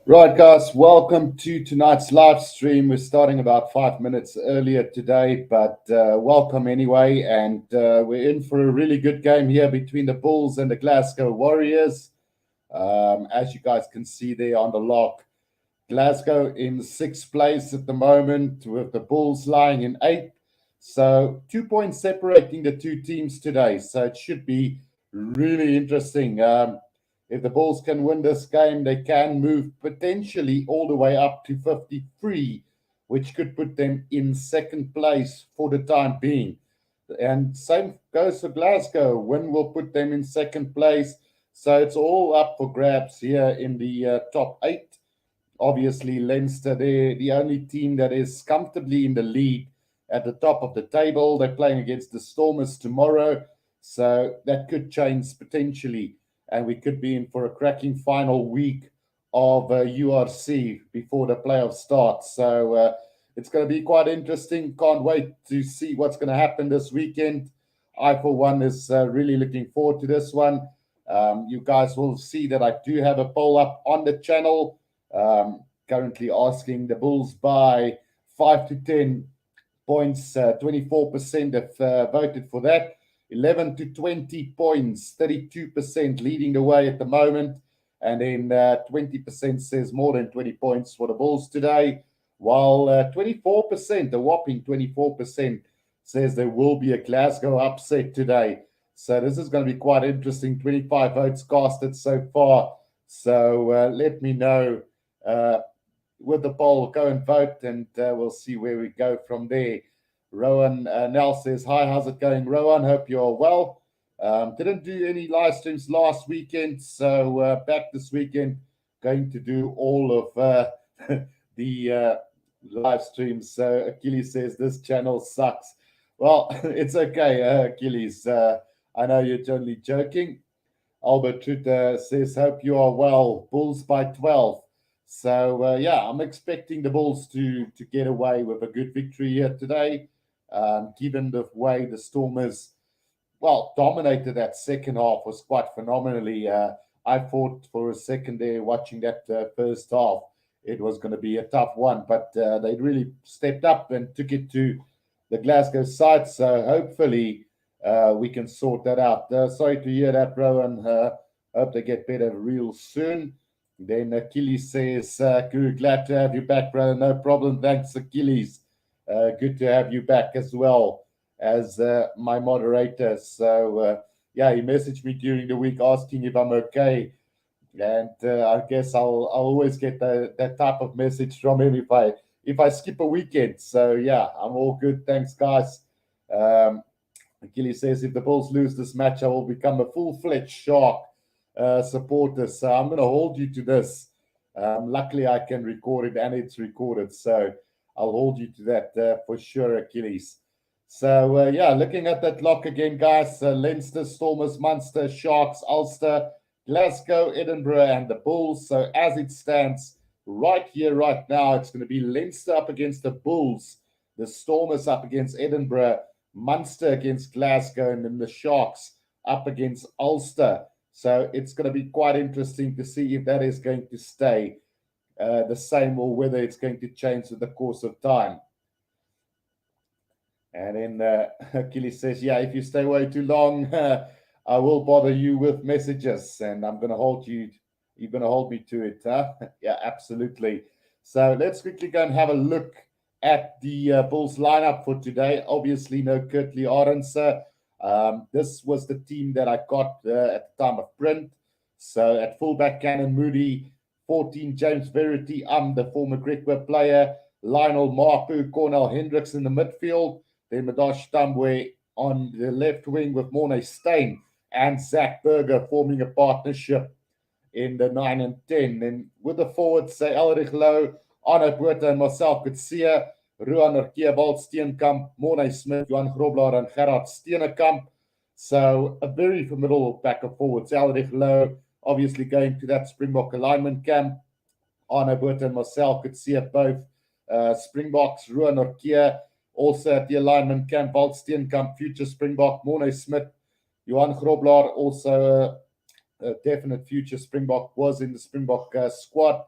Right, guys, welcome to tonight's live stream. We're starting about 5 minutes earlier today, but welcome anyway. And we're in for a really good game here between the Bulls and the Glasgow Warriors. As you guys can see there on the log, Glasgow in sixth place at the moment, with the Bulls lying in eighth. So 2 points separating the two teams today. So it should be really interesting. If the Bulls can win this game, they can move potentially all the way up to 53, which could put them in second place for the time being. And same goes for Glasgow. Win will put them in second place. So it's all up for grabs here in the top eight. Obviously, Leinster, they're the only team that is comfortably in the lead at the top of the table. They're playing against the Stormers tomorrow. So that could change potentially, and we could be in for a cracking final week of URC before the playoffs start. So it's going to be quite interesting. Can't wait to see what's going to happen this weekend. I, for one, is really looking forward to this one. You guys will see that I do have a poll up on the channel, currently asking the Bulls by 5 to 10 points. 24% have voted for that. 11 to 20 points, 32% leading the way at the moment. And then 20% says more than 20 points for the Bulls today, while 24%, a whopping 24%, says there will be a Glasgow upset today. So this is going to be quite interesting. 25 votes casted so far. So let me know with the poll. Go and vote, and we'll see where we go from there. Rowan Nell says, hi, how's it going, Rowan? Hope you're well. Didn't do any live streams last weekend, so back this weekend, going to do all of the live streams. So Achilles says, this channel sucks. Well, it's okay, Achilles. I know you're totally joking. Albert Trutter says, hope you are well. Bulls by 12. So, yeah, I'm expecting the Bulls to get away with a good victory here today. Given the way the Stormers, dominated that second half was quite phenomenally. I thought for a second there, watching that first half, it was going to be a tough one, but they really stepped up and took it to the Glasgow side. So hopefully we can sort that out. Sorry to hear that, Rowan. Hope they get better real soon. Then Achilles says, Guru, glad to have you back, brother. No problem. Thanks, Achilles. Good to have you back as well as my moderator. So, yeah, he messaged me during the week asking if I'm okay. And I guess I'll always get that type of message from him if I skip a weekend. So, yeah, I'm all good. Thanks, guys. Achilles says, if the Bulls lose this match, I will become a full-fledged Shark supporter. So I'm going to hold you to this. Luckily, I can record it, and it's recorded. So I'll hold you to that for sure, Achilles. So, yeah, looking at that lock again, guys. Leinster, Stormers, Munster, Sharks, Ulster, Glasgow, Edinburgh, and the Bulls. So as it stands right here, right now, it's going to be Leinster up against the Bulls, the Stormers up against Edinburgh, Munster against Glasgow, and then the Sharks up against Ulster. So it's going to be quite interesting to see if that is going to stay the same or whether it's going to change with the course of time. And then Achilles says, yeah, if you stay away too long, I will bother you with messages, and I'm going to hold you. You're going to hold me to it, huh? Yeah, absolutely. So let's quickly go and have a look at the Bulls lineup for today. Obviously, no Kurtley Arendse. This was the team that I got at the time of print. So at fullback, Cannon Moody. 14, James Verity, the former Griquas player. Lionel Mapu, Cornel Hendricks in the midfield. Then Madash Tambwe on the left wing with Morne Steyn and Zach Berger forming a partnership in the 9 and 10. Then with the forwards, say Elrich Low, Arno Botha and Marcel Coetzee, Ruan Urquia, Walt Steenkamp, Morne Smith, Johan Grobler and Gerard Steenekamp. So a very formidable back of forwards. Elrich Low obviously going to that Springbok alignment camp. Arno Botha and Marcel Coetzee both Springboks. Ruan Urquia also at the alignment camp. Walt Steenkamp, future Springbok. Morne Smith, Johan Grobler, also a definite future Springbok, was in the Springbok squad.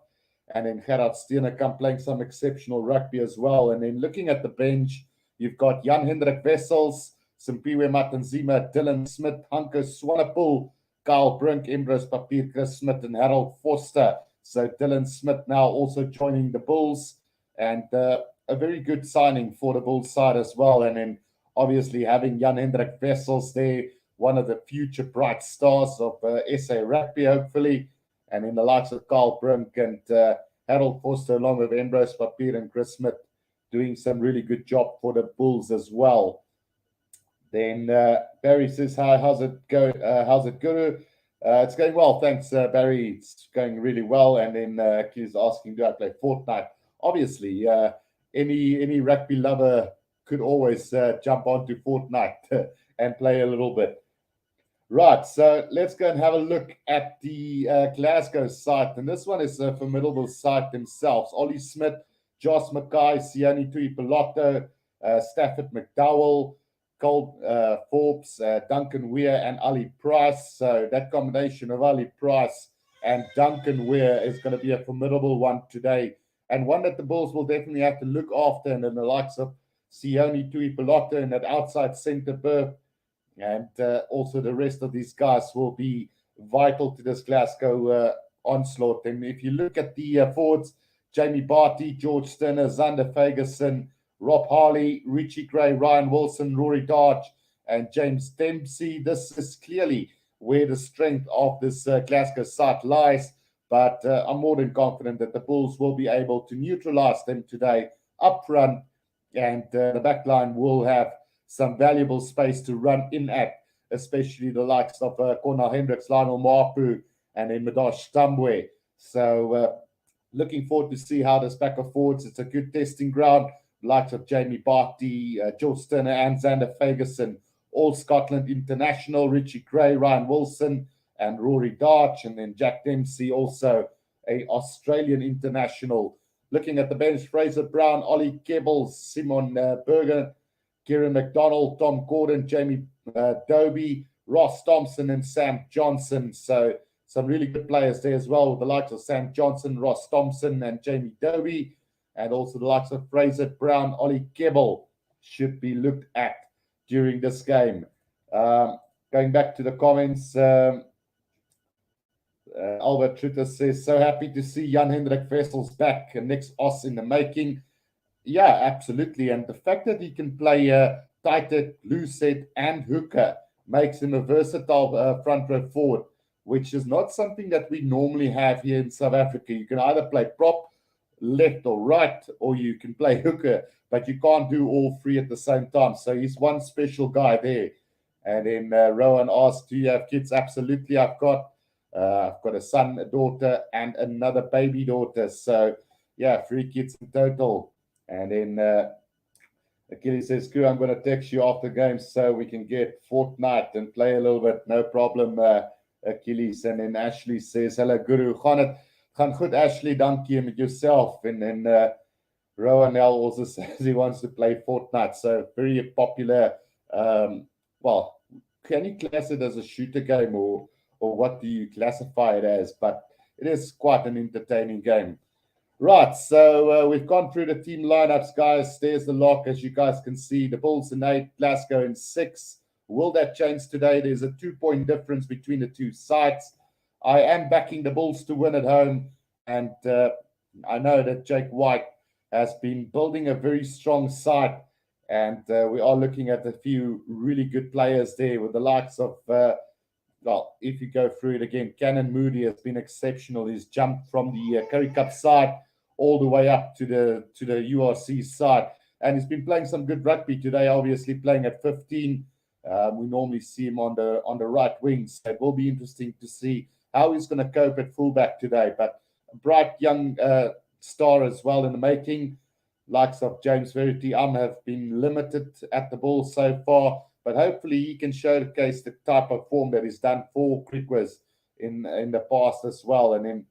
and then Gerard Steenekamp playing some exceptional rugby as well. And then looking at the bench, you've got Jan-Hendrik Wessels, Simpiwe Matanzima, Dylan Smith, Hanko Swanepoel, Kyle Brink, Embrose Papier, Chris Smith, and Harold Foster. So Dylan Smith now also joining the Bulls, and a very good signing for the Bulls side as well. And then obviously having Jan-Hendrik Wessels there, one of the future bright stars of SA Rugby, hopefully. And in the likes of Carl Brink and Harold Foster, along with Ambrose Papier and Chris Smith, doing some really good job for the Bulls as well. Then Barry says, hi, how's it going? How's it, Guru? It's going well, thanks, Barry. It's going really well. And then he's asking, do I play Fortnite? Obviously, any rugby lover could always jump onto Fortnite and play a little bit. Right, so let's go and have a look at the Glasgow site. And this one is a formidable site themselves. Ollie Smith, Josh Mackay, Sione Tuipoloto, Stafford McDowell, Cole Forbes, Duncan Weir, and Ali Price. So that combination of Ali Price and Duncan Weir is going to be a formidable one today, and one that the Bulls will definitely have to look after. And in the likes of Sione Tuipoloto in that outside centre berth, and also the rest of these guys will be vital to this Glasgow onslaught. And if you look at the forwards, Jamie Barty, George Sterner, Zander Fagerson, Rob Harley, Richie Gray, Ryan Wilson, Rory Dodge, and James Dempsey. This is clearly where the strength of this Glasgow side lies. But I'm more than confident that the Bulls will be able to neutralize them today up front, and the back line will have some valuable space to run in at, especially the likes of Cornel Hendricks, Lionel Mapu, and then Madosh Tambwe. So looking forward to see how this back of forwards. It's a good testing ground. Likes of Jamie Barty, George Sterner, and Zander Fagerson, all Scotland international. Richie Gray, Ryan Wilson, and Rory Dodge, and then Jack Dempsey, also a Australian international. Looking at the bench, Fraser Brown, Ollie Kebbles, Simon Berger, Kieran McDonald, Tom Gordon, Jamie Dobie, Ross Thompson, and Sam Johnson. So some really good players there as well, with the likes of Sam Johnson, Ross Thompson, and Jamie Dobie, and also the likes of Fraser Brown, Ollie Kebble should be looked at during this game. Going back to the comments, Albert Tritter says, so happy to see Jan-Hendrik Wessels back, next Oz in the making. Yeah, absolutely. And the fact that he can play tighter, loose set, and hooker makes him a versatile front row forward, which is not something that we normally have here in South Africa. You can either play prop, left or right, or you can play hooker, but you can't do all three at the same time. So he's one special guy there. And then Rowan asked, do you have kids? Absolutely. I've got a son, a daughter, and another baby daughter. So yeah, 3 kids in total. And then Achilles says, Guru, I'm going to text you after games so we can get Fortnite and play a little bit. No problem, Achilles. And then Ashley says, hello, Guru. Gaan goed, Ashley. Dankie met yourself. And then Rowan also says he wants to play Fortnite. So very popular. Well, can you class it as a shooter game, or what do you classify it as? But it is quite an entertaining game. Right, so we've gone through the team lineups, guys. There's the lock, as you guys can see. The Bulls in 8, Glasgow in 6. Will that change today? There's a 2-point difference between the two sides. I am backing the Bulls to win at home, and I know that Jake White has been building a very strong side, and we are looking at a few really good players there with the likes of, well, if you go through it again, Cannon Moody has been exceptional. He's jumped from the Currie Cup side all the way up to the URC side, and he's been playing some good rugby today. Obviously, playing at 15, we normally see him on the right wing. So it will be interesting to see how he's going to cope at fullback today. But a bright young star as well in the making. Likes of James Verity have been limited at the ball so far, but hopefully he can showcase the type of form that he's done for Griquas in the past as well. And then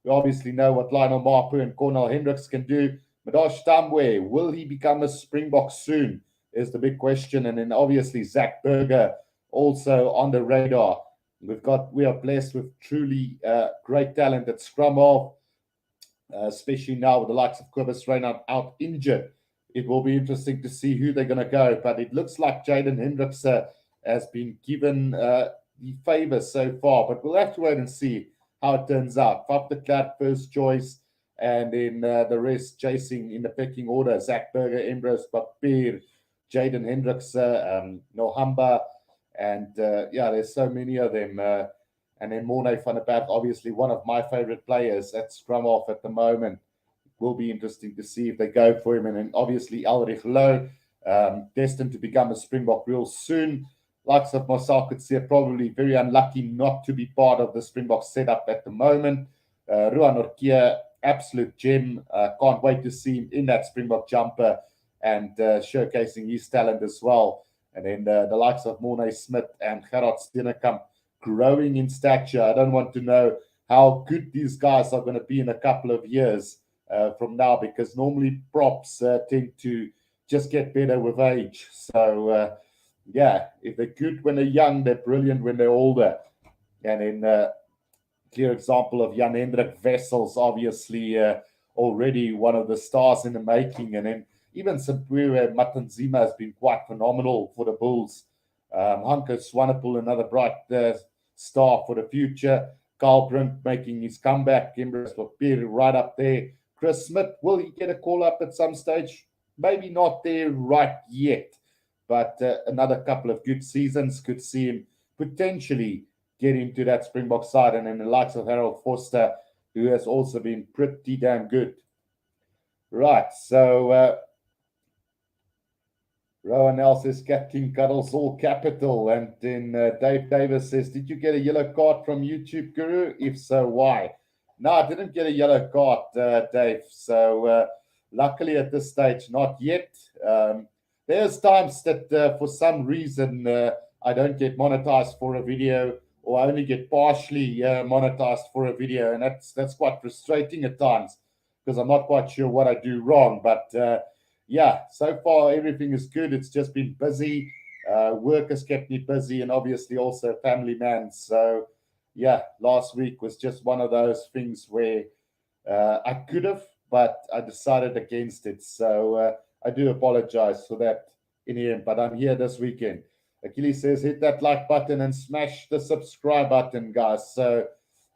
we obviously know what Lionel Mapu and Cornel Hendricks can do. Madosh Tambwe, will he become a Springbok soon, is the big question. And then obviously Zach Berger also on the radar. We are blessed with truly great talent at scrum half. especially now with the likes of Cobus Reynard out injured. It will be interesting to see who they're going to go, but it looks like Jaden Hendricks has been given the favour so far, but we'll have to wait and see how it turns out. Faf de Klerk first choice, and then the rest chasing in the pecking order: Zach Berger, Ambrose Papier, Jaden Hendricks, Nohamba, and there's so many of them. And then Morne van der Berg, obviously one of my favorite players at scrum off at the moment. Will be interesting to see if they go for him. And then obviously Ulrich Low, destined to become a Springbok real soon. Likes of Marcel Coetzee, probably very unlucky not to be part of the Springbok setup at the moment. Ruan Orkia, absolute gem. Can't wait to see him in that Springbok jumper and showcasing his talent as well. And then the likes of Morne Smith and Gerard Steenekamp growing in stature. I don't want to know how good these guys are going to be in a couple of years from now, because normally props tend to just get better with age. So, if they're good when they're young, they're brilliant when they're older. And then clear example of Jan Hendrik Wessels, obviously already one of the stars in the making. And then even Simphiwe Matanzima has been quite phenomenal for the Bulls. Hanko Swanepoel, another bright star for the future. Carl Brink making his comeback. Embrus Papier right up there. Chris Smith, will he get a call up at some stage? Maybe not there right yet, but another couple of good seasons could see him potentially get into that Springbok side. And then the likes of Harold Foster, who has also been pretty damn good. Right, so Rowan L says, Cat King Cuddles all capital. And then Dave Davis says, did you get a yellow card from YouTube Guru? If so, why? No, I didn't get a yellow card, Dave. So luckily at this stage, not yet. There's times that for some reason I don't get monetized for a video, or I only get partially monetized for a video. And that's quite frustrating at times, because I'm not quite sure what I do wrong. But so far everything is good. It's just been busy. Work has kept me busy, and obviously also a family man. So last week was just one of those things where I could have, but I decided against it. So I do apologize for that in the end, but I'm here this weekend. Achilles says, hit that like button and smash the subscribe button, guys. So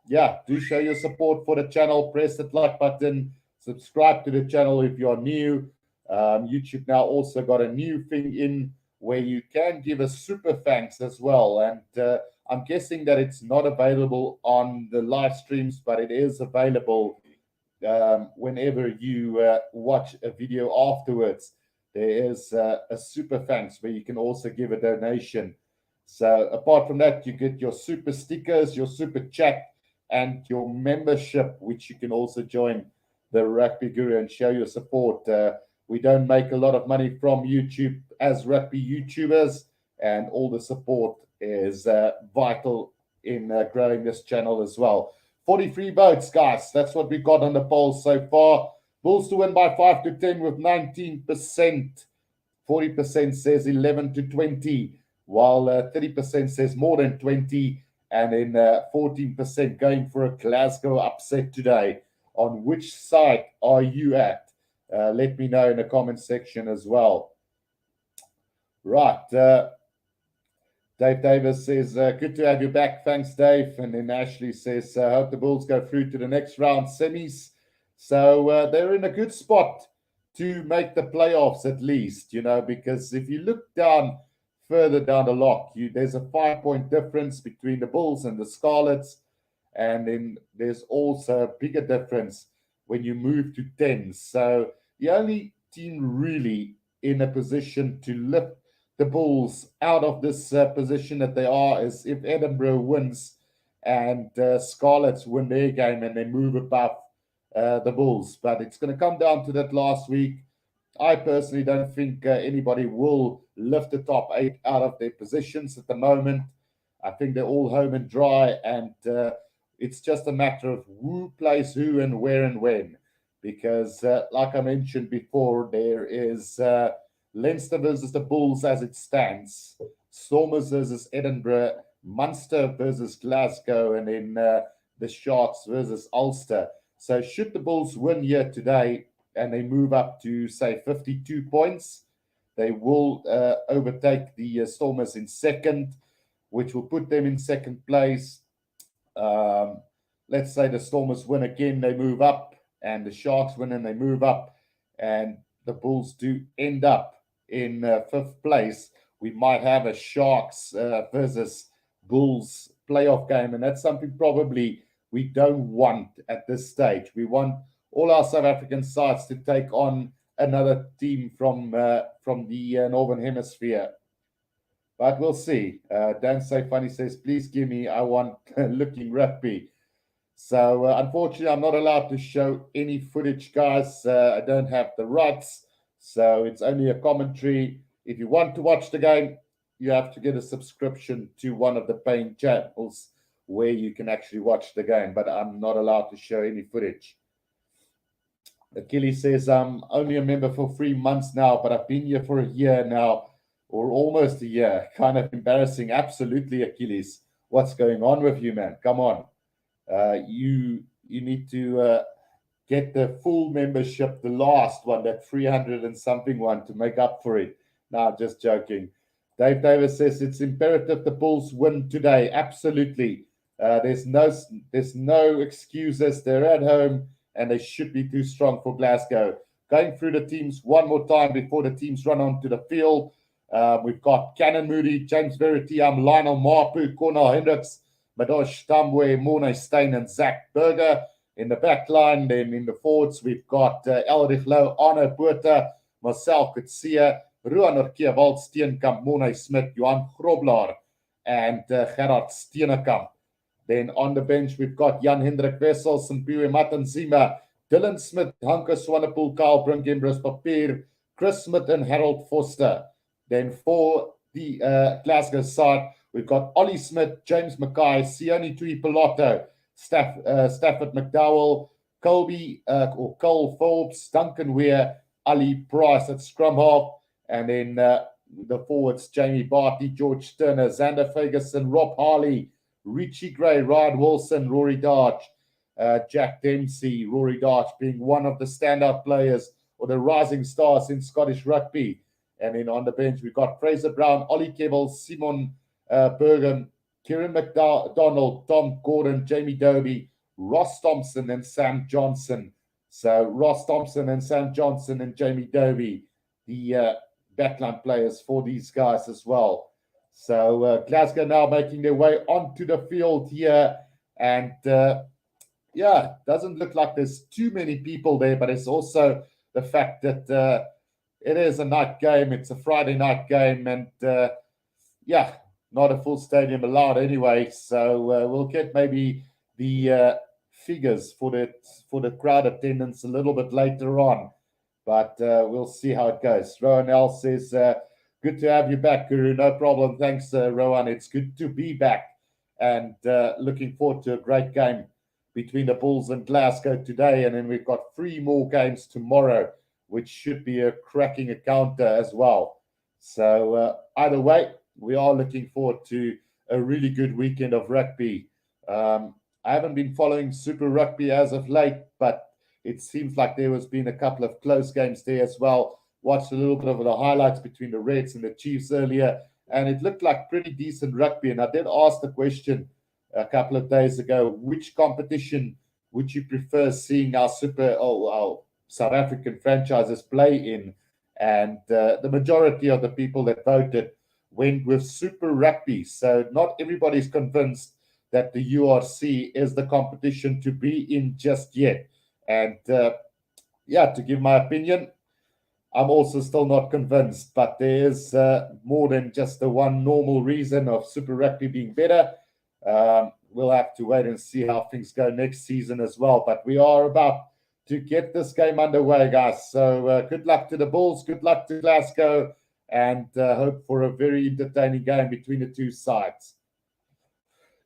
do show your support for the channel. Press that like button. Subscribe to the channel if you're new. YouTube now also got a new thing in where you can give us super thanks as well. And I'm guessing that it's not available on the live streams, but it is available whenever you watch a video afterwards. There is a super thanks where you can also give a donation. So apart from that, you get your super stickers, your super chat, and your membership, which you can also join the Rugby Guru and show your support. We don't make a lot of money from YouTube as rugby YouTubers, and all the support is vital in growing this channel as well. 43 votes, guys. That's what we got on the poll so far. Bulls to win by 5 to 10 with 19%. 40% says 11 to 20, while 30% says more than 20, and then 14% going for a Glasgow upset today. On which side are you at? Let me know in the comment section as well. Right. Dave Davis says, good to have you back. Thanks, Dave. And then Ashley says, hope the Bulls go through to the next round semis. So they're in a good spot to make the playoffs at least, because if you look further down the lock, there's a 5-point difference between the Bulls and the Scarlets. And then there's also a bigger difference when you move to 10. So the only team really in a position to lift the Bulls out of this position that they are is if Edinburgh wins and Scarlets win their game and they move above the Bulls. But it's going to come down to that last week. I personally don't think anybody will lift the top 8 out of their positions at the moment. I think they're all home and dry, and it's just a matter of who plays who and where and when. Because, like I mentioned before, there is Leinster versus the Bulls as it stands, Stormers versus Edinburgh, Munster versus Glasgow, and then the Sharks versus Ulster. So should the Bulls win here today and they move up to, say, 52 points, they will overtake the Stormers in second, which will put them in second place. Let's say the Stormers win again, they move up, and the Sharks win and they move up, and the Bulls do end up in fifth place. We might have a Sharks versus Bulls playoff game, and that's something probably we don't want at this stage. We want all our South African sides to take on another team from the Northern Hemisphere. But we'll see. Dan Say Funny says, please give me, I want looking rugby. So unfortunately, I'm not allowed to show any footage, guys. I don't have the rights. So it's only a commentary. If you want to watch the game, you have to get a subscription to one of the paying channels where you can actually watch the game. But I'm not allowed to show any footage. Achilles says, I'm only a member for 3 months now, but I've been here for a year now, or almost a year. Kind of embarrassing. Absolutely, Achilles. What's going on with you, man? Come on. You need to get the full membership, the last one, that 300 and something one, to make up for it. No, just joking. Dave Davis says it's imperative the Bulls win today. Absolutely. There's no excuses. They're at home and they should be too strong for Glasgow. Going through the teams one more time before the teams run onto the field. We've got Cannon Moody, James Veritiam, Lionel Mapu, Cornel Hendricks, Madosh Tambwe, Morne Steyn, and Zach Berger in the back line. Then in the forwards, we've got Elrich Low, Arno Botha, Marcel Kutsia, Ruan Orkia, Walt Steenkamp, Morne Smith, Johan Grobler, and Gerard Steenekamp. Then on the bench, we've got Jan Hendrik Wessels, Mpiwe Matanzima, Dylan Smith, Hanke Swanepoel, Karl Brink, Papier, Chris Smith, and Harold Foster. Then for the Glasgow side, we've got Ollie Smith, James Mackay, Sione Tui Pilato, Stafford McDowell, Cole Forbes, Duncan Weir, Ali Price at scrum half, and then the forwards, Jamie Barty, George Turner, Xander Ferguson, Rob Harley, Richie Gray, Ryan Wilson, Rory Darch, Jack Dempsey, Rory Darch being one of the standout players or the rising stars in Scottish rugby. And then on the bench, we've got Fraser Brown, Ollie Kebble, Simon Bergen, Kieran McDonald, Tom Gordon, Jamie Dobie, Ross Thompson, and Sam Johnson. So Ross Thompson and Sam Johnson and Jamie Dobie, the backline players for these guys as well. So Glasgow now making their way onto the field here. And yeah, doesn't look like there's too many people there, but it's also the fact that it is a night game. It's a Friday night game, and yeah, not a full stadium allowed anyway. So we'll get maybe the figures for the crowd attendance a little bit later on, but we'll see how it goes. Rowan L says, good to have you back, Guru. No problem. Thanks, Rowan. It's good to be back, and looking forward to a great game between the Bulls and Glasgow today. And then we've got 3 more games tomorrow, which should be a cracking encounter as well. So either way, we are looking forward to a really good weekend of rugby. I haven't been following Super Rugby as of late, but it seems like there has been a couple of close games there as well. Watched a little bit of the highlights between the Reds and the Chiefs earlier, and it looked like pretty decent rugby. And I did ask the question a couple of days ago, which competition would you prefer seeing our South African franchises play in? And the majority of the people that voted went with Super Rugby. So not everybody's convinced that the URC is the competition to be in just yet. And yeah, to give my opinion, I'm also still not convinced, but there is more than just the one normal reason of Super Rugby being better. We'll have to wait and see how things go next season as well. But we are about to get this game underway, guys. So good luck to the Bulls, good luck to Glasgow, and hope for a very entertaining game between the two sides.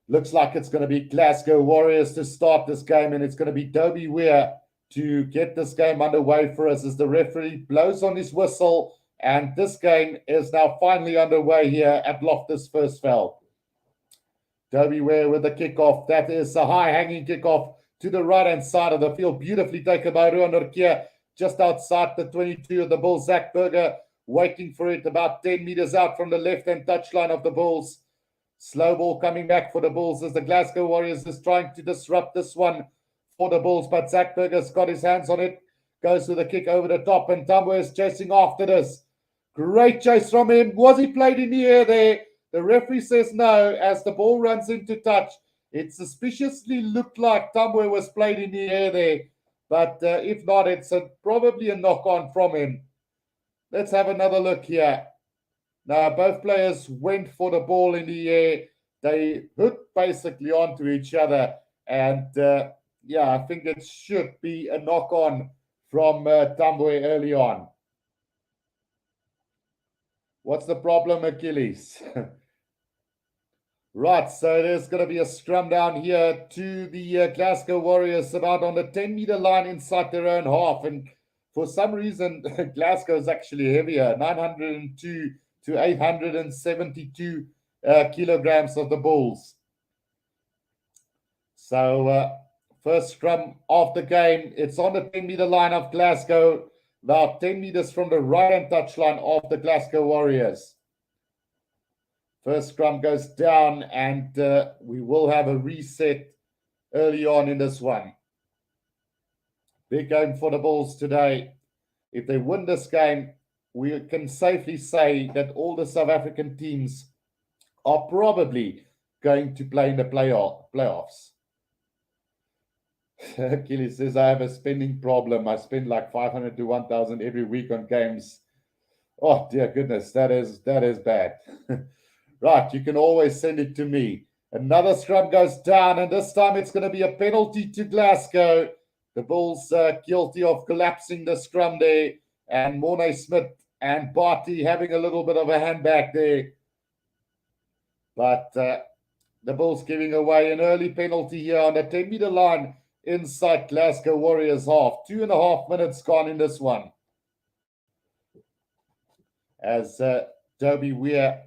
Looks like it's going to be Glasgow Warriors to start this game, and it's going to be Dobie Weir to get this game underway for us as the referee blows on his whistle, and this game is now finally underway here at Loftus Versfeld. Dobie Weir with the kickoff. That is a high-hanging kickoff to the right-hand side of the field. Beautifully taken by Ruan Norkia, just outside the 22 of the Bulls. Zach Berger waiting for it about 10 meters out from the left-hand touchline of the Bulls. Slow ball coming back for the Bulls as the Glasgow Warriors is trying to disrupt this one for the Bulls, but Zach Berger's got his hands on it. Goes with a kick over the top, and Tambo is chasing after this. Great chase from him. Was he played in the air there? The referee says no as the ball runs into touch. It suspiciously looked like Tambo was played in the air there, but if not, it's probably a knock-on from him. Let's have another look here. Now, both players went for the ball in the air. They hooked basically onto each other. And, yeah, I think it should be a knock-on from Tambwe early on. What's the problem, Achilles? Right, so there's going to be a scrum down here to the Glasgow Warriors about on the 10-meter line inside their own half. And for some reason, Glasgow is actually heavier, 902 to 872 kilograms of the Bulls. So first scrum of the game, it's on the 10-meter line of Glasgow, about 10 meters from the right-hand touchline of the Glasgow Warriors. First scrum goes down, and we will have a reset early on in this one. Big game for the Bulls today. If they win this game, we can safely say that all the South African teams are probably going to play in the playoffs. Achilles says, I have a spending problem. I spend like 500 to 1,000 every week on games. Oh, dear goodness, that is bad. Right, you can always send it to me. Another scrum goes down, and this time it's going to be a penalty to Glasgow. The Bulls guilty of collapsing the scrum there, and Mornay Smith and Barty having a little bit of a handback there. But the Bulls giving away an early penalty here on the 10-meter line inside Glasgow Warriors half. 2.5 minutes gone in this one. As Toby Weir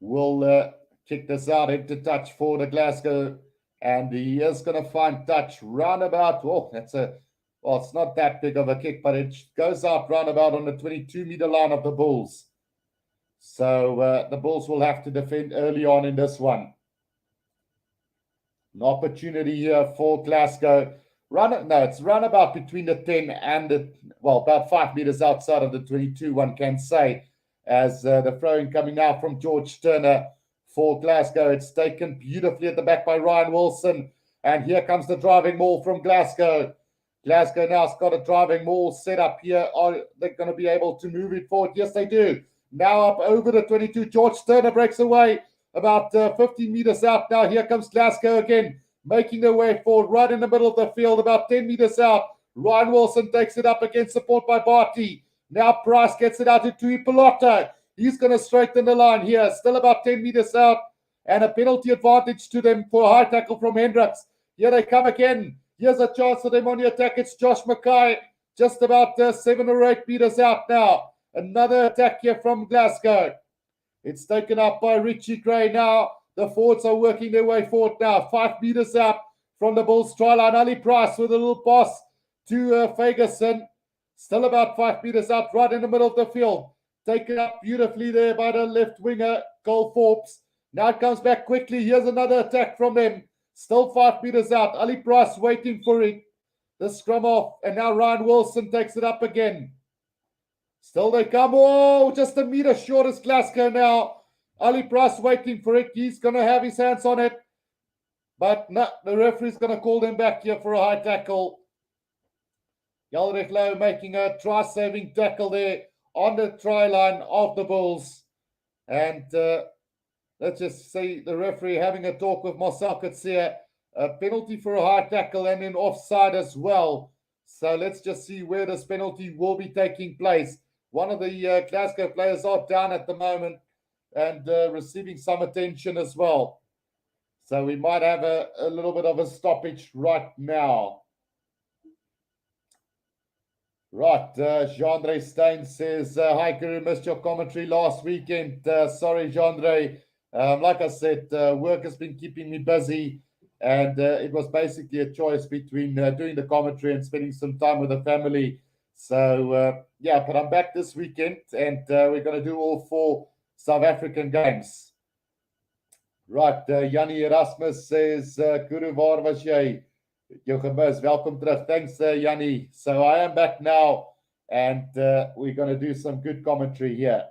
will kick this out into touch for the Glasgow, and he is going to find touch roundabout. Oh, it's not that big of a kick, but it goes out roundabout on the 22-meter line of the Bulls. So the Bulls will have to defend early on in this one. An opportunity here for Glasgow. It's roundabout between the 10 and about 5 meters outside of the 22, one can say, as the throw-in coming now from George Turner for Glasgow. It's taken beautifully at the back by Ryan Wilson. And here comes the driving maul from Glasgow. Glasgow now has got a driving maul set up here. Are they going to be able to move it forward? Yes, they do. Now up over the 22. George Turner breaks away about 15 meters out. Now here comes Glasgow again, making their way forward right in the middle of the field, about 10 meters out. Ryan Wilson takes it up against support by Barty. Now Price gets it out to Tui Piloto. He's going to straighten the line here, still about 10 meters out, and a penalty advantage to them for a high tackle from Hendricks. Here they come again. Here's a chance for them on the attack. It's Josh Mackay, just about 7 or 8 meters out now. Another attack here from Glasgow. It's taken up by Richie Gray now. The forwards are working their way forward now. 5 meters out from the Bulls try line. Ali Price with a little pass to Ferguson. Still about 5 meters out, right in the middle of the field. Taken up beautifully there by the left winger, Cole Forbes. Now it comes back quickly. Here's another attack from them. Still 5 meters out. Ali Price waiting for it. The scrum off. And now Ryan Wilson takes it up again. Still they come. Oh, just a meter short as Glasgow now. Ali Price waiting for it. He's going to have his hands on it. But no, the referee's going to call them back here for a high tackle. Yalrich Lowe making a try-saving tackle there on the try line of the Bulls. And let's just see the referee having a talk with Marcel Coetzee. A penalty for a high tackle and an offside as well. So let's just see where this penalty will be taking place. One of the Glasgow players are down at the moment and receiving some attention as well. So we might have a little bit of a stoppage right now. Right, Jean-Andre Stein says, hi, Guru, missed your commentary last weekend. Sorry, Jean-Andre. Like I said, work has been keeping me busy. And it was basically a choice between doing the commentary and spending some time with the family. So, yeah, but I'm back this weekend, and we're going to do all 4 South African games. Right, Jannie Erasmus says, Guru, waar was jy? Jou gemis, welkom terug. Thanks, Jannie. So I am back now, and we're going to do some good commentary here.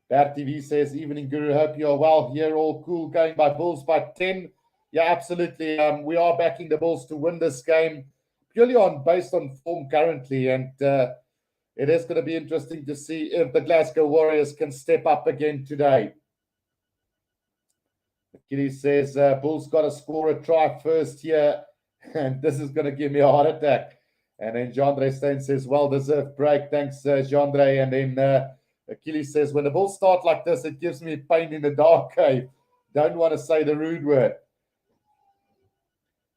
Bert TV says, evening, Guru, hope you are well here, all cool, going by Bulls by 10. Yeah, absolutely. We are backing the Bulls to win this game, purely based on form currently, and it is going to be interesting to see if the Glasgow Warriors can step up again today. Kitty says, Bulls got to score a try first here, and this is going to give me a heart attack. And then Jandre Stein says, well-deserved break. Thanks, Jandre. And then Achilles says, when the Bulls start like this, it gives me pain in the dark cave. Don't want to say the rude word.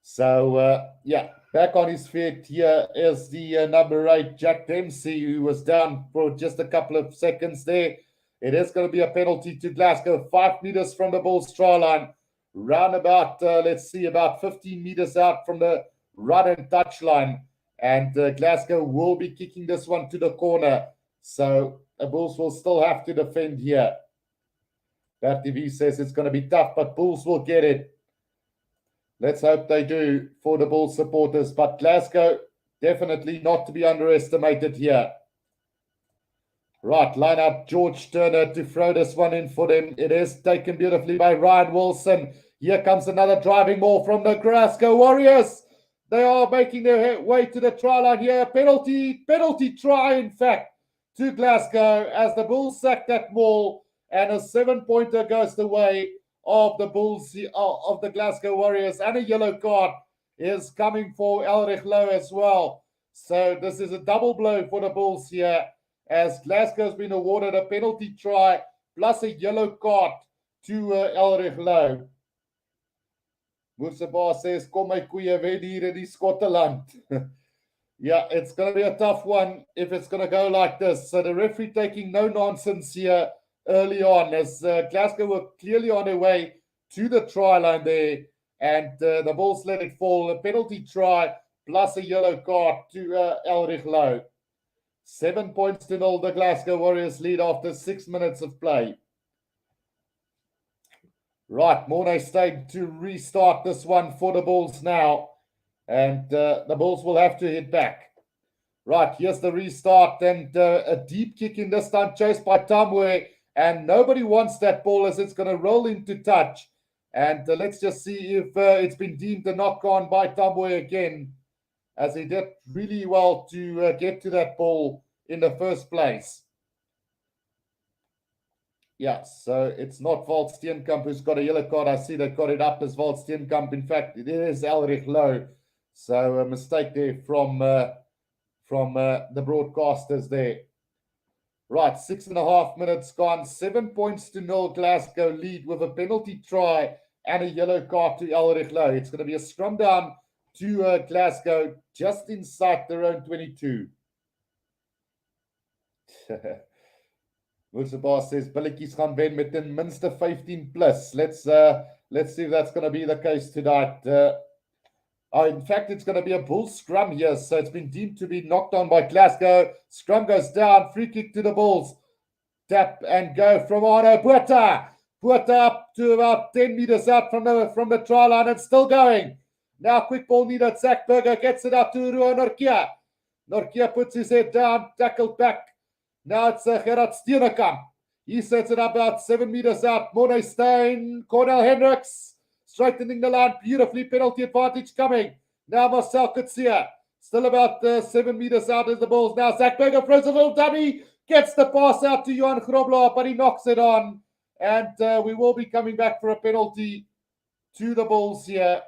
So, yeah, back on his feet here is the number 8, Jack Dempsey, who was down for just a couple of seconds there. It is going to be a penalty to Glasgow, 5 meters from the Bulls try line, round about, let's see, about 15 meters out from the run and touch line. And Glasgow will be kicking this one to the corner. So the Bulls will still have to defend here. Bert TV says it's going to be tough, but Bulls will get it. Let's hope they do for the Bulls supporters. But Glasgow, definitely not to be underestimated here. Right, line up George Turner to throw this one in for them. It is taken beautifully by Ryan Wilson. Here comes another driving ball from the Glasgow Warriors. They are making their way to the try line here. Penalty try, in fact, to Glasgow as the Bulls sack that ball, and a 7-pointer goes the way of the Bulls, of the Glasgow Warriors, and a yellow card is coming for Elrich Lowe as well. So this is a double blow for the Bulls here, as Glasgow's been awarded a penalty try plus a yellow card to Elrich Lowe. Moersebaar says, kom my koeie, wen hier in die Skotteland. Yeah, it's going to be a tough one if it's going to go like this. So the referee taking no nonsense here early on, as Glasgow were clearly on their way to the try line there, and the Bulls let it fall. A penalty try plus a yellow card to Elrich Lowe. 7 points to 0, the Glasgow Warriors lead after 6 minutes of play. Right, Mornay Steyn to restart this one for the Bulls now. And the Bulls will have to hit back. Right, here's the restart, and a deep kick in this time, chased by Tamwe. And nobody wants that ball, as it's going to roll into touch. And let's just see if it's been deemed a knock-on by Tamwe again, as he did really well to get to that ball in the first place. Yeah, so it's not Walt Steenkamp who's got a yellow card. I see they got it up as Walt Steenkamp. In fact, it is Elrich Lowe. So a mistake there from the broadcasters there. Right, 6.5 minutes gone. 7 points to 0. Glasgow lead with a penalty try and a yellow card to Elrich Lowe. It's going to be a scrum down to Glasgow just inside their own 22. Moersebaar says Billetjies gaan wen met ten minste 15 plus. Let's see if that's going to be the case tonight. In fact, it's going to be a Bulls scrum here, so it's been deemed to be knocked on by Glasgow. Scrum goes down, free kick to the Bulls. Tap and go from Arno Botha. Botha up to about 10 meters out from the try line, and still going. Now quick ball needed. Zach Berger gets it up to Ruo Nortje. Nortje puts his head down, tackled back. Now it's Gerard Steenkamp. He sets it up about 7 meters out. Mornay Steyn, Cornel Hendricks, straightening the line beautifully. Penalty advantage coming. Now Marcel Kutsia, still about 7 meters out is the Bulls. Now Zach Berger throws a little dummy, gets the pass out to Johan Grobler, but he knocks it on. And we will be coming back for a penalty to the Bulls here.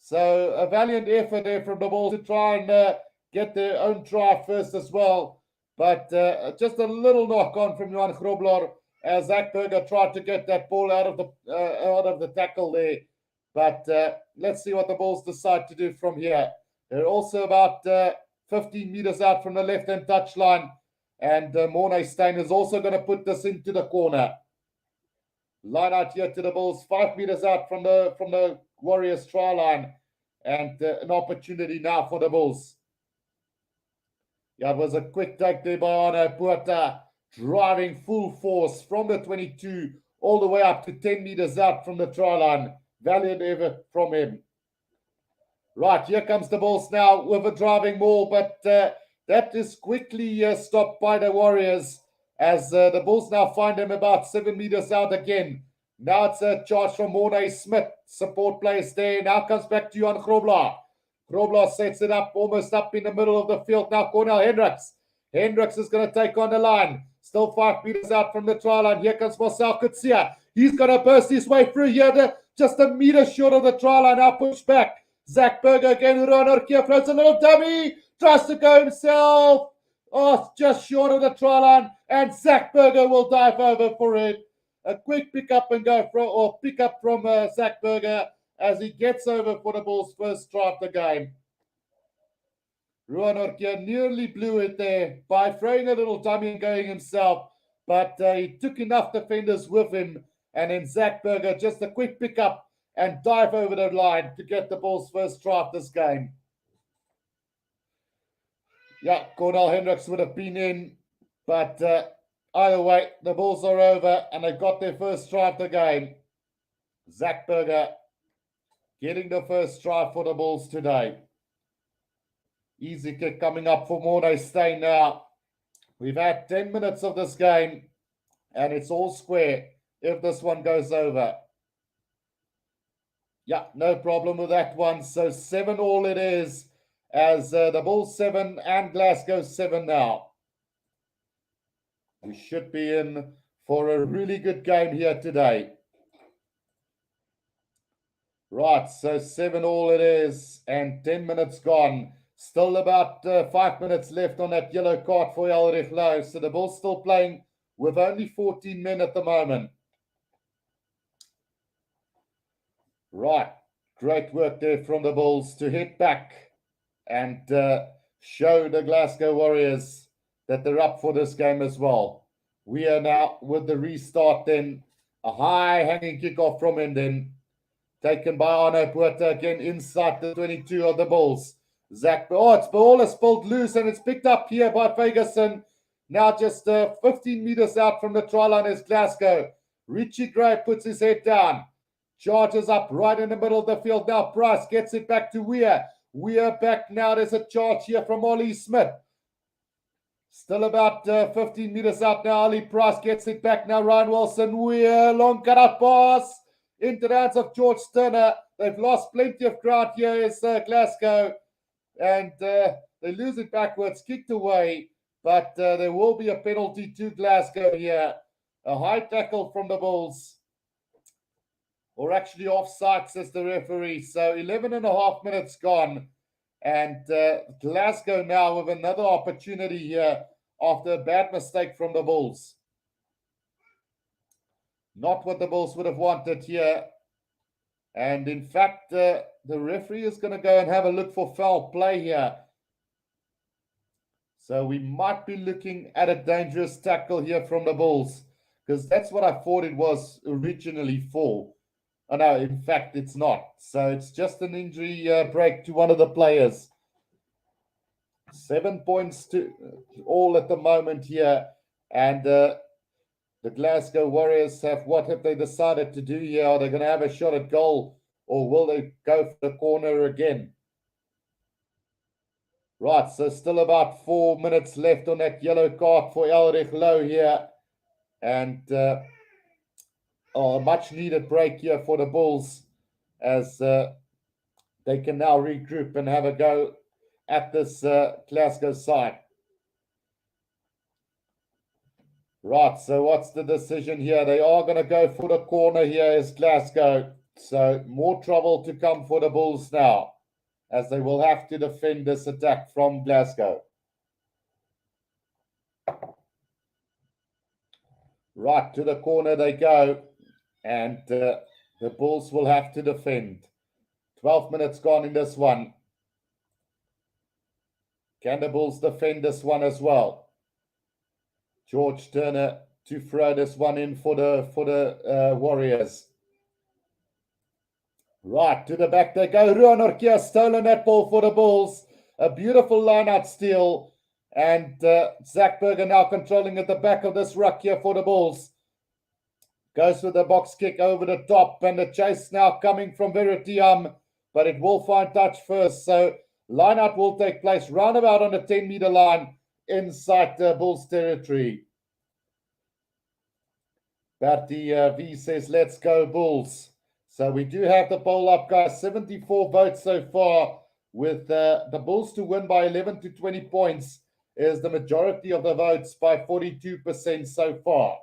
So a valiant effort there from the Bulls to try and get their own try first as well. But just a little knock on from Johan Grobler as Zach Berger tried to get that ball out of the tackle there. But let's see what the Bulls decide to do from here. They're also about 15 meters out from the left-hand touchline. And Mornay Steyn is also going to put this into the corner. Line out here to the Bulls, 5 meters out from the Warriors try line, and an opportunity now for the Bulls. Yeah, it was a quick take there by Arno Puerta, driving full force from the 22 all the way up to 10 meters out from the try line. Valiant effort from him. Right, here comes the Bulls now with a driving ball, but that is quickly stopped by the Warriors as the Bulls now find him about 7 meters out again. Now it's a charge from Mornay Smith. Support players there. Now comes back to Johan Grobler. Grobler sets it up almost up in the middle of the field. Now Cornel Hendricks. Hendricks is going to take on the line. Still 5 meters out from the try line. Here comes Marcel Kutsia. He's going to burst his way through here. Just a meter short of the try line. Now push back. Zach Berger again. Uranor throws a little dummy. Tries to go himself. Oh, just short of the try line. And Zach Berger will dive over for it. A quick pick up and go from, or pick up from Zach Berger as he gets over for the Bulls' first try of the game. Ruan Orkia nearly blew it there by throwing a little dummy and going himself, but he took enough defenders with him, and then Zach Berger just a quick pick up and dive over the line to get the Bulls' first try of this game. Yeah, Cornel Hendricks would have been in, but either way, the Bulls are over and they got their first try of the game. Zach Berger getting the first try for the Bulls today. Easy kick coming up for Mornay Steyn now. We've had 10 minutes of this game and it's all square if this one goes over. Yeah, no problem with that one. So 7-all it is as the Bulls 7 and Glasgow 7 now. We should be in for a really good game here today. Right, so 7-all it is and 10 minutes gone. Still about 5 minutes left on that yellow card for Elrich Lowe. So the Bulls still playing with only 14 men at the moment. Right, great work there from the Bulls to hit back and show the Glasgow Warriors that they're up for this game as well. We are now with the restart then. A high hanging kickoff from him then. Taken by Arno Puerta again inside the 22 of the Bulls. Zach, it's ball is pulled loose and it's picked up here by Ferguson. Now just 15 meters out from the try line is Glasgow. Richie Gray puts his head down. Charges up right in the middle of the field. Now Price gets it back to Weir. Weir back now. There's a charge here from Ollie Smith. Still about 15 meters out now. Ollie Price gets it back now. Ryan Wilson. Weir. Long cut out pass. Into the hands of George Turner. They've lost plenty of ground here is Glasgow. And they lose it backwards. Kicked away. But there will be a penalty to Glasgow here. A high tackle from the Bulls. Or actually offside, says the referee. So 11 and a half minutes gone. And Glasgow now with another opportunity here after a bad mistake from the Bulls. Not what the Bulls would have wanted here. And in fact, the referee is going to go and have a look for foul play here. So we might be looking at a dangerous tackle here from the Bulls. Because that's what I thought it was originally for. Oh, no, in fact, it's not. So it's just an injury break to one of the players. 7 points to all at the moment here. And the Glasgow Warriors what have they decided to do here? Are they going to have a shot at goal? Or will they go for the corner again? Right, so still about 4 minutes left on that yellow card for Elrich Lowe here. And... a much needed break here for the Bulls as they can now regroup and have a go at this Glasgow side. Right, so what's the decision here? They are going to go for the corner here as Glasgow. So more trouble to come for the Bulls now as they will have to defend this attack from Glasgow. Right, to the corner they go. And the Bulls will have to defend. 12 minutes gone in this one. Can the Bulls defend this one as well? George Turner to throw this one in for the Warriors. Right, to the back they go. Ruan Orkia stolen that ball for the Bulls. A beautiful line-out steal. And Zach Berger now controlling at the back of this ruck here for the Bulls. Goes with the box kick over the top. And the chase now coming from Veritiam. But it will find touch first. So line-out will take place roundabout on the 10-meter line inside the Bulls territory. Bertie V says, let's go Bulls. So we do have the poll up, guys. 74 votes so far, with the Bulls to win by 11 to 20 points is the majority of the votes by 42% so far.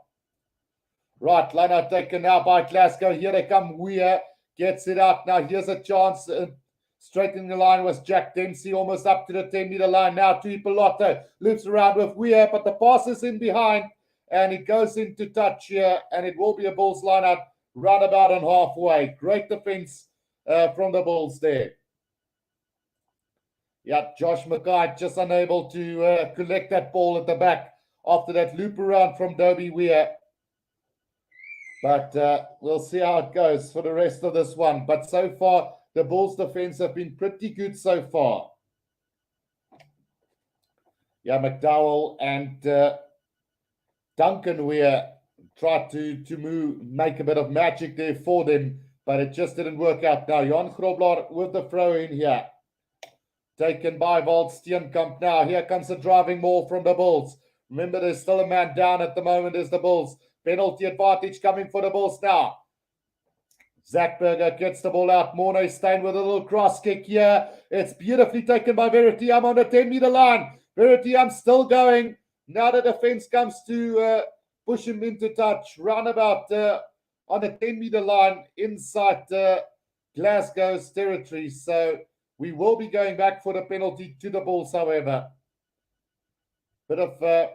Right, line out taken now by Glasgow. Here they come. Weir gets it up. Now here's a chance. Straightening the line was Jack Dempsey, almost up to the 10-meter line. Now Tuipolotto loops around with Weir, but the pass is in behind, and it goes into touch here, and it will be a Bulls line out. Roundabout and halfway. Great defense from the Bulls there. Yeah, Josh Mackay just unable to collect that ball at the back after that loop around from Dobie Weir. But we'll see how it goes for the rest of this one. But so far, the Bulls defense have been pretty good so far. Yeah, McDowell and Duncan Weir tried to make a bit of magic there for them, but it just didn't work out. Now, Jan Grobler with the throw in here. Taken by Walt Steenkamp now. Here comes the driving ball from the Bulls. Remember, there's still a man down at the moment as the Bulls. Penalty advantage coming for the Bulls now. Zach Berger gets the ball out. Morne Stein with a little cross kick here. It's beautifully taken by Veritiam on the 10-meter line. Veritiam still going. Now the defense comes to push him into touch. Roundabout on the 10-meter line inside Glasgow's territory. So we will be going back for the penalty to the Bulls, however. Bit of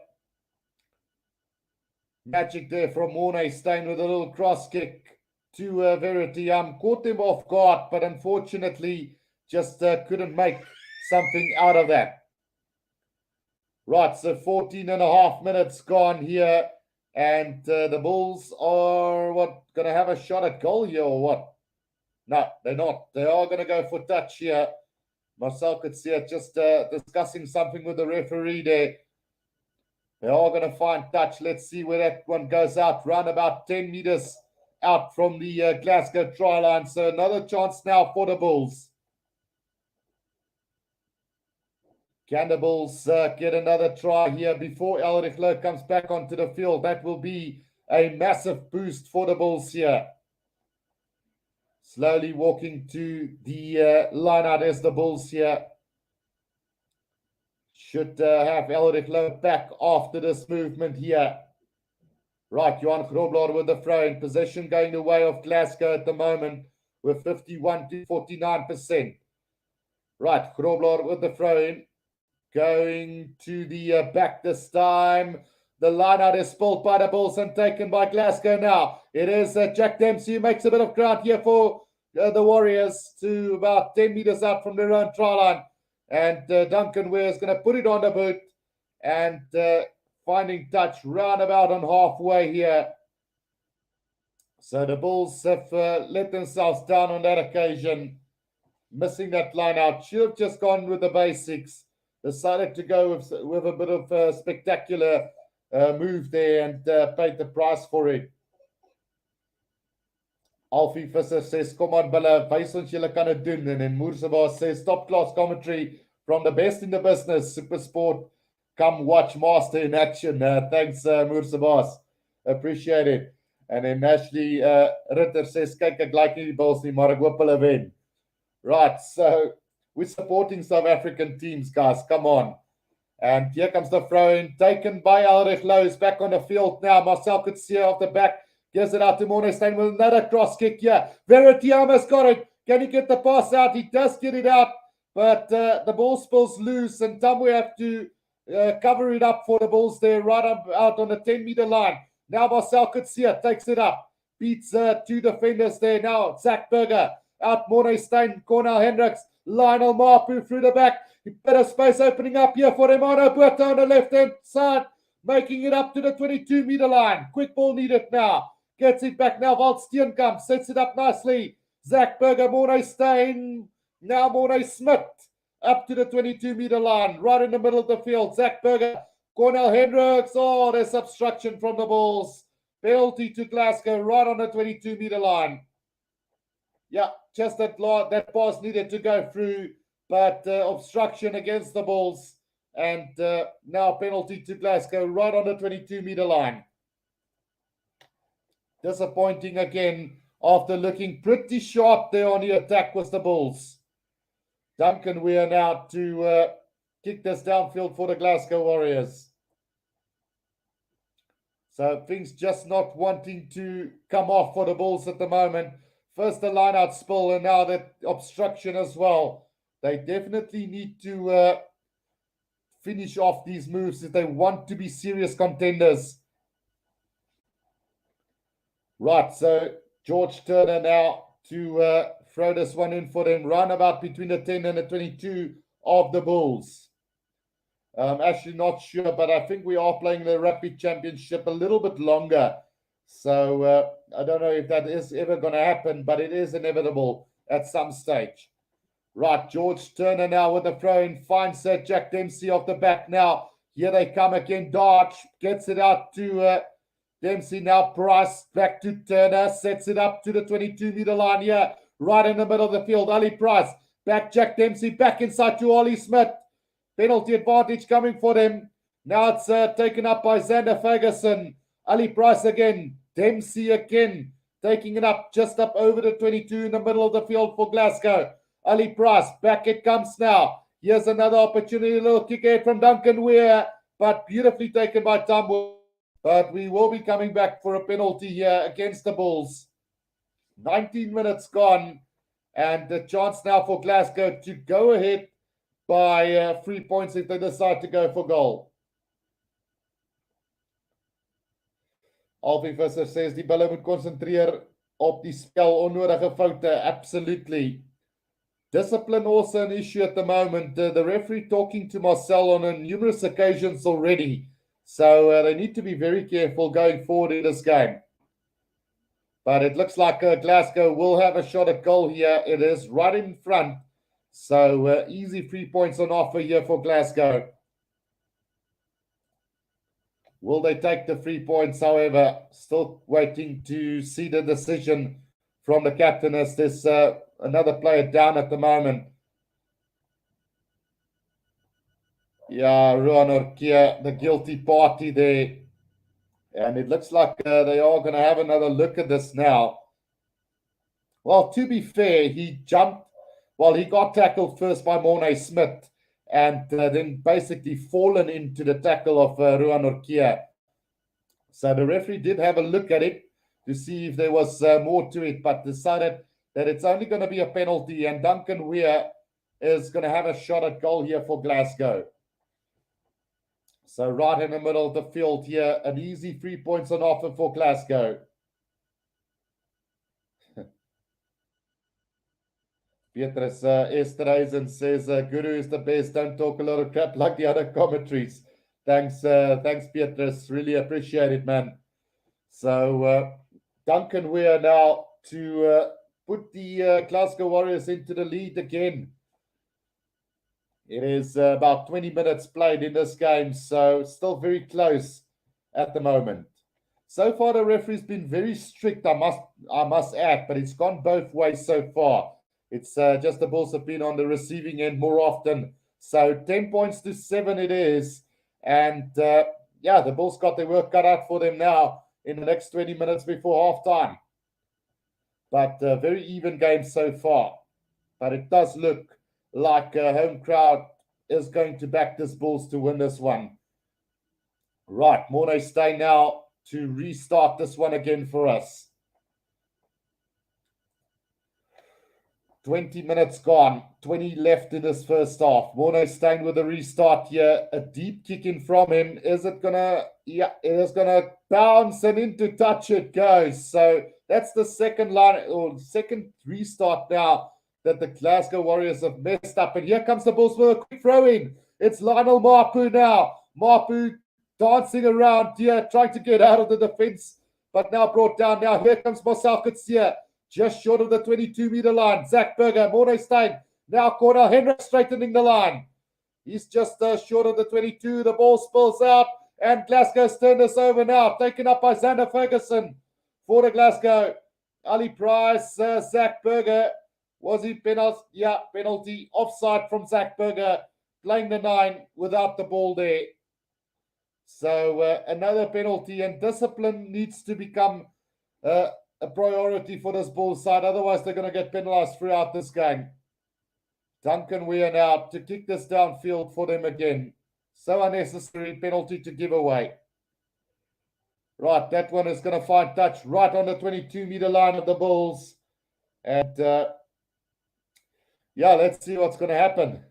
magic there from Morne Stein with a little cross kick to Veritiam. Caught him off guard, but unfortunately just couldn't make something out of that. Right, so 14 and a half minutes gone here. And the Bulls are, going to have a shot at goal here or what? No, they're not. They are going to go for touch here. Marcel could see it just discussing something with the referee there. They are going to find touch. Let's see where that one goes out. Round about 10 meters out from the Glasgow try line. So another chance now for the Bulls. Can the Bulls get another try here before Elrich Lowe comes back onto the field? That will be a massive boost for the Bulls here. Slowly walking to the line out as the Bulls here. Should have Elrich Lowe back after this movement here. Right, Johan Grobler with the throw in. Possession going the way of Glasgow at the moment with 51 to 49%. Right, Grobler with the throw in. Going to the back this time. The line out is pulled by the Bulls and taken by Glasgow now. It is Jack Dempsey who makes a bit of ground here for the Warriors to about 10 meters out from their own try line. And Duncan Weir is going to put it on the boot and finding touch roundabout on halfway here. So the Bulls have let themselves down on that occasion. Missing that line out. Should have just gone with the basics. Decided to go with a bit of a spectacular move there and paid the price for it. Alfie Visser says, kom on Billa, wys ons julle kan dit doen. En then Moersebas says, top class commentary from the best in the business. Super Sport, come watch Master in action. Thanks Moersebas, appreciate it. And then Ashley Ritter says, kyk, ek like nie die Bulls nie, maar ek hoop hulle wen. Right, so we're supporting South African teams, guys. Come on. And here comes the throw in. Taken by Elrich Lowe. Is back on the field now. Marcel could see off the back. Gives it out to Morne Stein with another cross kick here. Veritiam has got it. Can he get the pass out? He does get it out. But the ball spills loose. And Tamwe have to cover it up for the Bulls there. Right up, out on the 10-meter line. Now Marcel could see it. Takes it up. Beats two defenders there. Now Zach Berger. Out Morne Stein. Cornel Hendricks. Lionel Mapu through the back. Bit of space opening up here for Emano Puerto on the left-hand side. Making it up to the 22-meter line. Quick ball needed now. Gets it back now. Walt Steenkamp sets it up nicely. Zach Berger, Mornay Steyn, now Mornay Smith, up to the 22-meter line, right in the middle of the field. Zach Berger, Cornel Hendricks, oh, there's obstruction from the Bulls. Penalty to Glasgow, right on the 22-meter line. Yeah, just that pass needed to go through, but obstruction against the Bulls. And now penalty to Glasgow, right on the 22-meter line. Disappointing again after looking pretty sharp there on the attack was the Bulls. Duncan Weir now to kick this downfield for the Glasgow Warriors. So things just not wanting to come off for the Bulls at the moment. First the line-out spill and now that obstruction as well. They definitely need to finish off these moves if they want to be serious contenders. Right, so George Turner now to throw this one in for them. Roundabout between the 10 and the 22 of the Bulls. Actually not sure, but I think we are playing the Rugby Championship a little bit longer. So I don't know if that is ever going to happen, but it is inevitable at some stage. Right, George Turner now with the throw-in, finds Jack Dempsey off the back now. Here they come again. Darch gets it out to Dempsey now. Price back to Turner, sets it up to the 22-meter line here, right in the middle of the field. Ali Price, back Jack Dempsey, back inside to Ollie Smith. Penalty advantage coming for them. Now it's taken up by Xander Ferguson. Ali Price again. Dempsey again. Taking it up just up over the 22 in the middle of the field for Glasgow. Ali Price. Back it comes now. Here's another opportunity. A little kick ahead from Duncan Weir. But beautifully taken by Tom. But we will be coming back for a penalty here against the Bulls. 19 minutes gone. And the chance now for Glasgow to go ahead by 3 points if they decide to go for goal. Alfie Visser says die bulle moet konsentreer op die spel, onnodige foute. Absolutely. Discipline also an issue at the moment. The referee talking to Marcel on numerous occasions already. So they need to be very careful going forward in this game. But it looks like Glasgow will have a shot at goal here. It is right in front. So easy 3 points on offer here for Glasgow. Will they take the 3 points, however? Still waiting to see the decision from the captain as there's another player down at the moment. Yeah, Ruan Orkia, the guilty party there. And it looks like they are going to have another look at this now. Well, to be fair, he jumped. Well, he got tackled first by Mornay Smith and then basically fallen into the tackle of Ruan Orkia. So the referee did have a look at it to see if there was more to it, but decided that it's only going to be a penalty, and Duncan Weir is going to have a shot at goal here for Glasgow. So right in the middle of the field here, an easy 3 points on offer for Glasgow. Petrus Esterhuizen says, Guru is the best. Don't talk a lot of crap like the other commentaries. Thanks, Petrus. Really appreciate it, man. So Duncan Weir now to put the Glasgow Warriors into the lead again. It is about 20 minutes played in this game, so still very close at the moment. So far, the referee's been very strict, I must add, but it's gone both ways so far. It's just the Bulls have been on the receiving end more often. So 10 points to 7 it is. And yeah, the Bulls got their work cut out for them now in the next 20 minutes before halftime. But very even game so far. But it does look like a home crowd is going to back this Bulls to win this one. Right, Mornay Steyn now to restart this one again for us. 20 minutes gone, 20 left in this first half. Mornay Steyn with a restart here. A deep kick in from him. Is it gonna? Yeah, it is gonna bounce and into touch it goes. So that's the second line or second restart now that the Glasgow Warriors have messed up. And here comes the Bulls with a quick throw in. It's Lionel Mapu now. Mapu dancing around here, trying to get out of the defense, but now brought down. Now here comes Marcel Coetzee. just short of the 22-meter line. Zach Berger, Morne Steyn, now Cornel Hendricks straightening the line. He's just short of the 22. The ball spills out, and Glasgow's turned this over now. Taken up by Xander Ferguson for the Glasgow. Ali Price, Zach Berger. Was he penalty? Yeah, penalty. Offside from Zach Berger, playing the 9 without the ball there. So another penalty, and discipline needs to become a priority for this Bulls side. Otherwise, they're going to get penalized throughout this game. Duncan Weir now to kick this downfield for them again. So unnecessary penalty to give away. Right, that one is going to find touch right on the 22-meter line of the Bulls. And yeah, let's see what's going to happen.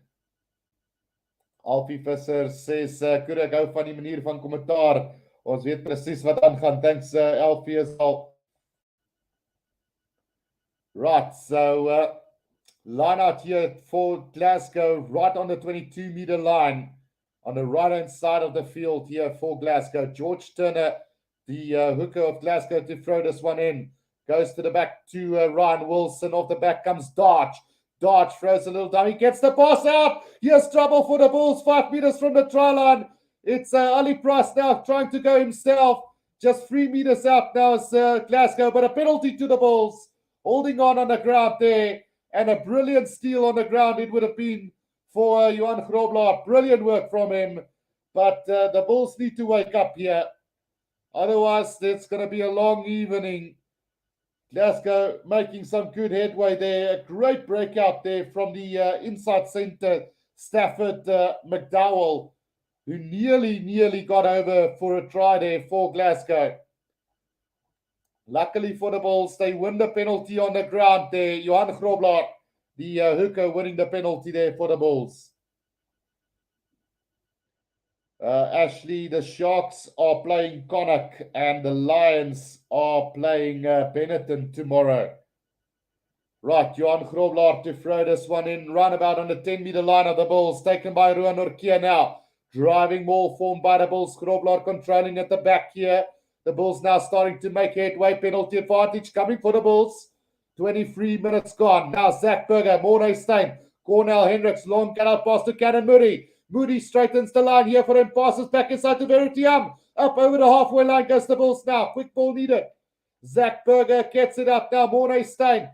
Alfie Visser says, could I go van die manier van kommentaar? Ons weet precies wat aangaan. Thanks, Alfie as well. Right, so line out here for Glasgow, right on the 22-meter line, on the right-hand side of the field here for Glasgow. George Turner, the hooker of Glasgow, to throw this one in. Goes to the back to Ryan Wilson. Off the back comes Darch. Darch throws a little dummy, gets the pass out. Here's trouble for the Bulls, 5 meters from the try line. It's Ali Price now trying to go himself. Just 3 meters out now is Glasgow, but a penalty to the Bulls. Holding on the ground there. And a brilliant steal on the ground it would have been for Johan Grobler. Brilliant work from him. But the Bulls need to wake up here. Otherwise, it's going to be a long evening. Glasgow making some good headway there. A great breakout there from the inside centre, Stafford McDowell, who nearly got over for a try there for Glasgow. Luckily for the Bulls, they win the penalty on the ground there. Johan Grobler, the hooker, winning the penalty there for the Bulls. Ashley, the Sharks are playing Connacht and the Lions are playing Benetton tomorrow. Right, Johan Grobler to throw this one in. Roundabout on the 10-meter line of the Bulls. Taken by Ruan Orkia now. Driving ball formed by the Bulls. Grobler controlling at the back here. The Bulls now starting to make headway. Penalty advantage coming for the Bulls. 23 minutes gone. Now Zach Berger, Morne Steyn, Cornel Hendricks, long cut-out pass to Cannon Moody. Moody straightens the line here for him. Passes back inside to Veritiam. Up over the halfway line goes the Bulls now. Quick ball needed. Zach Berger gets it up now. Morne Steyn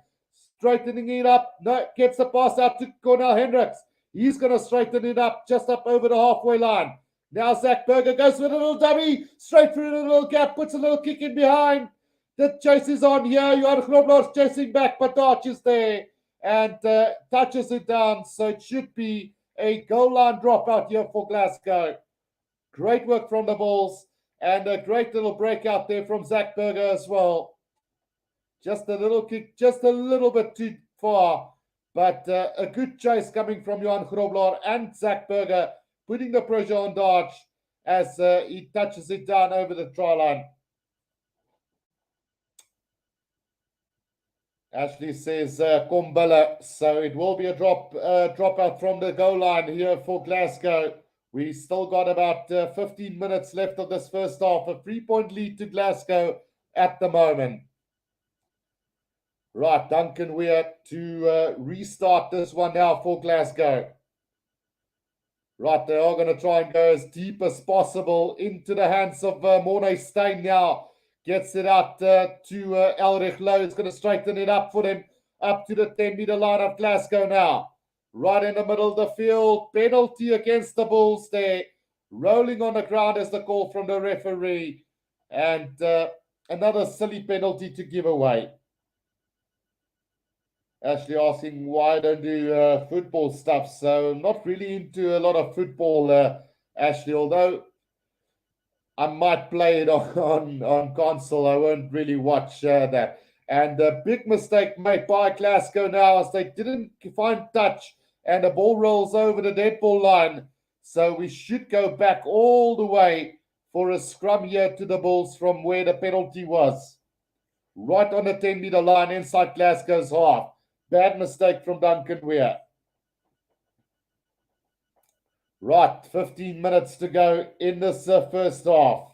straightening it up. No, gets the pass out to Cornel Hendricks. He's going to straighten it up just up over the halfway line. Now Zach Berger goes with a little dummy. Straight through the little gap. Puts a little kick in behind. The chase is on here. Johan Grobler's chasing back, but Darch is there and touches it down. So it should be a goal line dropout here for Glasgow. Great work from the Bulls and a great little breakout there from Zach Berger as well. Just a little kick, just a little bit too far, but a good chase coming from Johan Grobler and Zach Berger, putting the pressure on Darch as he touches it down over the try line. Ashley says, Kombilla. So it will be a dropout from the goal line here for Glasgow. We still got about 15 minutes left of this first half. A 3-point lead to Glasgow at the moment. Right, Duncan Weir to restart this one now for Glasgow. Right, they are going to try and go as deep as possible into the hands of Morne Steyn now. Gets it out to Elrich Lowe. He's going to straighten it up for them. Up to the 10-meter line of Glasgow now. Right in the middle of the field. Penalty against the Bulls there. Rolling on the ground is the call from the referee. And another silly penalty to give away. Ashley asking why I don't do football stuff. So I'm not really into a lot of football, Ashley, although I might play it on console. I won't really watch that. And a big mistake made by Glasgow now as they didn't find touch and the ball rolls over the dead ball line. So we should go back all the way for a scrum here to the Bulls from where the penalty was. Right on the 10-meter line inside Glasgow's half. Bad mistake from Duncan Weir. Right, 15 minutes to go in this first half.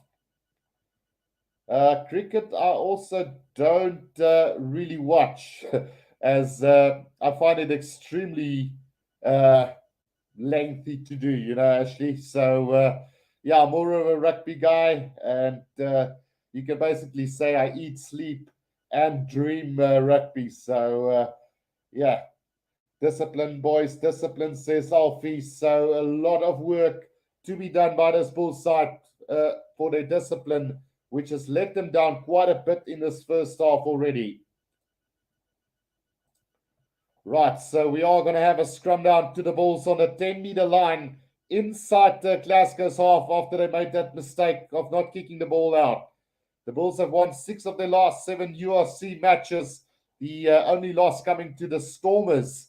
Cricket, I also don't really watch, as I find it extremely uh, lengthy to do, Ashley. So, yeah, I'm more of a rugby guy, and you can basically say I eat, sleep, and dream rugby. So, yeah, discipline, boys, discipline, says Alfie. So, a lot of work to be done by this bull side for their discipline, which has let them down quite a bit in this first half already. Right, so we are going to have a scrum down to the Bulls on the 10-meter line inside Glasgow's half after they made that mistake of not kicking the ball out. The Bulls have won 6 of their last 7 URC matches, the only loss coming to the Stormers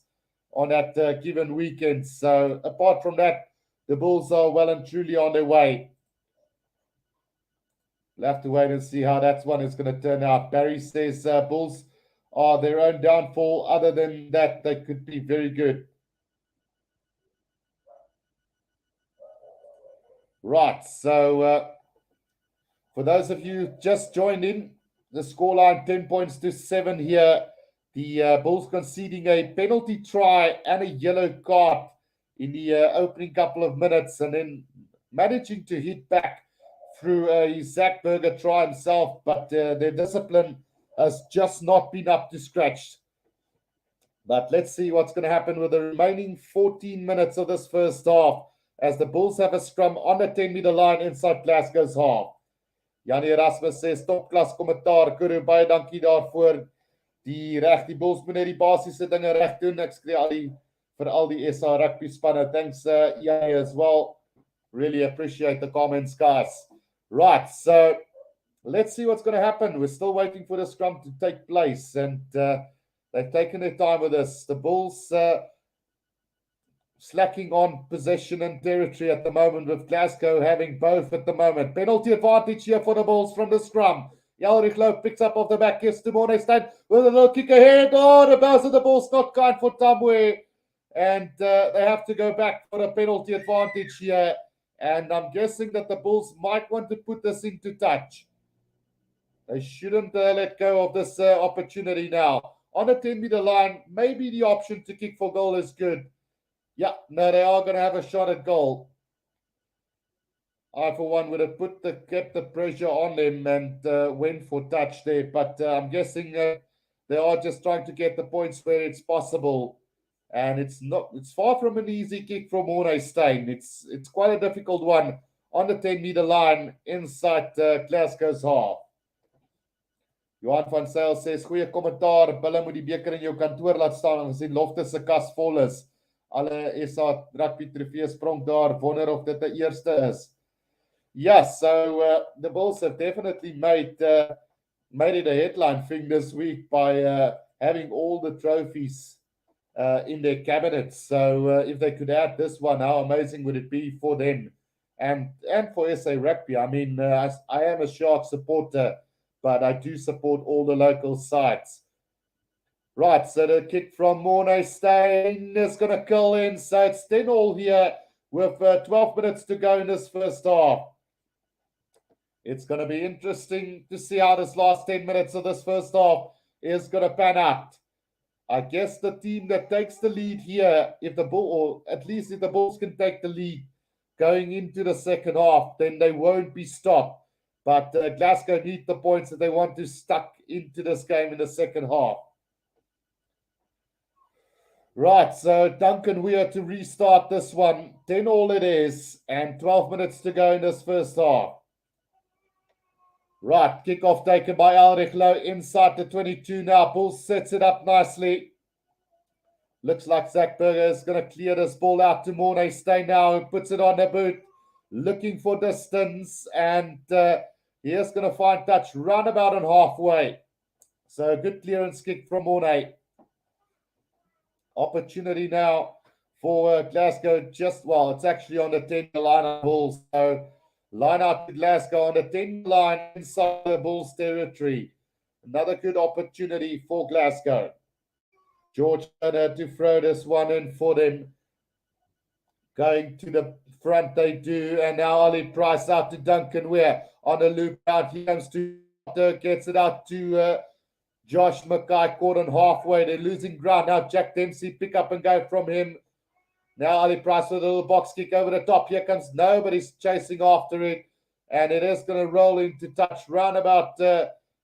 on that given weekend. So apart from that, the Bulls are well and truly on their way. We'll have to wait and see how that one is going to turn out. Barry says Bulls are their own downfall. Other than that, they could be very good. Right, so for those of you just joined in, the scoreline 10 points to 7 here. The Bulls conceding a penalty try and a yellow card in the opening couple of minutes, and then managing to hit back through a Zach Berger try himself, but their discipline has just not been up to scratch. But let's see what's going to happen with the remaining 14 minutes of this first half as the Bulls have a scrum on the 10-meter line inside Glasgow's half. Janie Erasmus sê stopklas kommentaar, Guru, baie dankie daarvoor. Die Bulls moet net die basiese dinge reg doen. Ek skree vir al die SA rugby spanne. Thanks Janie as well. Really appreciate the comments, guys. Right, so let's see what's going to happen. We're still waiting for the scrum to take place, and they've taken their time with this. The Bulls slacking on possession and territory at the moment, with Glasgow having both at the moment. Penalty advantage here for the Bulls from the scrum. Elrich Lowe picks up off the back, gets to Mornestein with a little kick ahead. Oh, the bounce of the Bulls not kind for Tamwe. And they have to go back for a penalty advantage here. And I'm guessing that the Bulls might want to put this into touch. They shouldn't let go of this opportunity now. On the 10-meter line, maybe the option to kick for goal is good. Yeah, no, they are going to have a shot at goal. I, for one, would have kept the pressure on them and went for touch there. But I'm guessing they are just trying to get the points where it's possible. And it's far from an easy kick from Mornestein. It's quite a difficult one on the 10-meter line inside Glasgow's half. Johan van Sail says, goeie kommentaar, Bulle moet die beker in jou kantoor laat staan, aangezien Loftus se kas vol is. Alle SA rugby trofees pronk daar, wonder of dit die eerste is. Yes, so the Bulls have definitely made it a headline thing this week by having all the trophies in their cabinets. So if they could add this one, how amazing would it be for them and for SA Rugby? I mean, I am a Shark supporter, but I do support all the local sides. Right, so the kick from Mornestein is going to kill in. So it's 10-all here with 12 minutes to go in this first half. It's going to be interesting to see how this last 10 minutes of this first half is going to pan out. I guess the team that takes the lead here, if the Bulls can take the lead going into the second half, then they won't be stopped. But Glasgow need the points that they want to stuck into this game in the second half. Right, so Duncan Weir to restart this one. 10-all it is, and 12 minutes to go in this first half. Right, kickoff taken by Elrich Lowe inside the 22 now. Bulls sets it up nicely. Looks like Zach Berger is going to clear this ball out to Mornestein now and puts it on the boot. Looking for distance, and he is going to find touch roundabout and halfway. So a good clearance kick from Mornay. Opportunity now for Glasgow. It's actually on the 10 line of Bulls. So line out to Glasgow on the 10 line inside the Bulls territory. Another good opportunity for Glasgow. George Turner to throw this one in for them. Going to the front they do, and now Ollie Price out to Duncan Weir on a loop out. He comes to gets it out to Josh Mackay, caught on halfway. They're losing ground. Now Jack Dempsey, pick up and go from him. Now Ali Price with a little box kick over the top. Here comes nobody's chasing after it. And it is going to roll into touch round about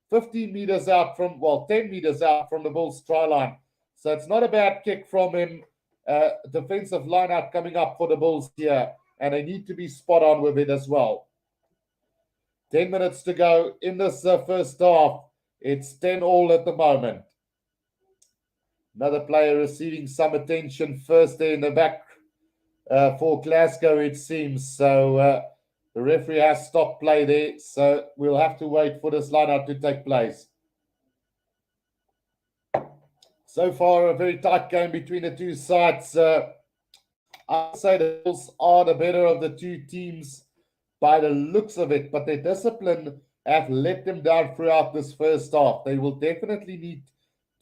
15 meters out from, 10 meters out from the Bulls try line. So it's not a bad kick from him. Defensive line out coming up for the Bulls here. And they need to be spot on with it as well. 10 minutes to go in this first half. It's 10-all at the moment. Another player receiving some attention first there in the back for Glasgow, it seems. So the referee has stopped play there. So we'll have to wait for this line-out to take place. So far, a very tight game between the two sides. I'd say the Bulls are the better of the two teams by the looks of it, but their discipline have let them down throughout this first half. They will definitely need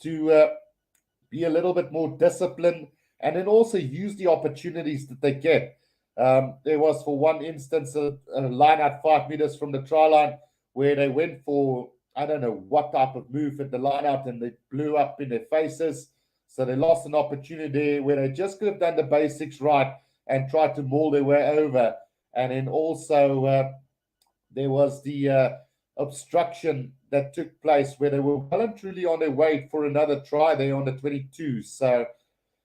to be a little bit more disciplined and then also use the opportunities that they get. There was, for one instance, a line out 5 meters from the try line where they went for, I don't know what type of move at the line out, and they blew up in their faces. So they lost an opportunity where they just could have done the basics right and tried to maul their way over. And then also there was the obstruction that took place where they were well and truly on their way for another try there on the 22. So,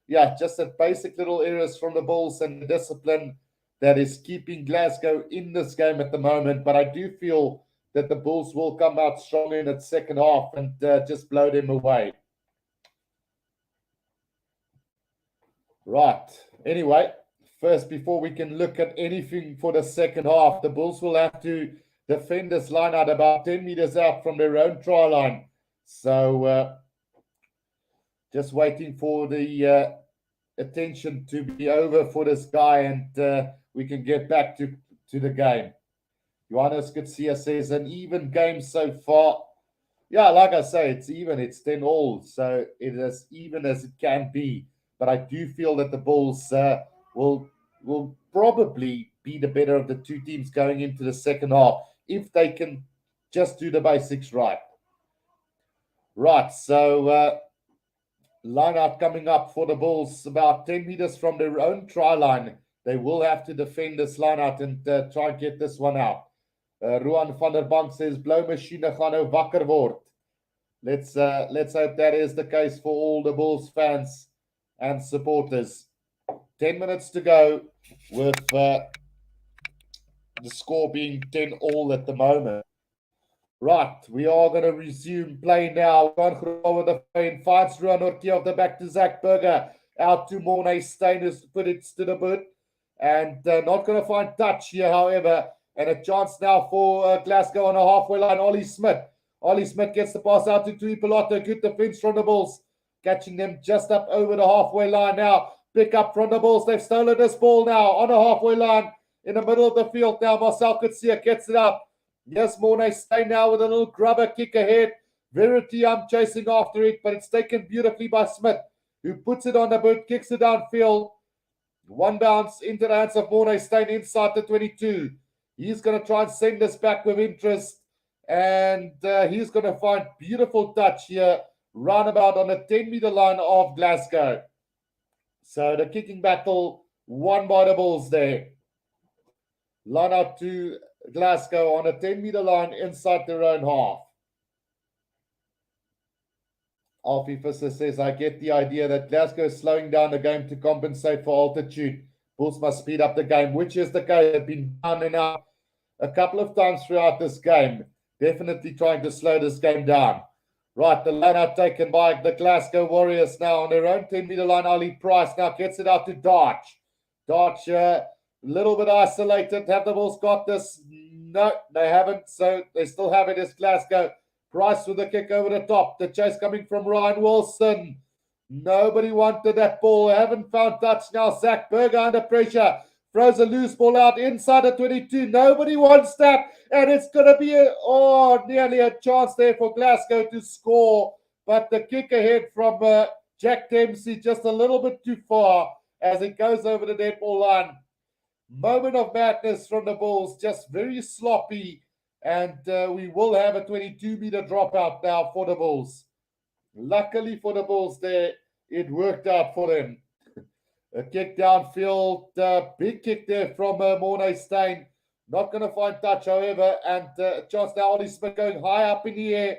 yeah, just a basic little errors from the Bulls and the discipline that is keeping Glasgow in this game at the moment. But I do feel that the Bulls will come out strong in its second half and just blow them away. Right. Anyway, first, before we can look at anything for the second half, the Bulls will have to defend this line out about 10 meters out from their own try line. So just waiting for the attention to be over for this guy, and we can get back to the game. Johannes Gutsia says, an even game so far. Yeah, like I say, it's even. It's 10-all, so it is as even as it can be. But I do feel that the Bulls will probably be the better of the two teams going into the second half if they can just do the basics right. Right, so line out coming up for the Bulls about 10 meters from their own try line. They will have to defend this line out and try and get this one out. Ruan van der Bank says, Blou Machine gaan nou wakker word. Let's hope that is the case for all the Bulls fans and supporters. 10 minutes to go with the score being 10-all at the moment. Right, we are going to resume play now. Van Grove with the fein, finds Ruan Orkie off the back to Zach Berger. Out to Mornay Steyn, who's put it to the boot. And not going to find touch here, however. And a chance now for Glasgow on a halfway line. Ollie Smith. Ollie Smith gets the pass out to Tui Pilato. Good defense from the Bulls. Catching them just up over the halfway line now. Pick up from the Bulls. They've stolen this ball now on a halfway line in the middle of the field now. Marcel Kutsia gets it up. Yes, Mornay Steyn now with a little grubber kick ahead. Verity, I'm chasing after it, but it's taken beautifully by Smith, who puts it on the boot, kicks it downfield. One bounce into the hands of Mornay Steyn inside the 22. He's going to try and send this back with interest, and he's going to find beautiful touch here, roundabout on the 10-meter line of Glasgow. So the kicking battle won by the Bulls there. Line out to Glasgow on a 10-meter line inside their own half. Alfie Fisser says, I get the idea that Glasgow is slowing down the game to compensate for altitude. Bulls must speed up the game, which is the case. They've been down and out a couple of times throughout this game. Definitely trying to slow this game down. Right, the line out taken by the Glasgow Warriors now on their own 10-meter line. Ali Price now gets it out to Darch. Darch, a little bit isolated. Have the Bulls got this? No, they haven't. So they still have it as Glasgow. Price with the kick over the top. The chase coming from Ryan Wilson. Nobody wanted that ball. Haven't found touch now. Zach Berger under pressure. Throws a loose ball out inside the 22. Nobody wants that. And it's going to be nearly a chance there for Glasgow to score. But the kick ahead from Jack Dempsey just a little bit too far as it goes over the dead ball line. Moment of madness from the Bulls. Just very sloppy And we will have a 22-meter dropout now for the Bulls. Luckily for the Bulls there, it worked out for them. A kick downfield, big kick there from Mornay Steyn. Not going to find touch, however, and chance now Ollie Smith going high up in the air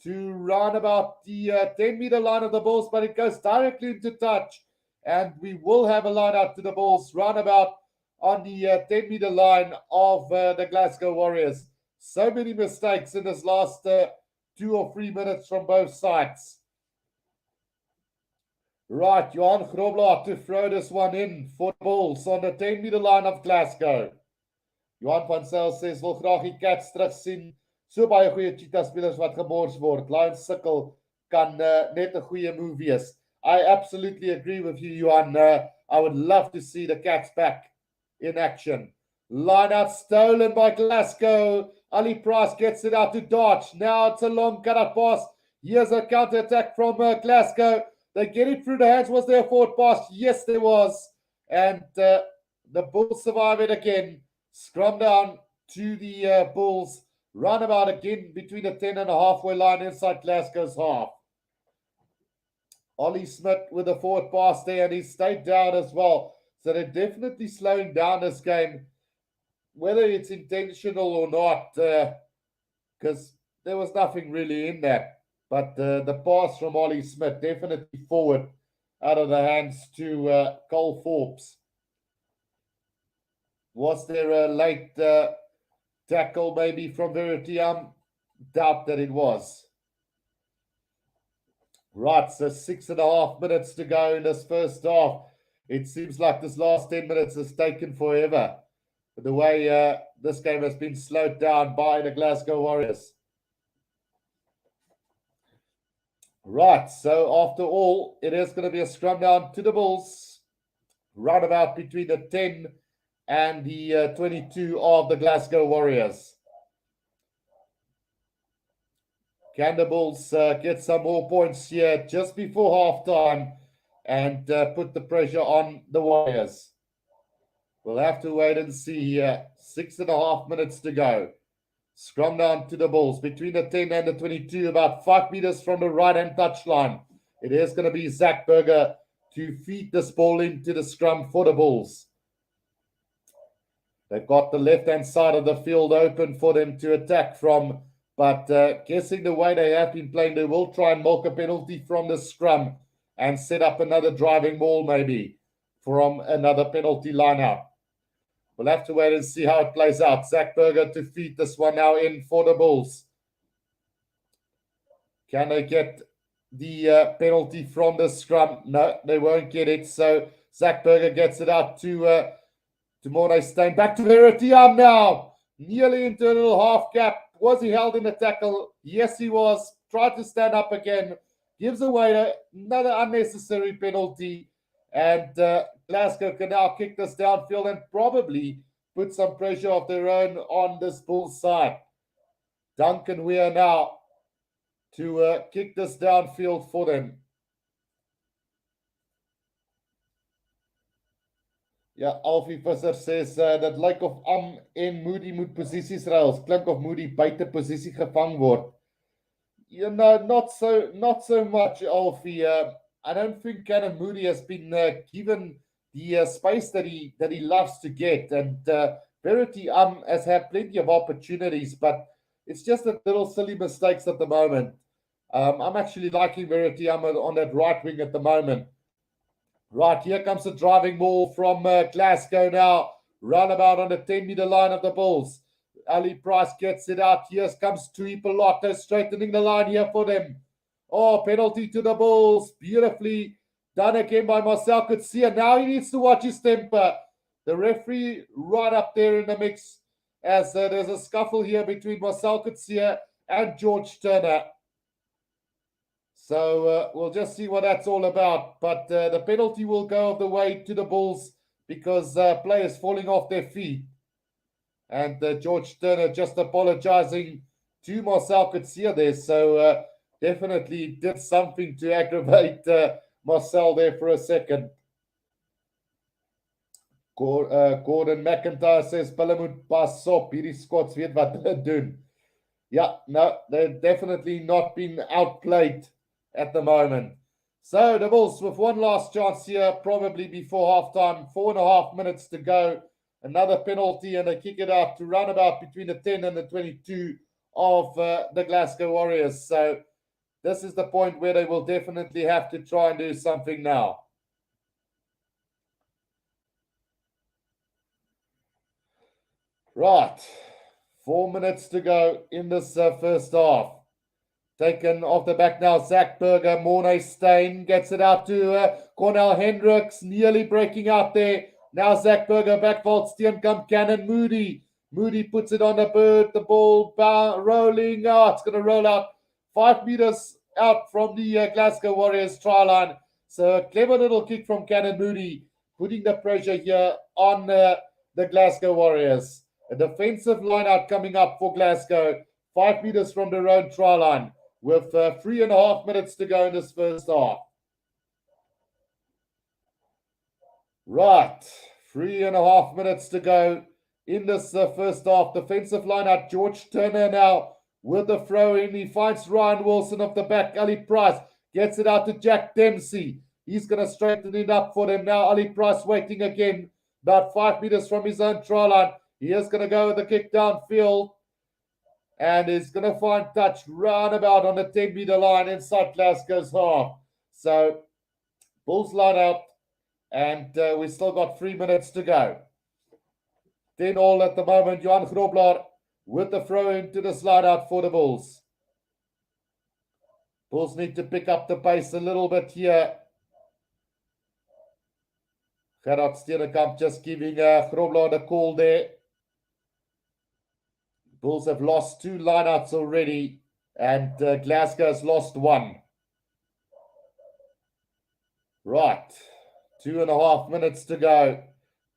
to round about the 10-meter line of the Bulls, but it goes directly into touch, and we will have a line out to the Bulls roundabout on the 10-meter line of the Glasgow Warriors. So many mistakes in this last 2 or 3 minutes from both sides. Right, Johan Grobler to throw this one in for the Bulls on the 10-meter line of Glasgow. Johan van Zyl says, wil graag die Cats terug sien. So baie goeie cheetah spelers wat gebors word. Lions sukkel kan net 'n goeie move wees. I absolutely agree with you, Johan. I would love to see the Cats back in action. Line out stolen by Glasgow. Ali Price gets it out to Dodge. Now it's a long cut-out pass. Here's a counter-attack from Glasgow. They get it through the hands. Was there a forward pass? Yes, there was. And the Bulls survive it again. Scrum down to the Bulls. Roundabout again between the 10 and the halfway line inside Glasgow's half. Ollie Smith with a forward pass there, and he stayed down as well. So they're definitely slowing down this game, whether it's intentional or not, because there was nothing really in that. But the pass from Ollie Smith definitely forward out of the hands to Cole Forbes. Was there a late tackle maybe from Verity? Doubt that it was. Right, so 6.5 minutes to go in this first half. It seems like this last 10 minutes has taken forever. The way this game has been slowed down by the Glasgow Warriors. Right, so after all, it is going to be a scrum down to the Bulls, right about between the 10 and the 22 of the Glasgow Warriors. Can the Bulls get some more points here just before halftime and put the pressure on the Warriors? We'll have to wait and see here. 6.5 minutes to go. Scrum down to the Bulls between the 10 and the 22, about 5 meters from the right-hand touchline. It is going to be Zach Berger to feed this ball into the scrum for the Bulls. They've got the left-hand side of the field open for them to attack from, but guessing the way they have been playing, they will try and milk a penalty from the scrum and set up another driving ball maybe from another penalty line-out. We'll have to wait and see how it plays out. Zach Berger to feed this one now in for the Bulls. Can they get the penalty from the scrum? No, they won't get it. So Zach Berger gets it out to Mornay Steyn. Back to Verity now. Nearly into a little half gap. Was he held in the tackle? Yes, he was. Tried to stand up again. Gives away another unnecessary penalty. And Glasgow can now kick this downfield and probably put some pressure of their own on this Bulls side. Duncan Weir now to kick this downfield for them. Ja, Alfie Visser says dat lyk of en Moody moet posisies ruil. Klink of Moody buite posisie gevang word. You know, not so much, Alfie. I don't think Cannon Moody has been given the space that he loves to get, and Verity has had plenty of opportunities, but it's just a little silly mistakes at the moment. I'm actually liking Verity on that right wing at the moment. Right, here comes the driving ball from Glasgow now, roundabout on the 10-meter line of the Bulls. Ali Price gets it out. Here comes Tui Pilato straightening the line here for them. Oh, penalty to the Bulls. Beautifully done again by Marcel Coetzee. Now he needs to watch his temper. The referee right up there in the mix as there's a scuffle here between Marcel Coetzee and George Turner. So we'll just see what that's all about. But the penalty will go of the way to the Bulls because players falling off their feet. And George Turner just apologizing to Marcel Coetzee there. So definitely did something to aggravate Marcel there for a second. Gordon McIntyre says, Hulle moet pas op, hierdie Scots weet wat hulle doen. Yeah, no, they've definitely not been outplayed at the moment. So the Bulls with one last chance here, probably before halftime, 4.5 minutes to go. Another penalty and they kick it out to run about between the 10 and the 22 of the Glasgow Warriors. So this is the point where they will definitely have to try and do something now. Right, 4 minutes to go in this first half. Taken off the back now, Zach Berger, Morne Steyn gets it out to Cornell Hendricks, nearly breaking out there. Now Zach Berger, backfold, Steenkamp, Cannon, Moody. Moody puts it on the bird, the ball rolling out. It's going to roll out 5 meters out from the Glasgow Warriors try line. So a clever little kick from Cannon Moody, putting the pressure here on the Glasgow Warriors. A defensive line out coming up for Glasgow, 5 meters from their own try line, with 3.5 minutes to go in this first half. Right, 3.5 minutes to go in this first half. Defensive line out, George Turner now with the throw in. He finds Ryan Wilson off the back. Ali Price gets it out to Jack Dempsey. He's going to straighten it up for them now. Ali Price waiting again, about 5 meters from his own try line. He is going to go with the kick downfield. And is going to find touch roundabout on the 10-meter line inside Glasgow's half. So, Bulls line out, and we still got 3 minutes to go. 10-all at the moment. Johan Grobler with the throw into the slide out for the Bulls. Bulls need to pick up the pace a little bit here. Gerard Steenkamp just giving Grobler the call there. Bulls have lost 2 lineouts already, and Glasgow has lost 1. Right, 2.5 minutes to go.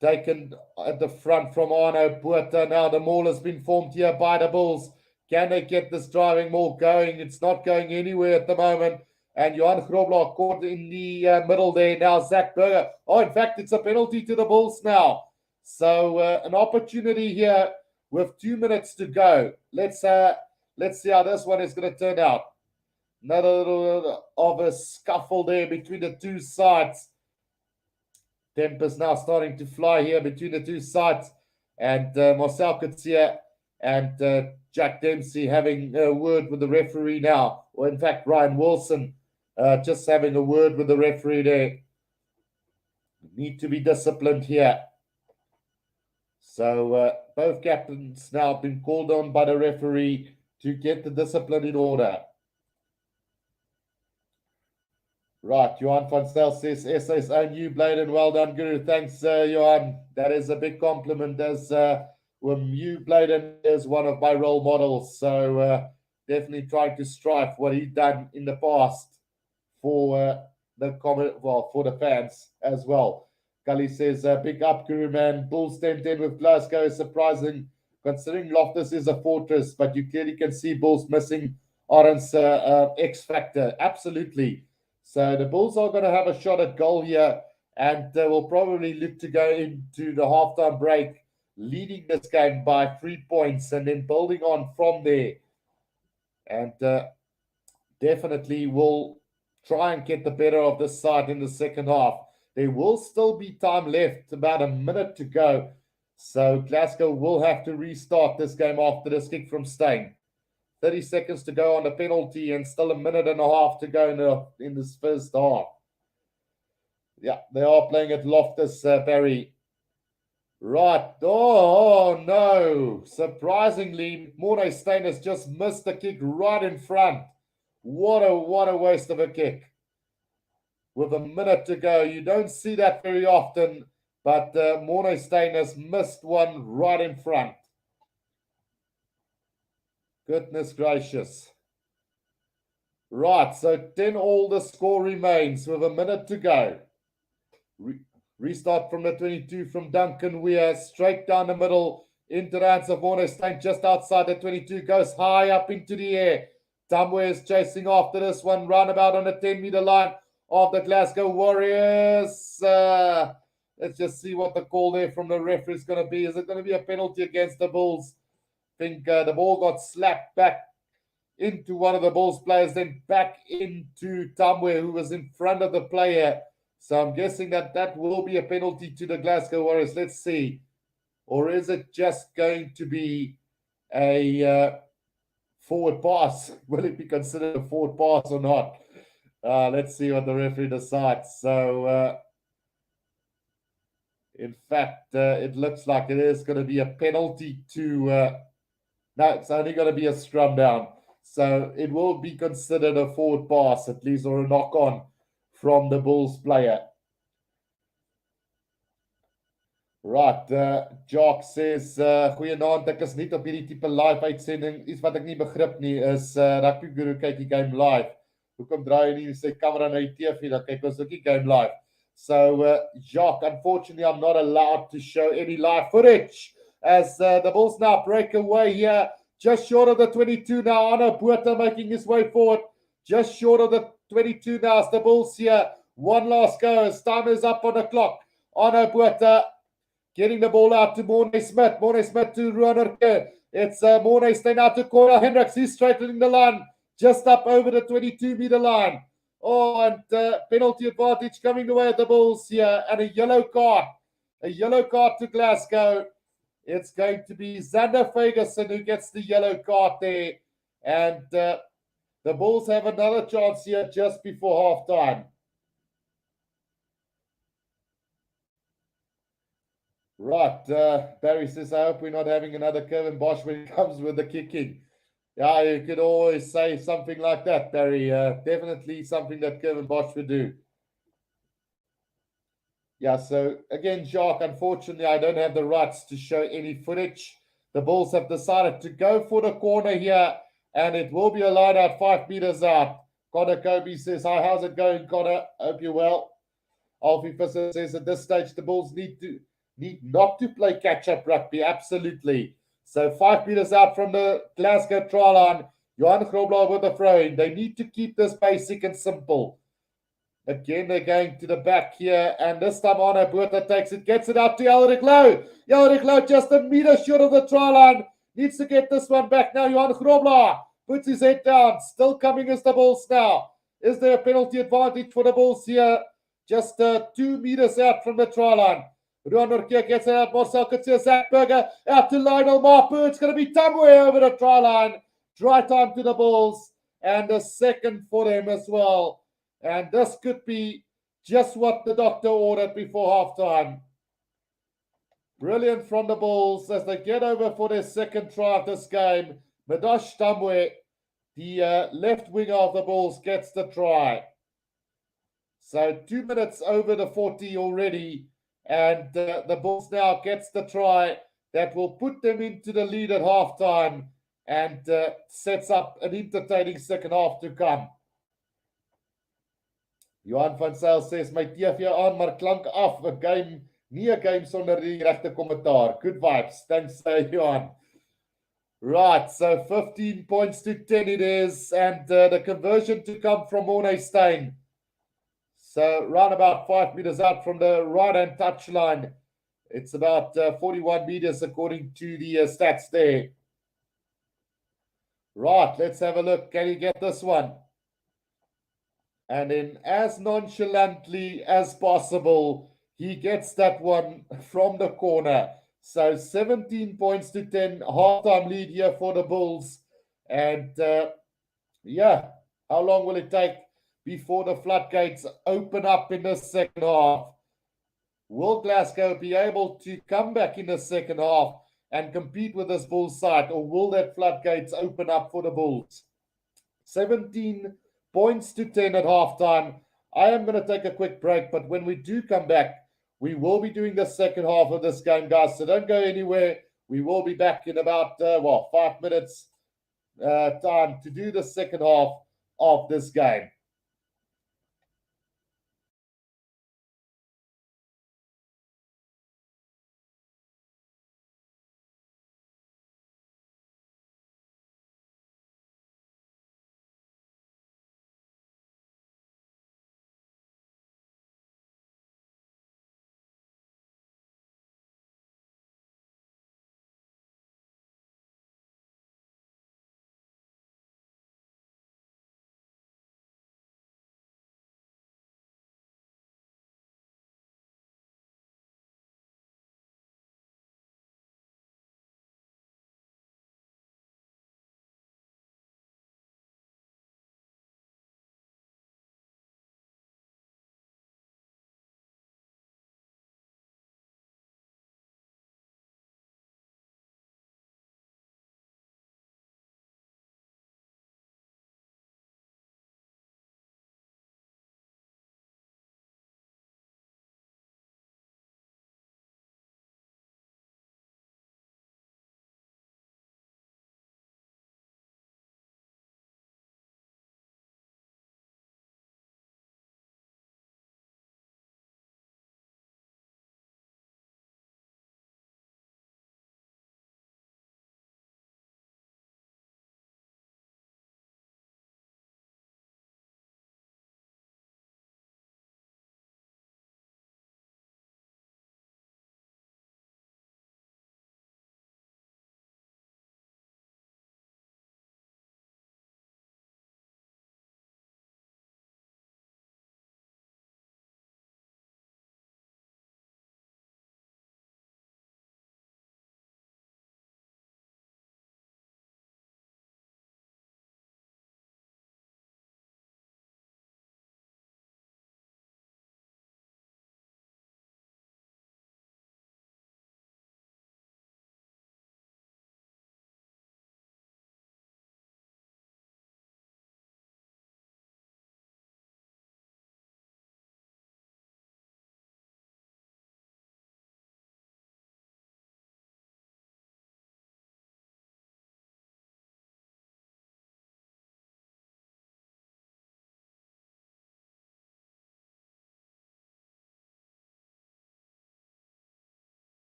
Taken at the front from Arno Puerta. Now the maul has been formed here by the Bulls. Can they get this driving maul going? It's not going anywhere at the moment. And Johan Grobler caught in the middle there. Now Zach Berger. Oh, in fact, it's a penalty to the Bulls now. So an opportunity here with 2 minutes to go. Let's see how this one is going to turn out. Another little of a scuffle there between the two sides. Tempers now starting to fly here between the two sides. And Marcel Coetzee and Jack Dempsey having a word with the referee now. Or in fact, Ryan Wilson just having a word with the referee there. Need to be disciplined here. So both captains now have been called on by the referee to get the discipline in order. Right, Johan van Stel says, SA's own you, Bladen. Well done, Guru. Thanks, Johan. That is a big compliment, as you, Bladen, is one of my role models. So definitely trying to strive what he's done in the past for for the fans as well. Cully says, big up, Guru, man. Bulls 10-10 with Glasgow is surprising, considering Loftus is a fortress, but you clearly can see Bulls missing Aaron's X factor. Absolutely. So the Bulls are going to have a shot at goal here, and will probably look to go into the halftime break, leading this game by 3 points, and then building on from there. And definitely will try and get the better of this side in the second half. There will still be time left, about a minute to go. So Glasgow will have to restart this game after this kick from Steyn. 30 seconds to go on the penalty, and still a minute and a half to go in this first half. Yeah, they are playing at Loftus, Barry. Right. Oh, no. Surprisingly, Morne Steyn has just missed the kick right in front. What a waste of a kick. With a minute to go. You don't see that very often, but Morne Steyn has missed one right in front. Goodness gracious. Right, so 10-all the score remains with a minute to go. Restart from the 22 from Duncan Weir, straight down the middle into the hands of Morne Steyn, just outside the 22, goes high up into the air. Tamwe is chasing after this one, roundabout on the 10-meter line of the Glasgow Warriors. Let's just see what the call there from the referee is going to be. Is it going to be a penalty against the Bulls? I think the ball got slapped back into one of the Bulls players, then back into Tamwe, who was in front of the player. So I'm guessing that will be a penalty to the Glasgow Warriors. Let's see. Or is it just going to be a forward pass? Will it be considered a forward pass or not? Let's see what the referee decides. So, in fact, it looks like it is going to be a penalty to... no, it's only going to be a scrum down. So it will be considered a forward pass, at least, or a knock-on from the Bulls player. Right, Jock says, goeienaand, ek is niet op hierdie type live uitsending. Iets wat ek nie begrip nie is Rugby Guru kyk die game live. Hoekom draai jy nie sy kamera na die TV, dan kyk ons ook die game live. So, Jock, unfortunately, I'm not allowed to show any live footage as the Bulls now break away here. Just short of the 22 now. Arno Botha making his way forward. Just short of the 22 now. It's the Bulls here. One last go as time is up on the clock. Arno Botha getting the ball out to Mornay Smith. Mornay Smith to Ruanerke. It's Mornay staying out to corner. Hendricks, he's straightening the line. Just up over the 22-meter line. Oh, and penalty advantage coming the way of the Bulls here. And a yellow card. A yellow card to Glasgow. It's going to be Xander Ferguson who gets the yellow card there. And the Bulls have another chance here just before halftime. Right, Barry says, I hope we're not having another Kevin Bosch when it comes with the kicking. Yeah, you could always say something like that, Barry. Definitely something that Kevin Bosch would do. Yeah, so again, Jacques, unfortunately, I don't have the rights to show any footage. The Bulls have decided to go for the corner here, and it will be a line out 5 meters out. Connor Kobe says, hi, how's it going, Connor? Hope you're well. Alfie Fisser says, at this stage, the Bulls need not to play catch-up rugby, absolutely. So 5 meters out from the Glasgow try line, Johan Grobler with the throw-in. They need to keep this basic and simple. Again, they're going to the back here, and this time Arno Botha takes it, gets it out to Elric Lowe. Elric Lowe just a meter short of the try line. Needs to get this one back now. Johan Grobler puts his head down. Still coming as the Bulls now. Is there a penalty advantage for the Bulls here? Just 2 meters out from the try line. Ruanerke gets it out. Marcel Kutsia, Zach Berger out to Lionel Mapu. It's going to be Tamwe over the try line. Dry time to the Bulls, and a second for them as well. And this could be just what the doctor ordered before halftime. Brilliant from the Bulls as they get over for their second try of this game. Madosh Tamwe, the left winger of the Bulls, gets the try. So 2 minutes over the 40 already. And the Bulls now gets the try that will put them into the lead at halftime and sets up an entertaining second half to come. Johan van Zyl says, my TV aan, maar klank af. A game, nie 'n game sonder die regte kommentaar. Good vibes. Thanks, Johan. Right, so 15 points to 10 it is, and the conversion to come from Mornay Steyn. So round about 5 meters out from the right-hand touchline. It's about 41 meters according to the stats there. Right, let's have a look. Can you get this one? And then as nonchalantly as possible, he gets that one from the corner. So 17 points to 10, halftime lead here for the Bulls. And yeah, how long will it take before the floodgates open up in the second half? Will Glasgow be able to come back in the second half and compete with this Bulls side, or will that floodgates open up for the Bulls? 17 points to 10 at halftime. I am going to take a quick break, but when we do come back, we will be doing the second half of this game, guys. So don't go anywhere. We will be back in about, 5 minutes time to do the second half of this game.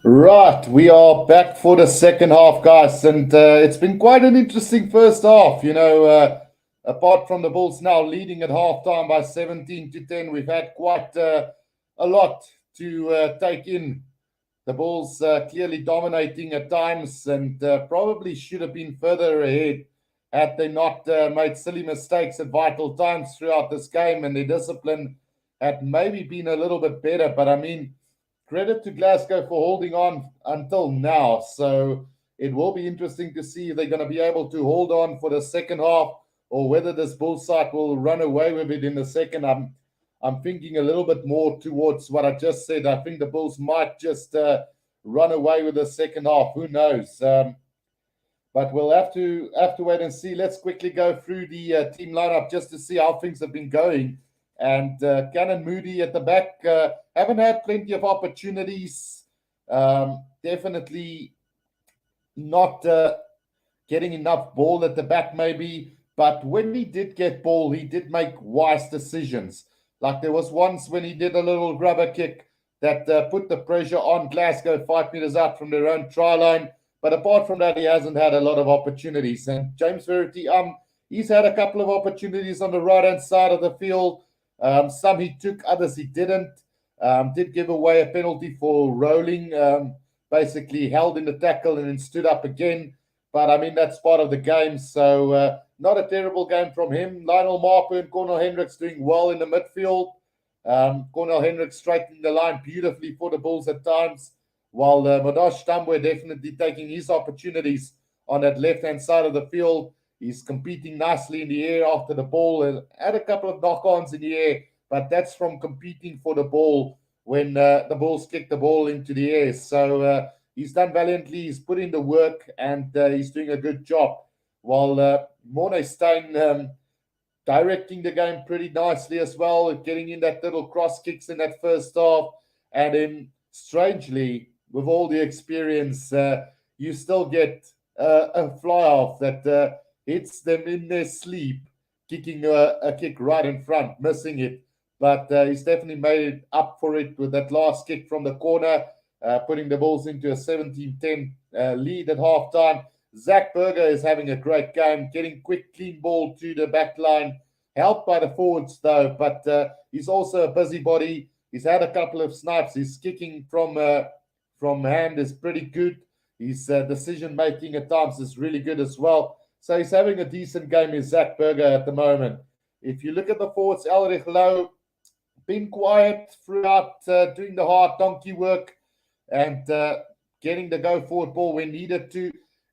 Right, we are back for the second half, guys, and it's been quite an interesting first half. Apart from the Bulls now leading at halftime by 17-10, we've had quite a lot to take in. The Bulls clearly dominating at times and probably should have been further ahead had they not made silly mistakes at vital times throughout this game, and their discipline had maybe been a little bit better. But I mean, credit to Glasgow for holding on until now. So it will be interesting to see if they're going to be able to hold on for the second half or whether this Bulls side will run away with it in the second. I'm thinking a little bit more towards what I just said. I think the Bulls might just run away with the second half. Who knows? But we'll have to wait and see. Let's quickly go through the team lineup just to see how things have been going. And Cannon Moody at the back haven't had plenty of opportunities. Definitely not getting enough ball at the back, maybe. But when he did get ball, he did make wise decisions. Like there was once when he did a little rubber kick that put the pressure on Glasgow 5 meters out from their own try line. But apart from that, he hasn't had a lot of opportunities. And James Verity, he's had a couple of opportunities on the right-hand side of the field. Some he took, others he didn't. Did give away a penalty for rolling, basically held in the tackle and then stood up again. But I mean, that's part of the game. So not a terrible game from him. Lionel Marper and Cornel Hendricks doing well in the midfield. Cornel Hendricks straightening the line beautifully for the Bulls at times, while Modash Tambwe definitely taking his opportunities on that left-hand side of the field. He's competing nicely in the air after the ball and had a couple of knock-ons in the air, but that's from competing for the ball when the Bulls kick the ball into the air. So he's done valiantly. He's put in the work, and he's doing a good job. While Morne Stein directing the game pretty nicely as well, getting in that little cross kicks in that first half. And then, strangely, with all the experience, you still get a fly-off that hits them in their sleep, kicking a kick right in front, missing it. But he's definitely made up for it with that last kick from the corner, putting the Bulls into a 17-10 lead at halftime. Zach Berger is having a great game, getting quick, clean ball to the back line, helped by the forwards, though. But he's also a busybody. He's had a couple of snipes. His kicking from hand is pretty good. His decision-making at times is really good as well. So he's having a decent game in Zach Berger at the moment. If you look at the forwards, Elrich Lowe, been quiet throughout, doing the hard donkey work and getting the go-forward ball when needed to.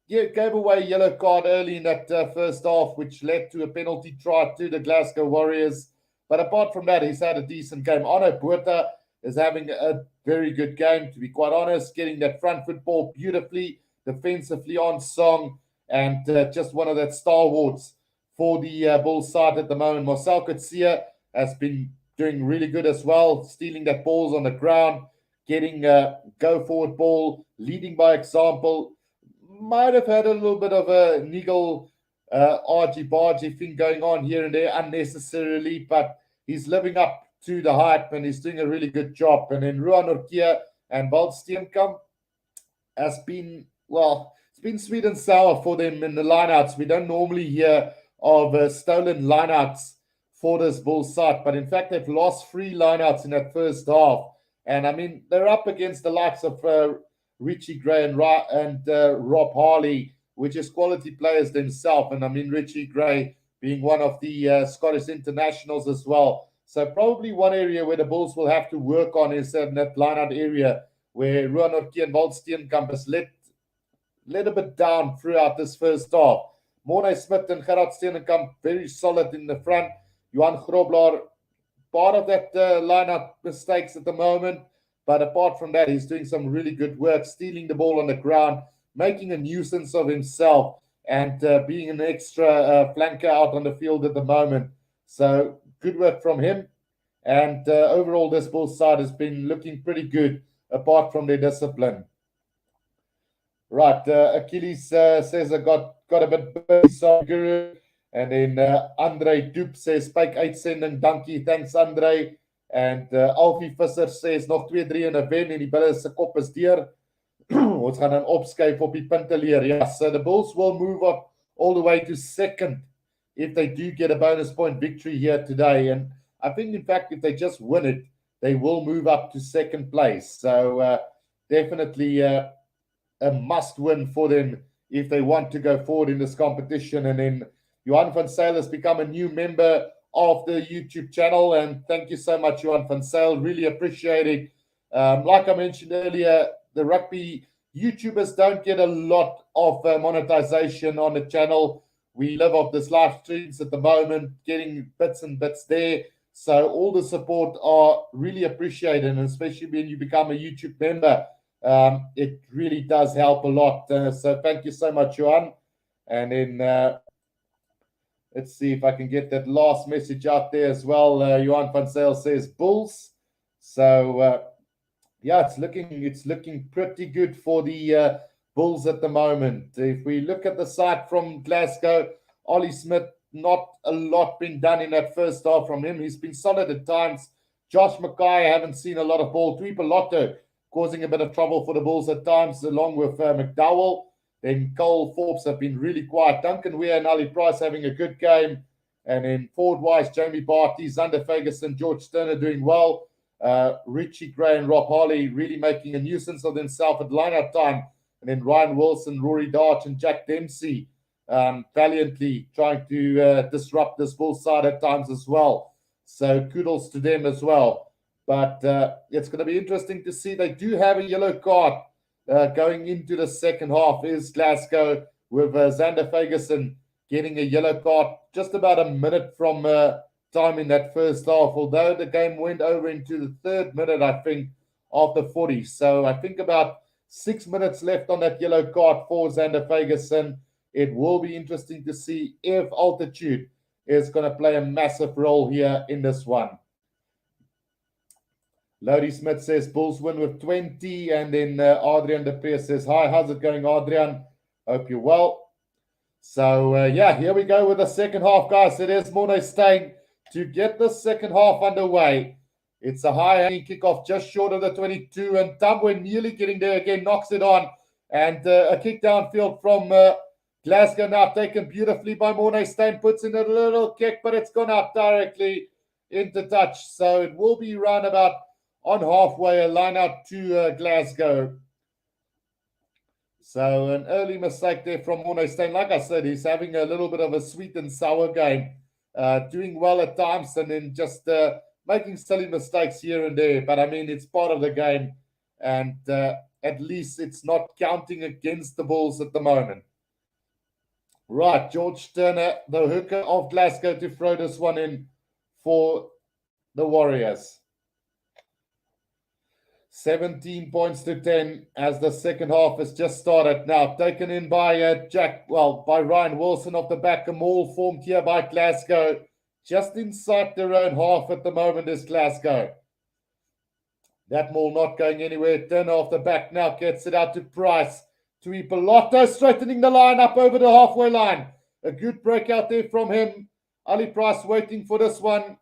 Yeah, gave away a yellow card early in that first half, which led to a penalty try to the Glasgow Warriors. But apart from that, he's had a decent game. Arno Botha is having a very good game, to be quite honest, getting that front foot ball beautifully, defensively on song, and just one of that stalwarts for the Bulls side at the moment. Marcel Coetzee has been doing really good as well, stealing that balls on the ground, getting a go-forward ball, leading by example. Might have had a little bit of a niggle argy-bargy thing going on here and there unnecessarily, but he's living up to the hype and he's doing a really good job. And then Ruan Orkia and Walt Steenkamp has been, well, it's been sweet and sour for them in the lineouts. We don't normally hear of stolen lineouts for this Bulls side, but in fact, they've lost 3 lineouts in that first half. And I mean, they're up against the likes of Richie Gray and Rob Harley, which is quality players themselves. And I mean, Richie Gray being one of the Scottish internationals as well. So probably one area where the Bulls will have to work on is in that line-out area where Ruan Orkie and Walt Steenkamp has let a bit down throughout this first half. Morne Smith and Gerard Steenkamp very solid in the front. Johan Grobler, part of that line-out mistakes at the moment. But apart from that, he's doing some really good work, stealing the ball on the ground, making a nuisance of himself, and being an extra flanker out on the field at the moment. So good work from him. And overall, this Bulls side has been looking pretty good, apart from their discipline. Right, Achilles says I got a bit busy, sorry, Guru. And then Andre Doep says, Spike uitsending, dankie, thanks Andre. En Alfie Visser says nog 2-3 in 'n wen en die bulle se kop is deur. Ons gaan dan opskuif op die punte leer. Yeah, so the Bulls will move up all the way to second if they do get a bonus point victory here today. And I think, in fact, if they just win it, they will move up to second place. So definitely a must win for them if they want to go forward in this competition. And then Johan van Zyl has become a new member of the YouTube channel. And thank you so much, Johan van Zyl. Really appreciate it. Like I mentioned earlier, the rugby YouTubers don't get a lot of monetization on the channel. We live off this live streams at the moment, getting bits and bits there. So all the support are really appreciated, and especially when you become a YouTube member, it really does help a lot. So thank you so much, Johan. And then let's see if I can get that last message out there as well. Johan van Zyl says Bulls. So yeah, it's looking pretty good for the Bulls at the moment. If we look at the side from Glasgow, Ollie Smith, not a lot been done in that first half from him. He's been solid at times. Josh Mackay, I haven't seen a lot of ball. Tui Pelotto causing a bit of trouble for the Bulls at times, along with McDowell. Then Cole Forbes have been really quiet. Duncan Weir and Ali Price having a good game. And then forward-wise, Jamie Barty, Zander Ferguson, George Turner doing well. Richie Gray and Rob Harley really making a nuisance of themselves at line-out time. And then Ryan Wilson, Rory Darch, and Jack Dempsey valiantly trying to disrupt this Bull side at times as well. So kudos to them as well. But it's going to be interesting to see. They do have a yellow card going into the second half. Is Glasgow with Zander Ferguson getting a yellow card just about a minute from time in that first half, although the game went over into the third minute, I think, of the 40. So I think about 6 minutes left on that yellow card for Zander Ferguson. It will be interesting to see if altitude is going to play a massive role here in this one. Lodi Smith says Bulls win with 20. And then Adrian De Pre says, hi, how's it going, Adrian? Hope you're well. So, yeah, here we go with the second half, guys. It is Morne Steyn to get the second half underway. It's a high-hanging kickoff just short of the 22. And Tambwe nearly getting there again, knocks it on. And a kick downfield from Glasgow now taken beautifully by Morne Steyn. Puts in a little kick, but it's gone out directly into touch. So it will be round about on halfway, a line out to Glasgow. So an early mistake there from Morne Steyn. Like I said, he's having a little bit of a sweet and sour game. Doing well at times and then just making silly mistakes here and there. But I mean, it's part of the game. And at least it's not counting against the Bulls at the moment. Right, George Turner, the hooker of Glasgow, to throw this one in for the Warriors. 17 points to 10 as the second half has just started. Now taken in by by Ryan Wilson off the back. A maul formed here by Glasgow. Just inside their own half at the moment is Glasgow. That maul not going anywhere. Turner off the back now gets it out to Price. Tui Pelotto straightening the line up over the halfway line. A good breakout there from him. Ali Price waiting for this one.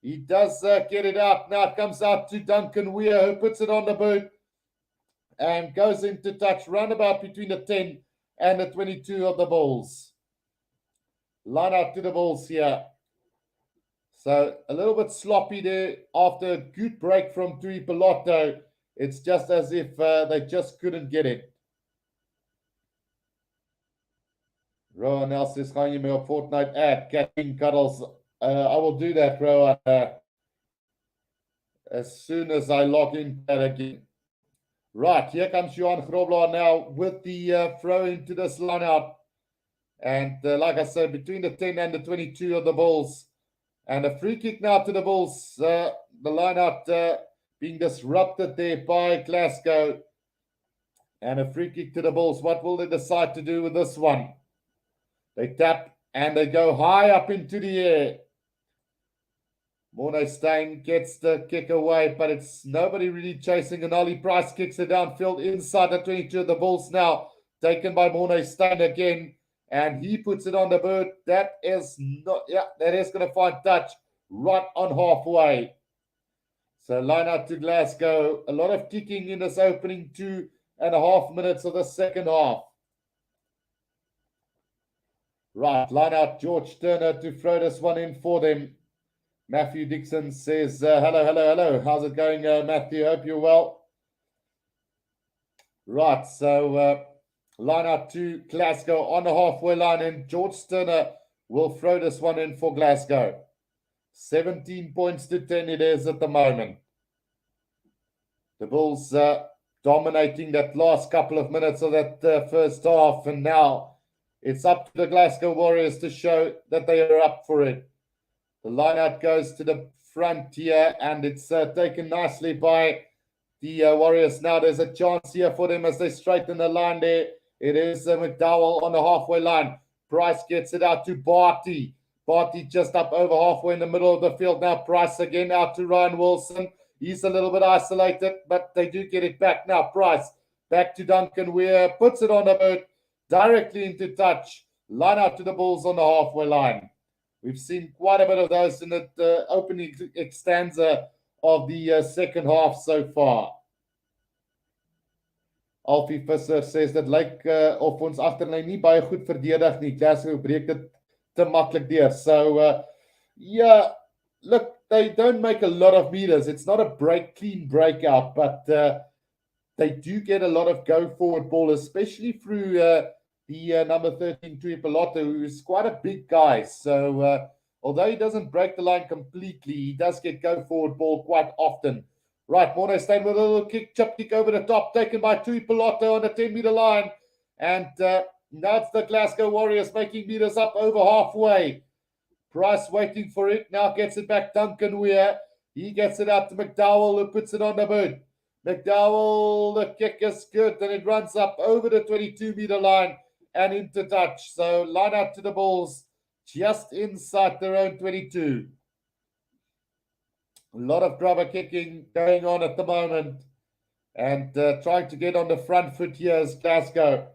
He does get it out. Now it comes out to Duncan Weir, who puts it on the boot and goes into touch roundabout between the 10 and the 22 of the Bulls. Line out to the Bulls here. So a little bit sloppy there after a good break from Tui Pelotto. It's just as if they just couldn't get it. Rowan else says, gaan jy my op Fortnite ad, Catching Cuddles. I will do that, Rowan, as soon as I log in again. Right, here comes Johan Grobler now with the throw into this line out. And like I said, between the 10 and the 22 of the Bulls. And a free kick now to the Bulls. The line out being disrupted there by Glasgow. And a free kick to the Bulls. What will they decide to do with this one? They tap and they go high up into the air. Morne Steyn gets the kick away, but it's nobody really chasing. And Ollie Price kicks it downfield inside the 22 of the Bulls now. Taken by Morne Steyn again. And he puts it on the boot. That is going to find touch right on halfway. So line out to Glasgow. A lot of kicking in this opening 2 and a half minutes of the second half. Right, line out George Turner to throw this one in for them. Matthew Dixon says, hello. How's it going, Matthew? Hope you're well. Right, so line out to Glasgow on the halfway line, and George Turner will throw this one in for Glasgow. 17 points to 10 it is at the moment. The Bulls dominating that last couple of minutes of that first half, and now it's up to the Glasgow Warriors to show that they are up for it. The line-out goes to the front here, and it's taken nicely by the Warriors. Now there's a chance here for them as they straighten the line there. It is McDowell on the halfway line. Price gets it out to Barty. Barty just up over halfway in the middle of the field. Now Price again out to Ryan Wilson. He's a little bit isolated, but they do get it back. Now Price back to Duncan Weir. Puts it on the boat directly into touch. Line out to the Bulls on the halfway line. We've seen quite a bit of those in the opening stanza of the second half so far. Alfie Visser says dat lyk of ons agterlyn nie baie goed verdedig nie. Glasgow breek dit te maklik deur. So yeah, look, they don't make a lot of meters. It's not a clean breakout, but they do get a lot of go forward ball, especially through the number 13 Tuipoloto, who is quite a big guy. So although he doesn't break the line completely, he does get go forward ball quite often. Right, Morne staying with a little chip kick over the top, taken by Tuipoloto on the 10-meter line. And now it's the Glasgow Warriors making meters up over halfway. Price waiting for it, now gets it back Duncan Weir. He gets it out to McDowell, who puts it on the boot. McDowell, the kick is good, and it runs up over the 22-meter line and into touch. So line out to the Bulls just inside their own 22. A lot of rubber kicking going on at the moment, and trying to get on the front foot here is Glasgow.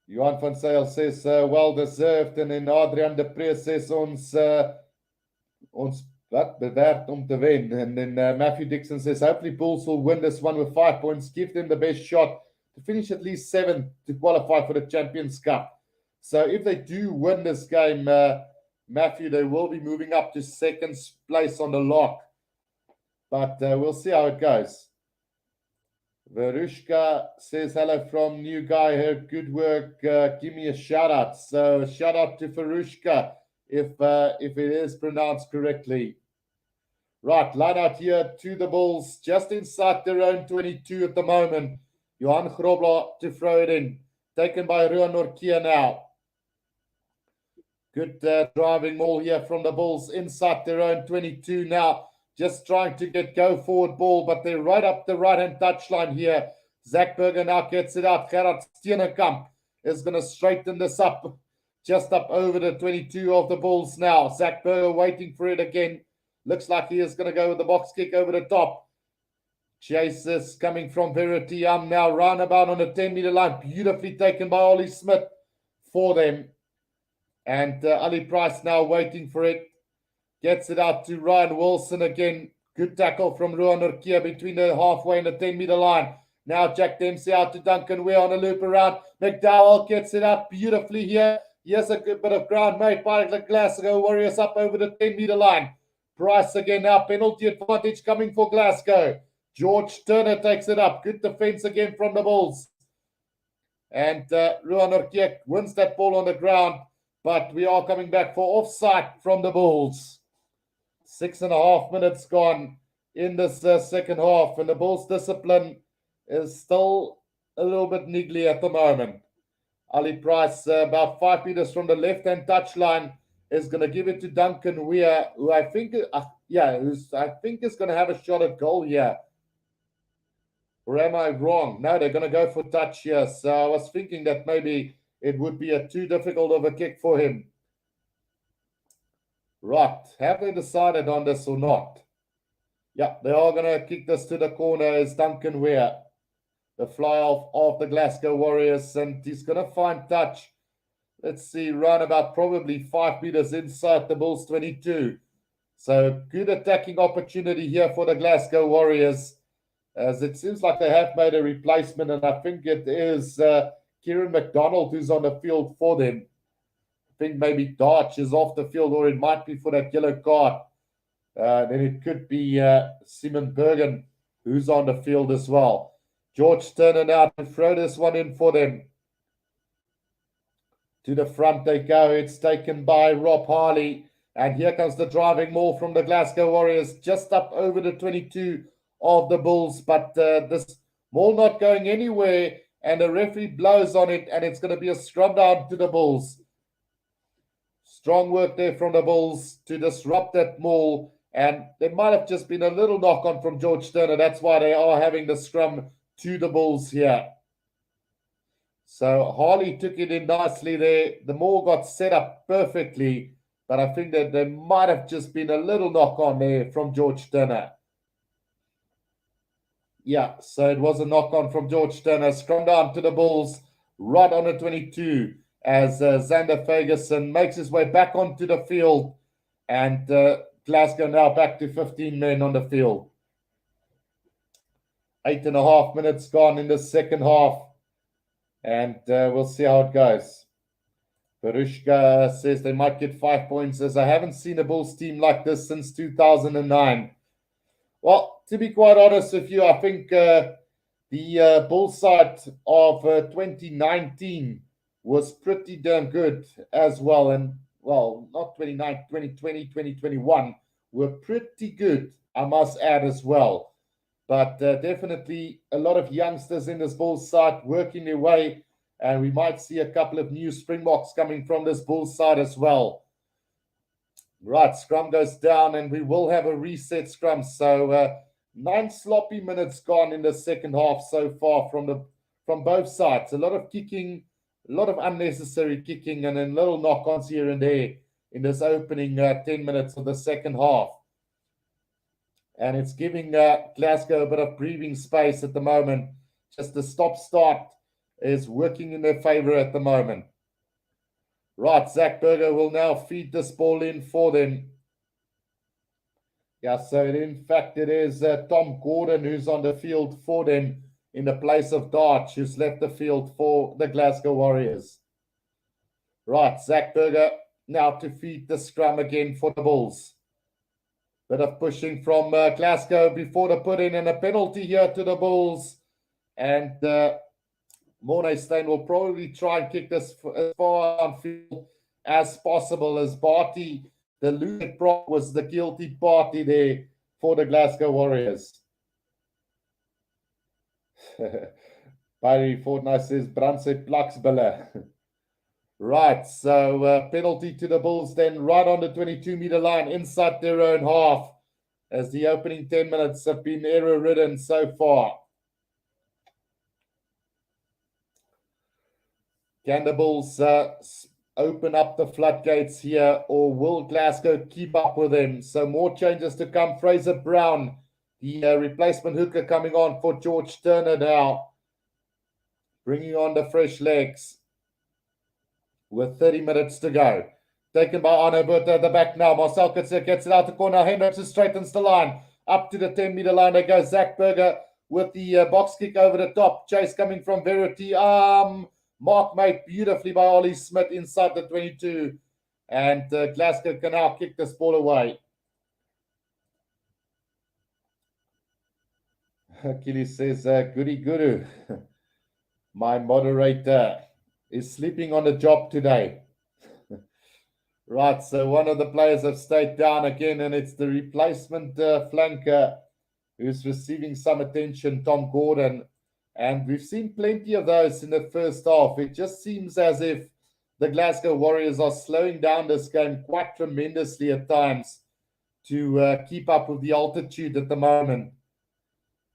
Johan van Zyl says well deserved, and then Adrian de Pre says ons wat bewerkt om te wen. And then Matthew Dixon says hopefully Bulls will win this one with 5 points, give them the best shot to finish at least 7 to qualify for the Champions Cup. So if they do win this game, Matthew, they will be moving up to second place on the lock. But we'll see how it goes. Verushka says hello from new guy here. Good work. Give me a shout out. So shout out to Verushka if it is pronounced correctly. Right, line out here to the Bulls just inside their own 22 at the moment. Johan Grobler to throw it in. Taken by Ruan Norkia now. Good driving ball here from the Bulls inside their own 22 now. Just trying to get go forward ball, but they're right up the right-hand touchline here. Zach Berger now gets it out. Gerard Steenekamp is going to straighten this up. Just up over the 22 of the Bulls now. Zach Berger waiting for it again. Looks like he is going to go with the box kick over the top. Chase is coming from Veritiam now. Roundabout on the 10-meter line. Beautifully taken by Ollie Smith for them. And Ali Price now waiting for it. Gets it out to Ryan Wilson again. Good tackle from Ruan Norkia between the halfway and the 10-meter line. Now Jack Dempsey out to Duncan Weir on a loop around. McDowell gets it out beautifully here. Here's a good bit of ground made by the Glasgow Warriors up over the 10-meter line. Price again now. Penalty advantage coming for Glasgow. George Turner takes it up. Good defense again from the Bulls. And Ruan Norkia wins that ball on the ground. But we are coming back for offside from the Bulls. 6.5 minutes gone in this second half, and the Bulls' discipline is still a little bit niggly at the moment. Ali Price, about 5 meters from the left-hand touchline, is going to give it to Duncan Weir, who I think, is going to have a shot at goal here. Or am I wrong? No, they're going to go for touch here. So I was thinking that maybe it would be a too difficult of a kick for him. Right, have they decided on this or not? Yeah, they are going to kick this to the corner as Duncan Weir, the fly-off of the Glasgow Warriors, and he's going to find touch. Let's see, round about probably 5 meters inside the Bulls 22. So good attacking opportunity here for the Glasgow Warriors. as it seems like they have made a replacement, and I think it is Kieran McDonald who's on the field for them. I think maybe Darch is off the field, or it might be for that yellow card. Then it could be Simon Bergen who's on the field as well. George Turner now to throw this one in for them. To the front they go. It's taken by Rob Harley. And here comes the driving maul from the Glasgow Warriors, just up over the 22 of the Bulls. But this maul not going anywhere, and the referee blows on it, and it's going to be a scrum down to the Bulls. Strong work there from the Bulls to disrupt that maul, and there might have just been a little knock on from George Turner. That's why they are having the scrum to the Bulls here. So Harley took it in nicely there. The maul got set up perfectly, but I think that there might have just been a little knock on there from George Turner. Yeah, so it was a knock on from George Turner. Scrum down to the Bulls, right on the 22, as Xander Ferguson makes his way back onto the field. And Glasgow now back to 15 men on the field. 8.5 minutes gone in the second half. And we'll see how it goes. Barushka says they might get 5 points, as I haven't seen a Bulls team like this since 2009. Well, to be quite honest with you, I think the Bulls side of 2019 was pretty damn good as well. And, well, not 2020, 2021 were pretty good, I must add as well. But definitely a lot of youngsters in this Bulls side working their way. And we might see a couple of new Springboks coming from this Bulls side as well. Right, scrum goes down, and we will have a reset scrum. So 9 sloppy minutes gone in the second half so far from both sides. A lot of kicking, a lot of unnecessary kicking, and then little knock-ons here and there in this opening 10 minutes of the second half. And it's giving Glasgow a bit of breathing space at the moment. Just the stop-start is working in their favor at the moment. Right, Zach Berger will now feed this ball in for them. Yeah, so in fact it is Tom Gordon who's on the field for them in the place of Darch, who's left the field for the Glasgow Warriors. Right, Zach Berger now to feed the scrum again for the Bulls. Bit of pushing from Glasgow before the put in, and a penalty here to the Bulls. And Mornay Steyn will probably try and kick this as far on field as possible, as Barty, the losing prop, was the guilty party there for the Glasgow Warriors. Barry Fortnite says, Brandse Plaksbille. Right, so penalty to the Bulls then, right on the 22-meter line, inside their own half, as the opening 10 minutes have been error-ridden so far. Can the Bulls open up the floodgates here, or will Glasgow keep up with them? So more changes to come. Fraser Brown, the replacement hooker, coming on for George Turner now, bringing on the fresh legs with 30 minutes to go. Taken by Arno Botha at the back now. Marcel Kutzer gets it out the corner. Hendricks straightens the line. Up to the 10-meter line they go. Zach Berger with the box kick over the top. Chase coming from Verity. Mark made beautifully by Ollie Smith inside the 22. And Glasgow can now kick this ball away. Achilles says, Goody Guru, my moderator, is sleeping on the job today. Right, so one of the players have stayed down again, and it's the replacement flanker who's receiving some attention, Tom Gordon. And we've seen plenty of those in the first half. It just seems as if the Glasgow Warriors are slowing down this game quite tremendously at times to keep up with the altitude at the moment.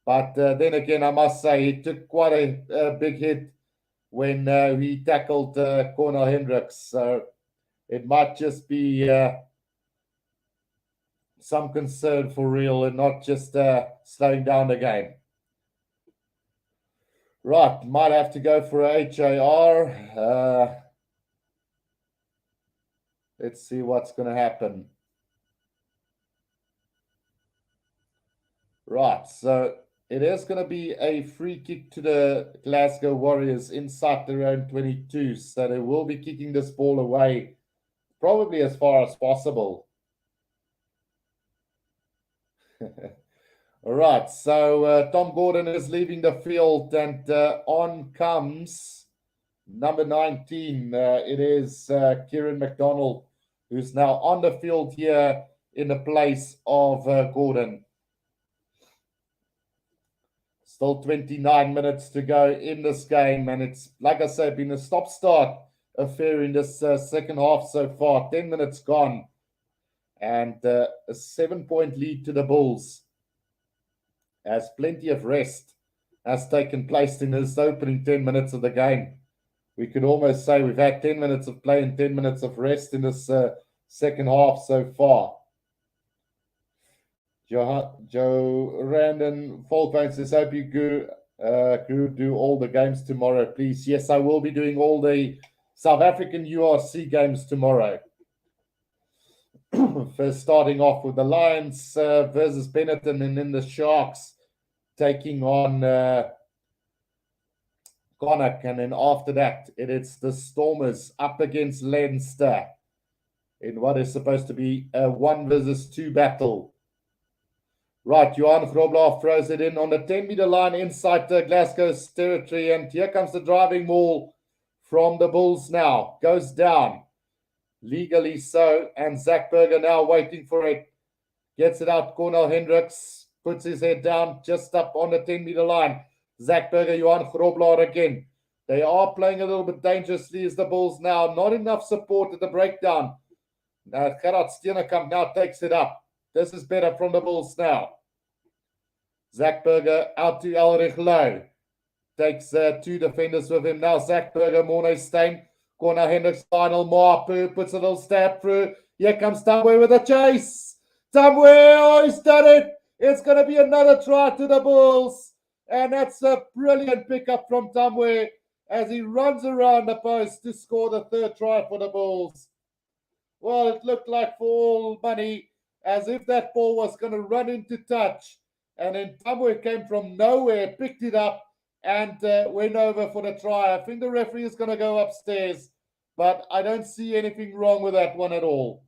But then again, I must say, it took quite a big hit when he tackled Cornel Hendricks. So it might just be some concern for real and not just slowing down the game. Right, might have to go for a HAR. Let's see what's going to happen. Right, so It is going to be a free kick to the Glasgow Warriors inside their own 22. So they will be kicking this ball away probably as far as possible. All right, so Tom Gordon is leaving the field, and on comes number 19. It is Kieran McDonald, who's now on the field here in the place of Gordon. Still 29 minutes to go in this game, and it's, like I said, been a stop-start affair in this second half so far. 10 minutes gone, and a 7-point lead to the Bulls, as plenty of rest has taken place in this opening 10 minutes of the game. We could almost say we've had 10 minutes of play and 10 minutes of rest in this second half so far. Joe Randon Faultbone says, hope you Guru do all the games tomorrow, please. Yes, I will be doing all the South African URC games tomorrow. First starting off with the Lions versus Benetton, and then the Sharks taking on Connacht, and then after that it's the Stormers up against Leinster in what is supposed to be a 1 versus 2 battle. Right, Johan Grobler throws it in on the 10-meter line inside Glasgow's territory, and here comes the driving maul from the Bulls now. Goes down, legally so, and Zach Berger now waiting for it. Gets it out, Cornel Hendricks puts his head down just up on the 10-meter line. Zach Berger, Johan Grobler again. They are playing a little bit dangerously as the Bulls now. Not enough support at the breakdown. Gerard Steenekamp now takes it up. This is better from the Bulls now. Zach Berger out to Elrich Lowe. Takes 2 defenders with him now. Zach Berger, Morne Steyn, Corner Hendricks, final Marpu puts a little stab through. Here comes Tamwe with a chase. Tamwe, oh, he's done it. It's going to be another try to the Bulls. And that's a brilliant pickup from Tamwe as he runs around the post to score the 3rd try for the Bulls. Well, it looked like for all money, as if that ball was going to run into touch. And then Tamwe came from nowhere, picked it up, and went over for the try. I think the referee is going to go upstairs, but I don't see anything wrong with that one at all.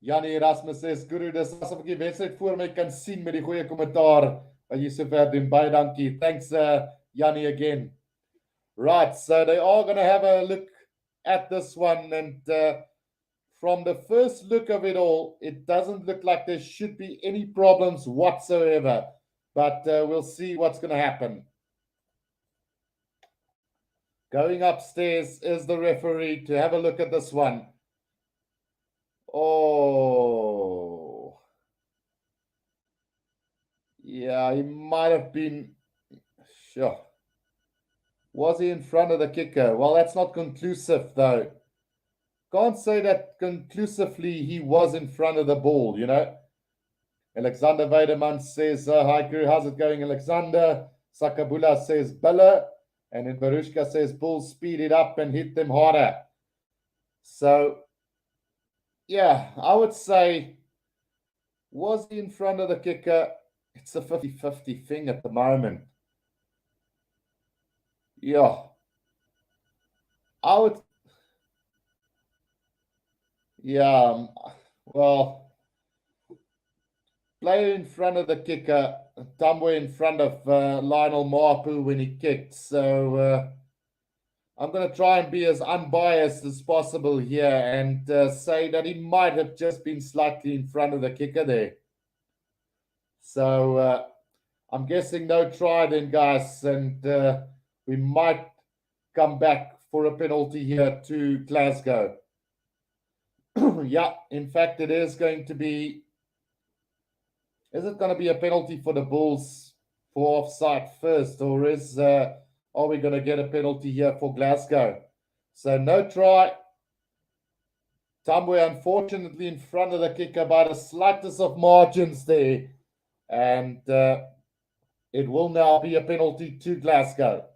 Janie Erasmus says, Guru, dis asof ek die wedstryd voor my kan sien met die goeie kommentaar wat jy sover doen. Baie dankie. Thanks, Janie, again. Right, so they are going to have a look at this one, and from the first look of it all, it doesn't look like there should be any problems whatsoever, but we'll see what's going to happen. Going upstairs is the referee to have a look at this one. Oh, yeah, he might have been, sure. Was he in front of the kicker? Well, that's not conclusive, though. Can't say that conclusively he was in front of the ball, you know. Alexander Weideman says, hi, Guru, how's it going, Alexander? Sakabula says, Billa. And then Barushka says, Bulls speed it up and hit them harder. So, yeah, I would say, was he in front of the kicker? It's a 50-50 thing at the moment. Yeah. I would... Yeah, well, player in front of the kicker, Tamwe in front of Lionel Marpu when he kicked. So I'm going to try and be as unbiased as possible here and say that he might have just been slightly in front of the kicker there. So I'm guessing no try then, guys, and we might come back for a penalty here to Glasgow. Yeah, in fact, it is going to be... Is it going to be a penalty for the Bulls for offside first, or are we going to get a penalty here for Glasgow? So no try. Tamwe, unfortunately, in front of the kicker by the slightest of margins there. And it will now be a penalty to Glasgow.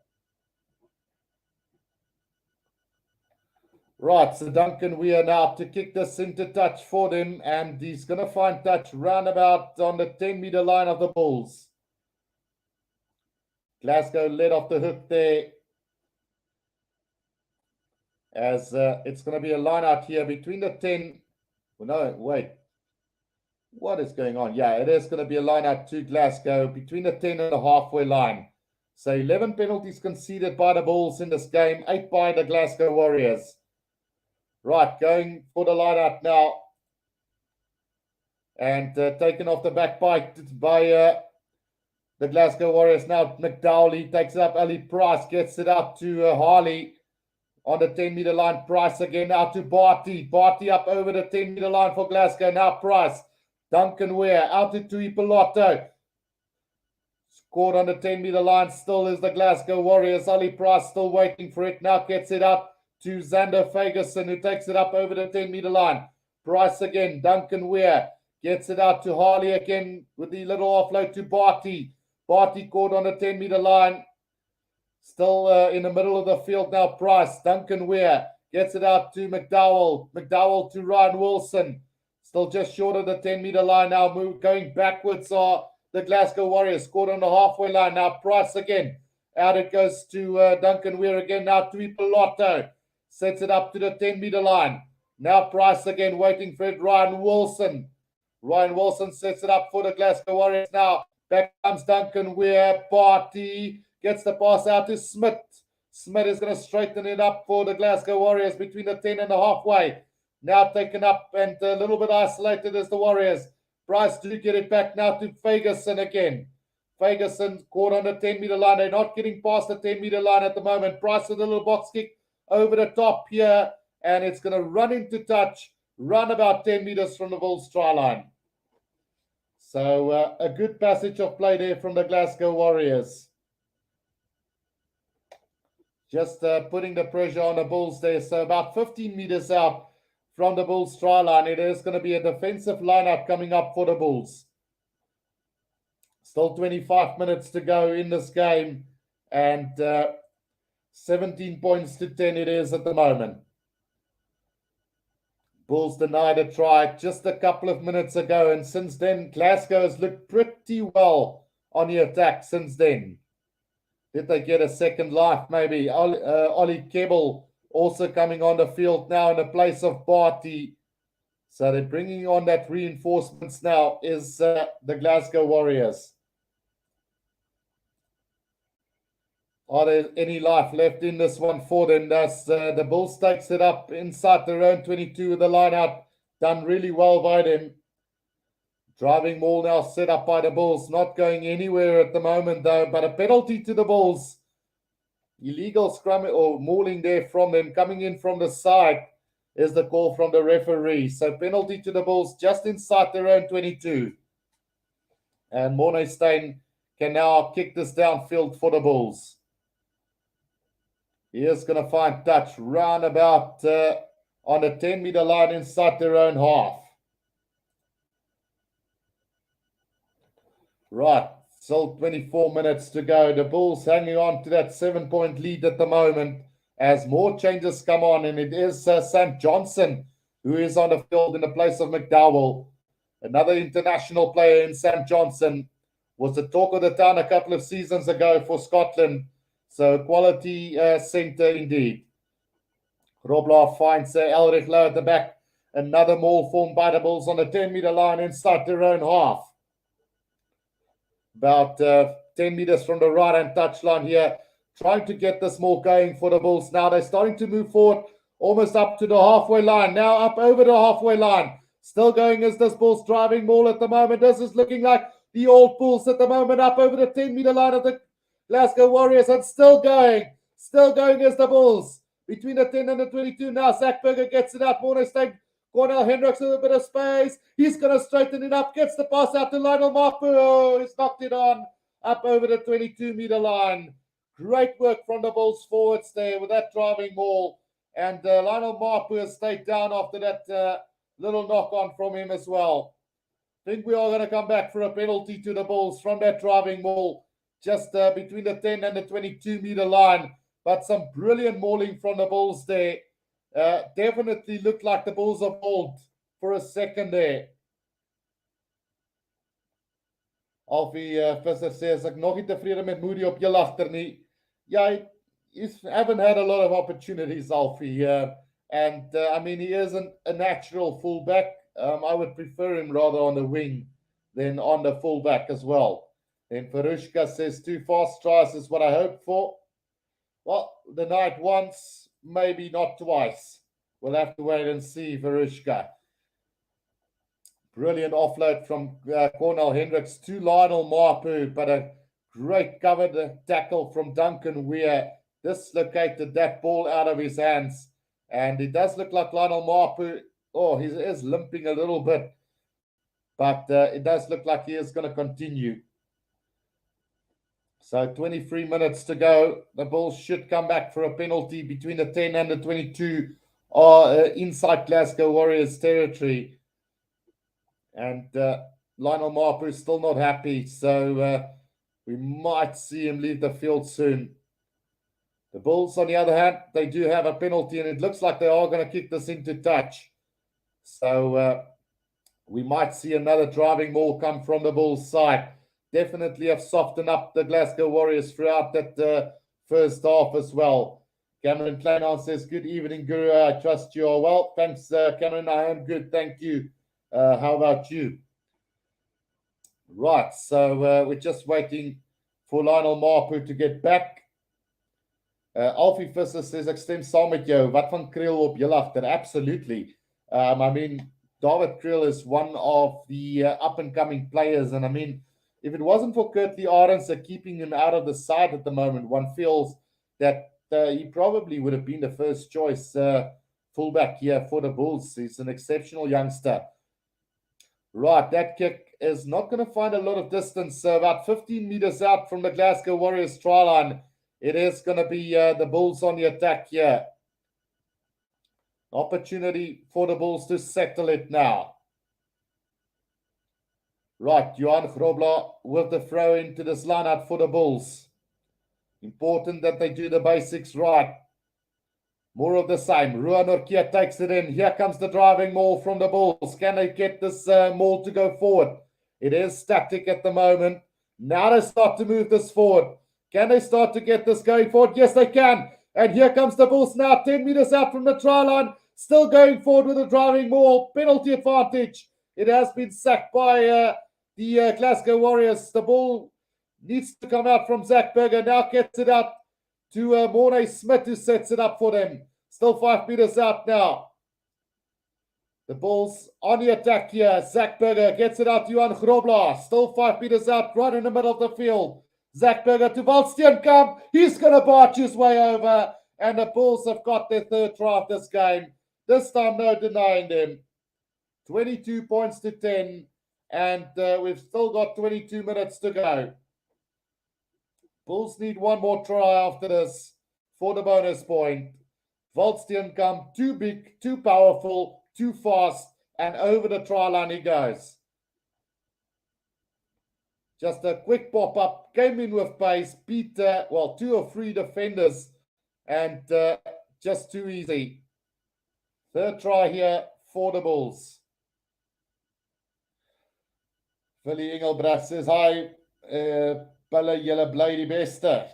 Right, so Duncan Weir now to kick this into touch for them, and he's going to find touch roundabout on the 10-meter line of the Bulls. Glasgow led off the hook there, as it's going to be a line out here between the 10. Well, no, wait. What is going on? Yeah, it is going to be a line out to Glasgow between the 10 and the halfway line. So 11 penalties conceded by the Bulls in this game, 8 by the Glasgow Warriors. Right, going for the line out now. And taken off the back by the Glasgow Warriors. Now McDowell, he takes it up. Ali Price gets it up to Harley on the 10-meter line. Price again out to Barty. Barty up over the 10-meter line for Glasgow. Now Price. Duncan Weir out to Tui Piloto. Scored on the 10-meter line still is the Glasgow Warriors. Ali Price still waiting for it. Now gets it up to Xander Fagerson, who takes it up over the 10-meter line. Price again. Duncan Weir gets it out to Harley again with the little offload to Barty. Barty caught on the 10-meter line. Still in the middle of the field now. Price. Duncan Weir gets it out to McDowell. McDowell to Ryan Wilson. Still just short of the 10-meter line now. Going backwards are the Glasgow Warriors. Scored on the halfway line now. Price again. Out it goes to Duncan Weir again. Now to Ipolotto. Sets it up to the 10-meter line. Now Price again waiting for it. Ryan Wilson. Ryan Wilson sets it up for the Glasgow Warriors now. Back comes Duncan Weir. Barty gets the pass out to Smith. Smith is going to straighten it up for the Glasgow Warriors between the 10 and the halfway. Now taken up and a little bit isolated as the Warriors. Price do get it back now to Fagerson again. Fagerson caught on the 10-meter line. They're not getting past the 10-meter line at the moment. Price with a little box kick over the top here. And it's going to run into touch. Run about 10 meters from the Bulls try line. So a good passage of play there from the Glasgow Warriors. Just putting the pressure on the Bulls there. So about 15 meters out from the Bulls try line. It is going to be a defensive lineup coming up for the Bulls. Still 25 minutes to go in this game. And 17 points to 10 it is at the moment. Bulls denied a try just a couple of minutes ago, and since then, Glasgow has looked pretty well on the attack since then. Did they get a second life, maybe? Ollie Kebbel also coming on the field now in the place of Barty. So they're bringing on that reinforcements now is the Glasgow Warriors. Are there any life left in this one for them? The Bulls takes it up inside their own 22 with the line out. Done really well by them. Driving maul now set up by the Bulls. Not going anywhere at the moment though. But a penalty to the Bulls. Illegal scrum or mauling there from them. Coming in from the side is the call from the referee. So penalty to the Bulls just inside their own 22. And Mornestein can now kick this downfield for the Bulls. He is going to find touch round about on the 10-meter line inside their own half. Right, still 24 minutes to go. The Bulls hanging on to that 7-point lead at the moment as more changes come on. And it is Sam Johnson who is on the field in the place of McDowell. Another international player in Sam Johnson. Was the talk of the town a couple of seasons ago for Scotland. So quality centre indeed. Roblar finds Elrich low at the back. Another maul formed by the Bulls on the 10-meter line inside their own half. About 10 meters from the right-hand touchline here. Trying to get this maul going for the Bulls. Now they're starting to move forward. Almost up to the halfway line. Now up over the halfway line. Still going as this Bulls driving maul at the moment. This is looking like the old Bulls at the moment. Up over the 10-meter line of the Glasgow Warriors, and still going as the Bulls. Between the 10 and the 22 now, Zach Berger gets it up. Mornestein, Cornell Hendricks with a bit of space. He's going to straighten it up, gets the pass out to Lionel Mapu. Oh, he's knocked it on up over the 22-meter line. Great work from the Bulls forwards there with that driving maul. And Lionel Mapu has stayed down after that little knock on from him as well. I think we are going to come back for a penalty to the Bulls from that driving maul. Just between the 10 and the 22-meter line. But some brilliant mauling from the Bulls there. Definitely looked like the Bulls of old for a second there. Alfie Visser says, ek nog nie tevrede met Moody op jou agter nie. Yeah, he's haven't had a lot of opportunities, Alfie. And I mean, he isn't a natural fullback. I would prefer him rather on the wing than on the fullback as well. And Farushka says 2 fast tries is what I hope for. Well, the night once, maybe not twice. We'll have to wait and see, Farushka. Brilliant offload from Cornell Hendricks to Lionel Mapu, but a great covered tackle from Duncan Weir. Dislocated that ball out of his hands. And it does look like Lionel Mapu, he is limping a little bit. But it does look like he is going to continue. So 23 minutes to go. The Bulls should come back for a penalty between the 10 and the 22 inside Glasgow Warriors territory. And Lionel Mapu is still not happy, so we might see him leave the field soon. The Bulls, on the other hand, they do have a penalty, and it looks like they are going to kick this into touch. So we might see another driving ball come from the Bulls' side. Definitely have softened up the Glasgow Warriors throughout that first half as well. Cameron Kleinhouse says, good evening, Guru. I trust you are well. Thanks, Cameron. I am good. Thank you. How about you? Right, so we're just waiting for Lionel Mapu to get back. Alfie Visser says, ek stem saam met jou. Wat van Kriel op jou agter? Absolutely. I mean, David Kriel is one of the up-and-coming players. And I mean, if it wasn't for Kurtley Arendse keeping him out of the side at the moment, one feels that he probably would have been the first choice fullback here for the Bulls. He's an exceptional youngster. Right, that kick is not going to find a lot of distance. So about 15 meters out from the Glasgow Warriors try line. It is going to be the Bulls on the attack here. Opportunity for the Bulls to settle it now. Right, Johan Grobler with the throw into this lineup for the Bulls. Important that they do the basics right. More of the same. Ruan Orkia takes it in. Here comes the driving maul from the Bulls. Can they get this maul to go forward? It is static at the moment. Now they start to move this forward. Can they start to get this going forward? Yes, they can. And here comes the Bulls now, 10 meters out from the try line. Still going forward with a driving maul. Penalty advantage. It has been sacked by the Glasgow Warriors. The ball needs to come out from Zach Berger. Now gets it out to Mornay Smith, who sets it up for them. Still 5 meters out now. The Bulls on the attack here. Zach Berger gets it out to Johan Grobler. Still 5 meters out, right in the middle of the field. Zach Berger to Waldsteenkamp. He's going to barge his way over. And the Bulls have got their third try of this game. This time, no denying them. 22 points to 10. And we've still got 22 minutes to go. Bulls need one more try after this for the bonus point. Waldsteenkamp, too big, too powerful, too fast, and over the try line he goes. Just a quick pop-up, came in with pace, beat, 2 or 3 defenders, and just too easy. Third try here for the Bulls. Philly Engelbrecht says, hi, Pelle, julle bly die beste.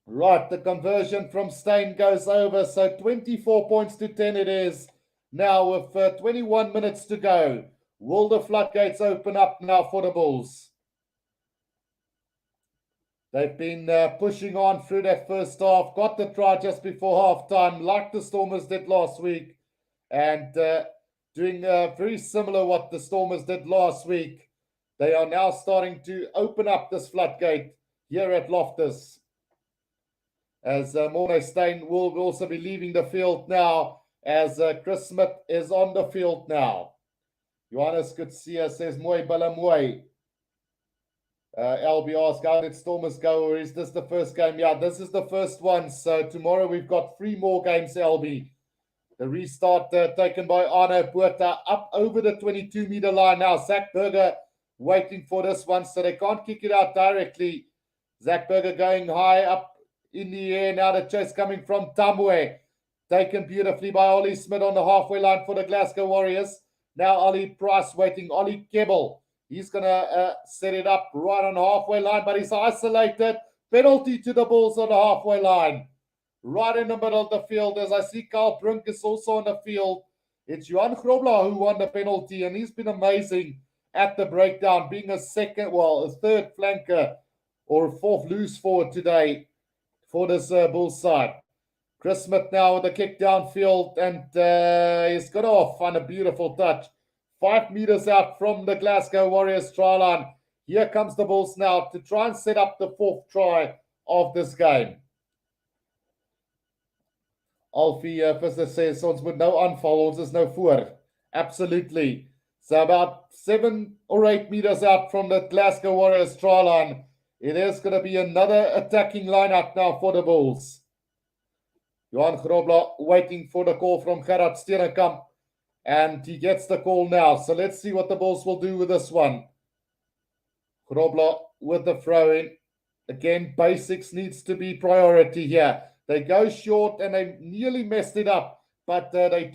Right, the conversion from Steyn goes over, so 24 points to 10 it is. Now with 21 minutes to go. Will the floodgates open up now for the Bulls? They've been pushing on through that first half. Got the try just before half-time, like the Stormers did last week. And doing very similar what the Stormers did last week. They are now starting to open up this floodgate here at Loftus. As Mornay Steyn will also be leaving the field now, as Chris Smith is on the field now. Johannes Kutsia says, Mooi Bala Mooi. LB asks, how did Stormers go, or is this the first game? Yeah, this is the first one. So tomorrow we've got 3 more games, LB. The restart taken by Arno Puerta up over the 22-meter line now. Zach Berger waiting for this one, so they can't kick it out directly. Zach Berger going high up in the air now. The chase coming from Tambwe. Taken beautifully by Ollie Smith on the halfway line for the Glasgow Warriors. Now Ollie Price waiting. Ollie Kebble. He's going to set it up right on the halfway line, but he's isolated. Penalty to the Bulls on the halfway line. Right in the middle of the field. As I see Carl Brink is also on the field. It's Johan Grobler who won the penalty, and he's been amazing at the breakdown, being a third flanker or fourth loose forward today for this Bulls side. Chris Smith now with a kick downfield, and he's got off on a beautiful touch. 5 meters out from the Glasgow Warriors try line. Here comes the Bulls now to try and set up the fourth try of this game. Alfie Visser says, ons moet nou aanval, ons is nou voor. Absolutely. So about 7 or 8 meters out from the Glasgow Warriors try line. It is going to be another attacking lineup now for the Bulls. Johan Grobler waiting for the call from Gerard Steenekamp. And he gets the call now. So let's see what the Bulls will do with this one. Grobler with the throw-in. Again, basics needs to be priority here. They go short and they nearly messed it up. But they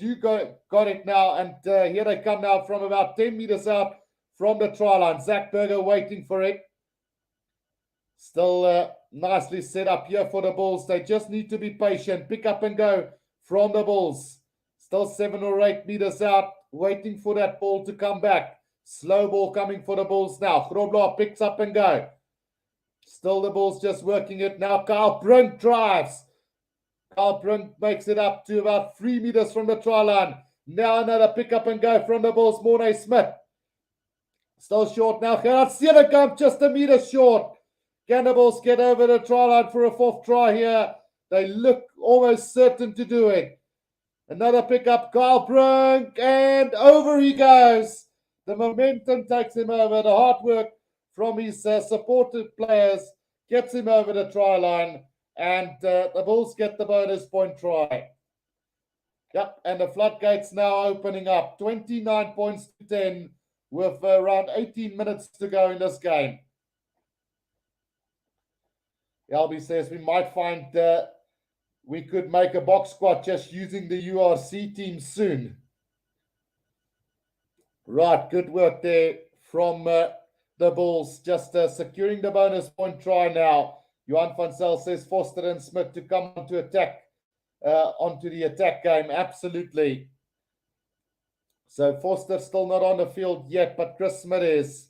got it now. And here they come now from about 10 meters out from the try line. Zach Berger waiting for it. Still nicely set up here for the Bulls. They just need to be patient. Pick up and go from the Bulls. Still 7 or 8 meters out. Waiting for that ball to come back. Slow ball coming for the Bulls now. Grobler picks up and go. Still the Bulls just working it now. Carl Brink drives. Carl Brink makes it up to about 3 meters from the try line. Now another pick up and go from the Bulls. Mornay Smith. Still short now. Gerard Steenekamp just a meter short. Can the Bulls get over the try line for a fourth try here? They look almost certain to do it. Another pickup, Carl Brink, and over he goes. The momentum takes him over. The hard work from his supportive players gets him over the try line, and the Bulls get the bonus point try. Yep, and the floodgates now opening up. 29 points to 10 with around 18 minutes to go in this game. Albie says we might find we could make a box squad just using the URC team soon. Right, good work there from the Bulls. Just securing the bonus point try now. Johan van Zyl says Foster and Smith to come on to attack, onto the attack game. Absolutely. So Foster still not on the field yet, but Chris Smith is.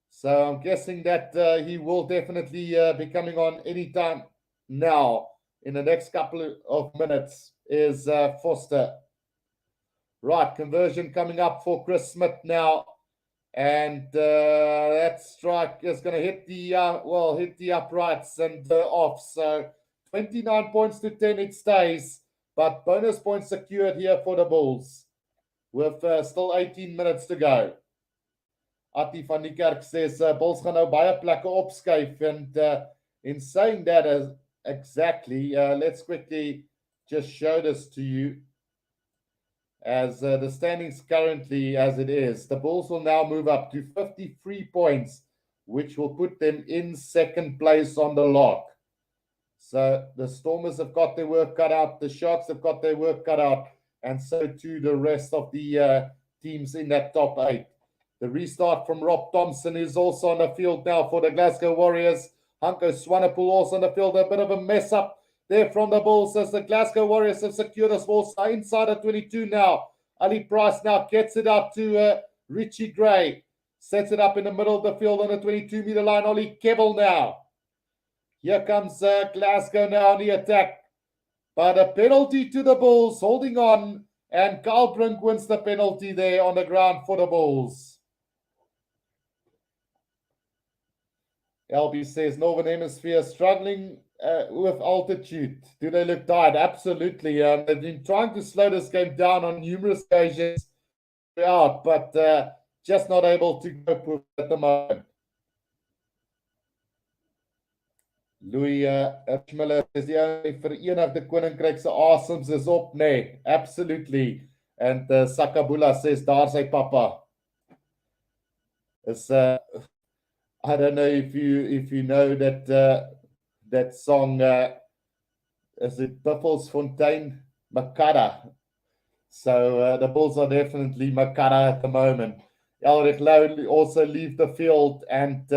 So I'm guessing that he will definitely be coming on anytime now. In the next couple of minutes is Foster. Right, conversion coming up for Chris Smith now. And that strike is going to hit the uprights and off. So 29 points to 10 it stays. But bonus points secured here for the Bulls. With still 18 minutes to go. Atti van die Kerk says Bulls gaan nou baie plekke opskuif. And in saying that exactly, let's quickly just show this to you. As the standings currently as it is, the Bulls will now move up to 53 points, which will put them in second place on the log. So the Stormers have got their work cut out, the Sharks have got their work cut out, and so too the rest of the teams in that top 8. The restart from Rob Thompson is also on the field now for the Glasgow Warriors. Hanko Swanepoel also on the field. A bit of a mess up there from the Bulls as the Glasgow Warriors have secured us ball inside the 22 now. Ali Price now gets it out to Richie Gray. Sets it up in the middle of the field on the 22-meter line. Ollie Kebble now. Here comes Glasgow now on the attack. But a penalty to the Bulls, holding on. And Carl Brink wins the penalty there on the ground for the Bulls. LB says Northern Hemisphere struggling with altitude. Do they look tired? Absolutely. They've been trying to slow this game down on numerous occasions throughout, but just not able to cope with it at the moment. Louis Schmiller says die Verenigde Koninkryk se asems is op, nee. Absolutely. And Sakabula says daar sy papa. Is I don't know if you know that that song, is it Buffelsfontein? Makata. So the Bulls are definitely Makata at the moment. Elric Lowe also leave the field, and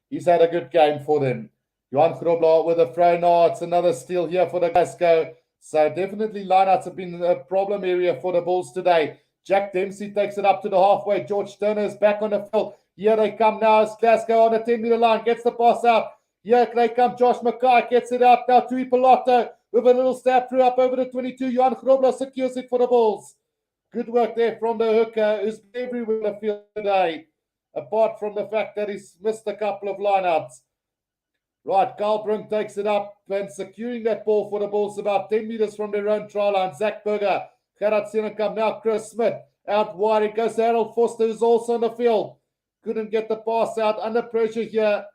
he's had a good game for them. Johan Grobler with a throw. No, it's another steal here for the Glasgow. So definitely lineouts have been a problem area for the Bulls today. Jack Dempsey takes it up to the halfway. George Turner is back on the field. Here they come now as Glasgow on the 10-meter line. Gets the pass out. Here they come. Josh Mackay gets it out now. Tui Piloto with a little stab through up over the 22. Johan Grobler secures it for the Bulls. Good work there from the hooker, who's everywhere in the field today, apart from the fact that he's missed a couple of lineouts. Right, Carl Brink takes it up and securing that ball for the Bulls about 10 meters from their own try line. Zach Berger, Gerard Senekam, now Chris Smith. Out wide, it goes to Harold Foster, who's also on the field. Couldn't get the pass out, under pressure here.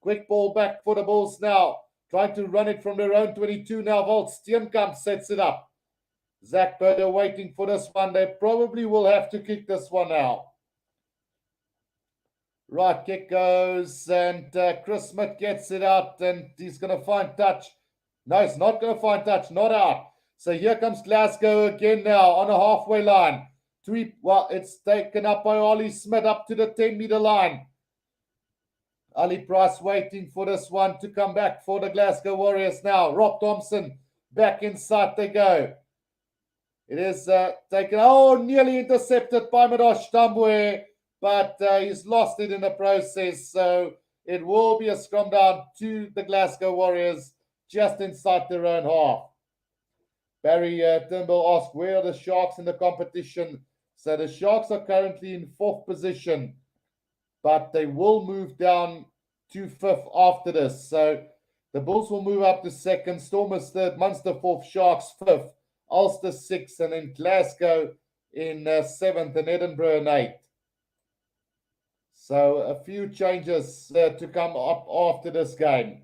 Quick ball back for the Bulls now. Trying to run it from their own 22 now. Walt Steenkamp sets it up. Zach Berger waiting for this one. They probably will have to kick this one now. Right, kick goes, and Chris Smith gets it out, and he's going to find touch. No, he's not going to find touch, not out. So here comes Glasgow again now on a halfway line. It's taken up by Ollie Smith up to the 10-meter line. Ali Price waiting for this one to come back for the Glasgow Warriors now. Rob Thompson back inside they go. It is taken, nearly intercepted by Madosh Tambwe, but he's lost it in the process. So it will be a scrum down to the Glasgow Warriors just inside their own half. Barry Turnbull asked, where are the Sharks in the competition? So the Sharks are currently in 4th position, but they will move down to 5th after this. So the Bulls will move up to 2nd, Stormers 3rd, Munster 4th, Sharks 5th, Ulster 6th, and then Glasgow in 7th, and Edinburgh in 8th. So a few changes to come up after this game.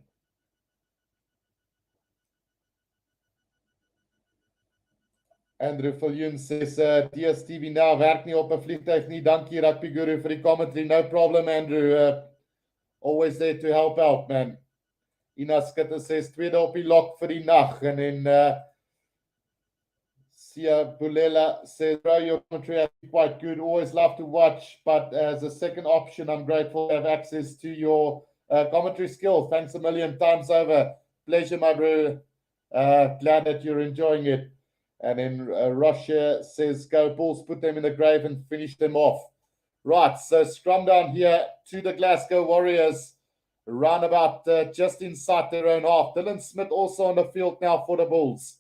Andrew Viljoen says, DSTV now, werk nie op 'n vliegtuig nie. Dankie Rugby Guru vir die commentary. No problem, Andrew. Always there to help out, man. Ina Skutte says, tweede op die lok vir die nag. And then Sia Bulela says, bro, your commentary has been quite good. Always love to watch, but as a second option, I'm grateful to have access to your commentary skill. Thanks a million times over. Pleasure, my bro. Glad that you're enjoying it. And then Russia says, go Bulls, put them in the grave and finish them off. Right, so scrum down here to the Glasgow Warriors. Round about just inside their own half. Dylan Smith also on the field now for the Bulls.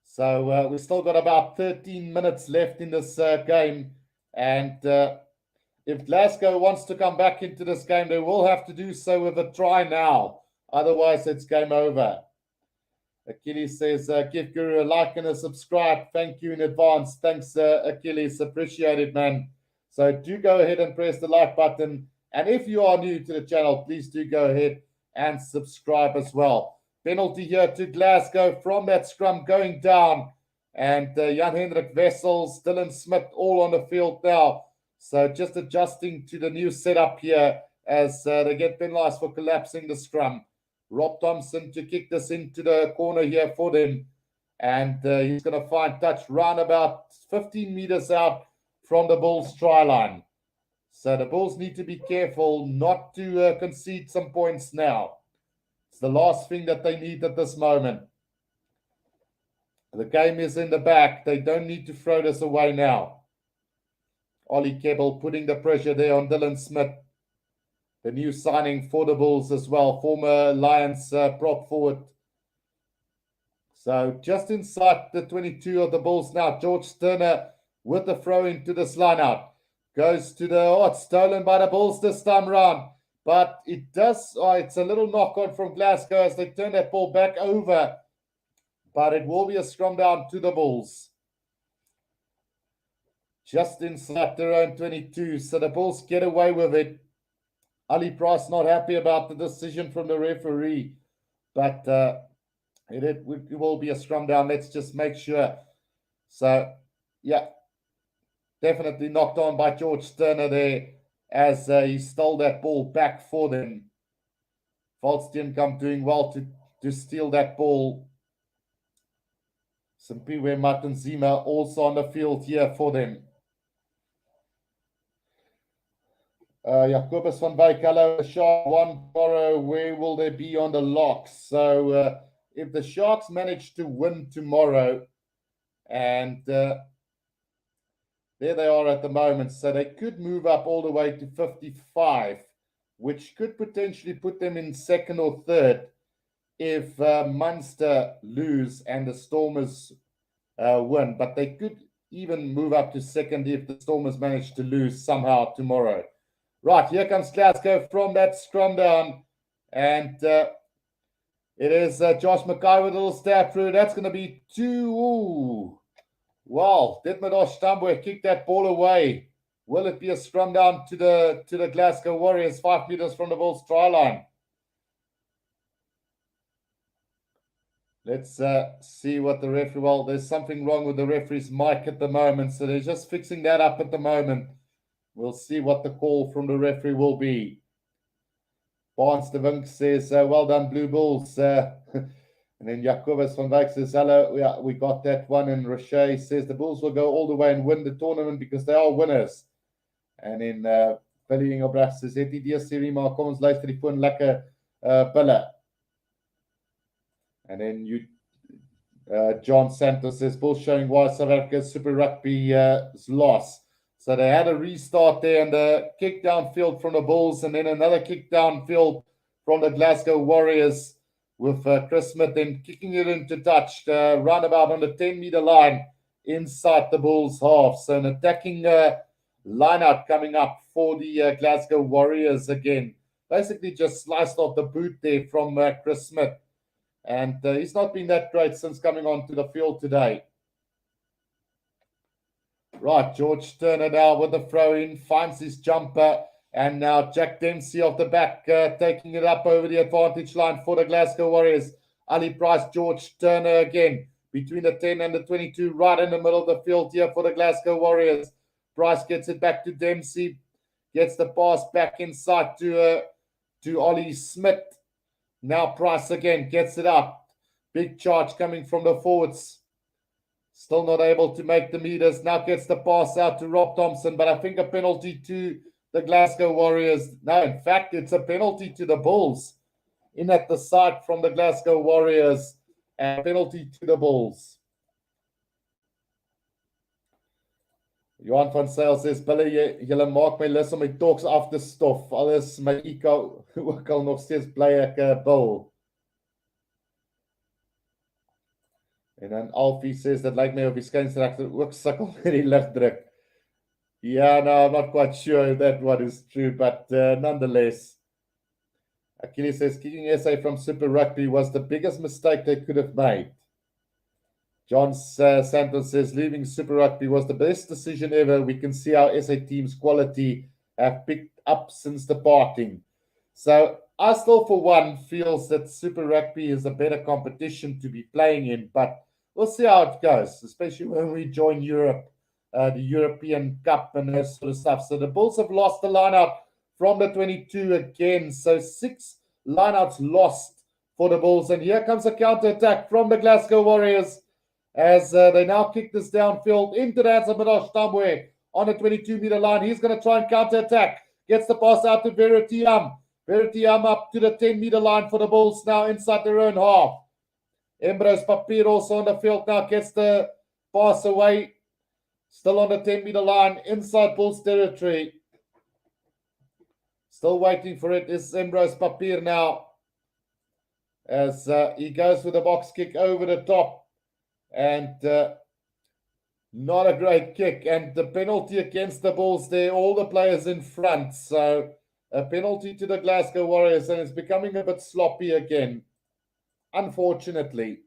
So we've still got about 13 minutes left in this game. And if Glasgow wants to come back into this game, they will have to do so with a try now. Otherwise, it's game over. Achilles says, give Guru a like and a subscribe. Thank you in advance. Thanks, Achilles. Appreciate it, man. So do go ahead and press the like button. And if you are new to the channel, please do go ahead and subscribe as well. Penalty here to Glasgow from that scrum going down. And Jan-Hendrik Wessels, Dylan Smith, all on the field now. So just adjusting to the new setup here as they get penalized for collapsing the scrum. Rob Thompson to kick this into the corner here for them. And he's going to find touch round about 15 meters out from the Bulls' try line. So the Bulls need to be careful not to concede some points now. It's the last thing that they need at this moment. The game is in the back. They don't need to throw this away now. Ollie Kebbell putting the pressure there on Dylan Smith. The new signing for the Bulls as well, former Lions prop forward. So just inside the 22 of the Bulls now, George Turner with the throw into this lineout. Goes to the, it's stolen by the Bulls this time round. But it does, it's a little knock on from Glasgow as they turn that ball back over. But it will be a scrum down to the Bulls. Just inside their own 22. So the Bulls get away with it. Ali Price not happy about the decision from the referee, but it will be a scrum down. Let's just make sure. So, yeah, definitely knocked on by George Turner there as he stole that ball back for them. Steenkamp doing well to steal that ball. Simpiwe Matanzima also on the field here for them. Jacobus van Wyk, hello, Shark one tomorrow. Where will they be on the locks? So if the Sharks manage to win tomorrow, and there they are at the moment, so they could move up all the way to 55, which could potentially put them in second or third if Munster lose and the Stormers win. But they could even move up to second if the Stormers manage to lose somehow tomorrow. Right, here comes Glasgow from that scrum down. And it is Josh Mackay with a little stab through. That's going to be 2. Ooh. Wow, Ditmadosh Stambwe kicked that ball away. Will it be a scrum down to the Glasgow Warriors, 5 meters from the Bulls try line? Let's see what the referee... Well, there's something wrong with the referee's mic at the moment, so they're just fixing that up at the moment. We'll see what the call from the referee will be. Barnes de Wink says, well done, Blue Bulls. And then Jacobus van Wyk says, hello, yeah, we got that one. And Roche says the Bulls will go all the way and win the tournament because they are winners. And then Billy Engelbrecht says, het die serie, maar kom ons luister die foon lekker pille. And then John Santos says, Bulls showing why South Africa's Super Rugby's loss. So they had a restart there and a kick downfield from the Bulls and then another kick downfield from the Glasgow Warriors with Chris Smith then kicking it into touch, roundabout on the 10-meter line inside the Bulls' half. So an attacking line-out coming up for the Glasgow Warriors again. Basically just sliced off the boot there from Chris Smith. And he's not been that great since coming onto the field today. Right, George Turner now with the throw-in, finds his jumper, and now Jack Dempsey off the back, taking it up over the advantage line for the Glasgow Warriors. Ali Price, George Turner again, between the 10 and the 22, right in the middle of the field here for the Glasgow Warriors. Price gets it back to Dempsey, gets the pass back inside to Ollie Smith. Now Price again gets it up. Big charge coming from the forwards. Still not able to make the meters. Now gets the pass out to Rob Thompson, but I think a penalty to the Glasgow Warriors. No, in fact, it's a penalty to the Bulls. In at the side from the Glasgow Warriors. And penalty to the Bulls. Johan van Sail says, Billy, julle maak my lus om my talks af te stof. Alles my ego ook al nog steeds bly ek Bill. En dan Alfie says that lyk my of die skynsregter ook sukkel met die ligdruk. Yeah, no, I'm not quite sure if that one is true, but nonetheless. Achilles says kicking SA from Super Rugby was the biggest mistake they could have made. John Santos says leaving Super Rugby was the best decision ever. We can see our SA team's quality have picked up since departing. So I still, for one, feels that Super Rugby is a better competition to be playing in, but we'll see how it goes, especially when we join Europe, the European Cup and that sort of stuff. So the Bulls have lost the lineout from the 22 again. So 6 lineouts lost for the Bulls. And here comes a counter-attack from the Glasgow Warriors as they now kick this downfield into the hands of Midosh Tambwe on the 22-meter line. He's going to try and counter-attack. Gets the pass out to Veritiam. Veritiam up to the 10-meter line for the Bulls now inside their own half. Ambrose Papier also on the field now, gets the pass away. Still on the 10-meter line inside Bulls territory. Still waiting for it is Ambrose Papier now as he goes with a box kick over the top. And not a great kick. And the penalty against the Bulls there, all the players in front. So a penalty to the Glasgow Warriors, and it's becoming a bit sloppy again, unfortunately.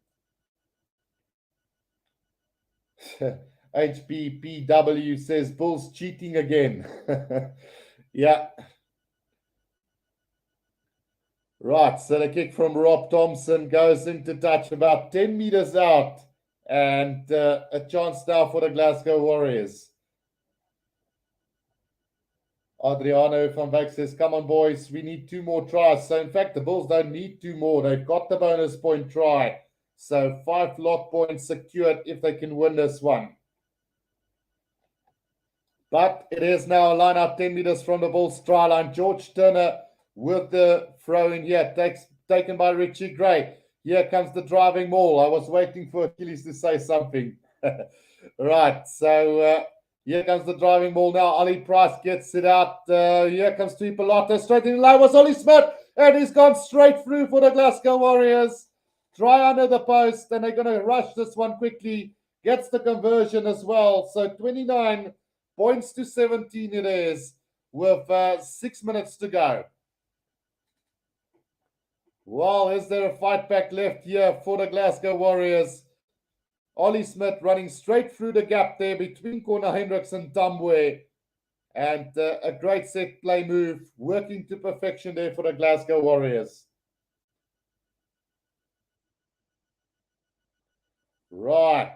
HBPW says Bulls cheating again. Yeah. Right, so the kick from Rob Thompson goes into touch about 10 meters out. And a chance now for the Glasgow Warriors. Adriano van Wyk says, come on, boys, we need 2 more tries. So, in fact, the Bulls don't need 2 more. They've got the bonus point try. So 5 lot points secured if they can win this one. But it is now a line out 10 meters from the Bulls try line. George Turner with the throw in here. Taken by Richie Gray. Here comes the driving maul. I was waiting for Achilles to say something. Right, so here comes the driving maul now. Ollie Price gets it out. Here comes Tuipolata. Straight in the line was Ollie Smith. And he's gone straight through for the Glasgow Warriors. Try under the post. And they're going to rush this one quickly. Gets the conversion as well. So 29 points to 17 it is with 6 minutes to go. Well, is there a fight back left here for the Glasgow Warriors? Ollie Smith running straight through the gap there between Corner Hendricks and Tambwe. And a great set play move, working to perfection there for the Glasgow Warriors. Right.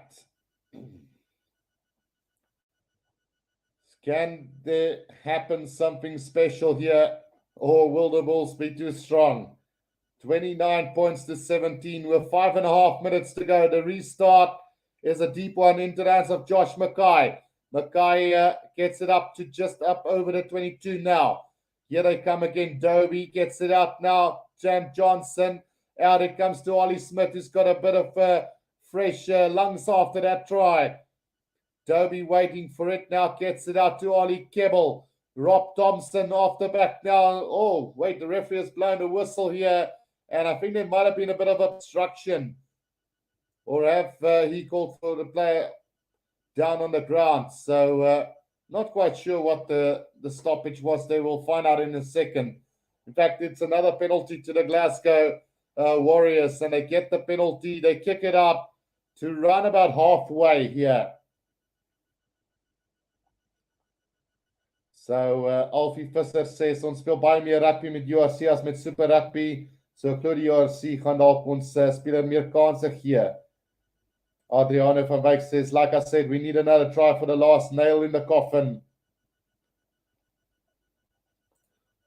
Can there happen something special here, or will the Bulls be too strong? 29 points to 17 with 5.5 minutes to go. The restart is a deep one into the hands of Josh Mackay. Mackay gets it up to just up over the 22 now. Here they come again. Dobie gets it out now. Jam Johnson. Out it comes to Ollie Smith, who's got a bit of fresh lungs after that try. Dobie waiting for it now. Gets it out to Ollie Kebble. Rob Thompson off the back now. Oh, wait, the referee has blown a whistle here. And I think there might have been a bit of obstruction. Or have he called for the player down on the ground. So not quite sure what the stoppage was there. We'll find out in a second. In fact, it's another penalty to the Glasgow Warriors. And they get the penalty. They kick it up to run about halfway here. So Alfie Visser says ons speel baie meer rugby met URC as met Super Rugby. So glo die URC gaan dalk ons speler meer kansse gee. Adriano van Wyk says, like I said, we need another try for the last nail in the coffin.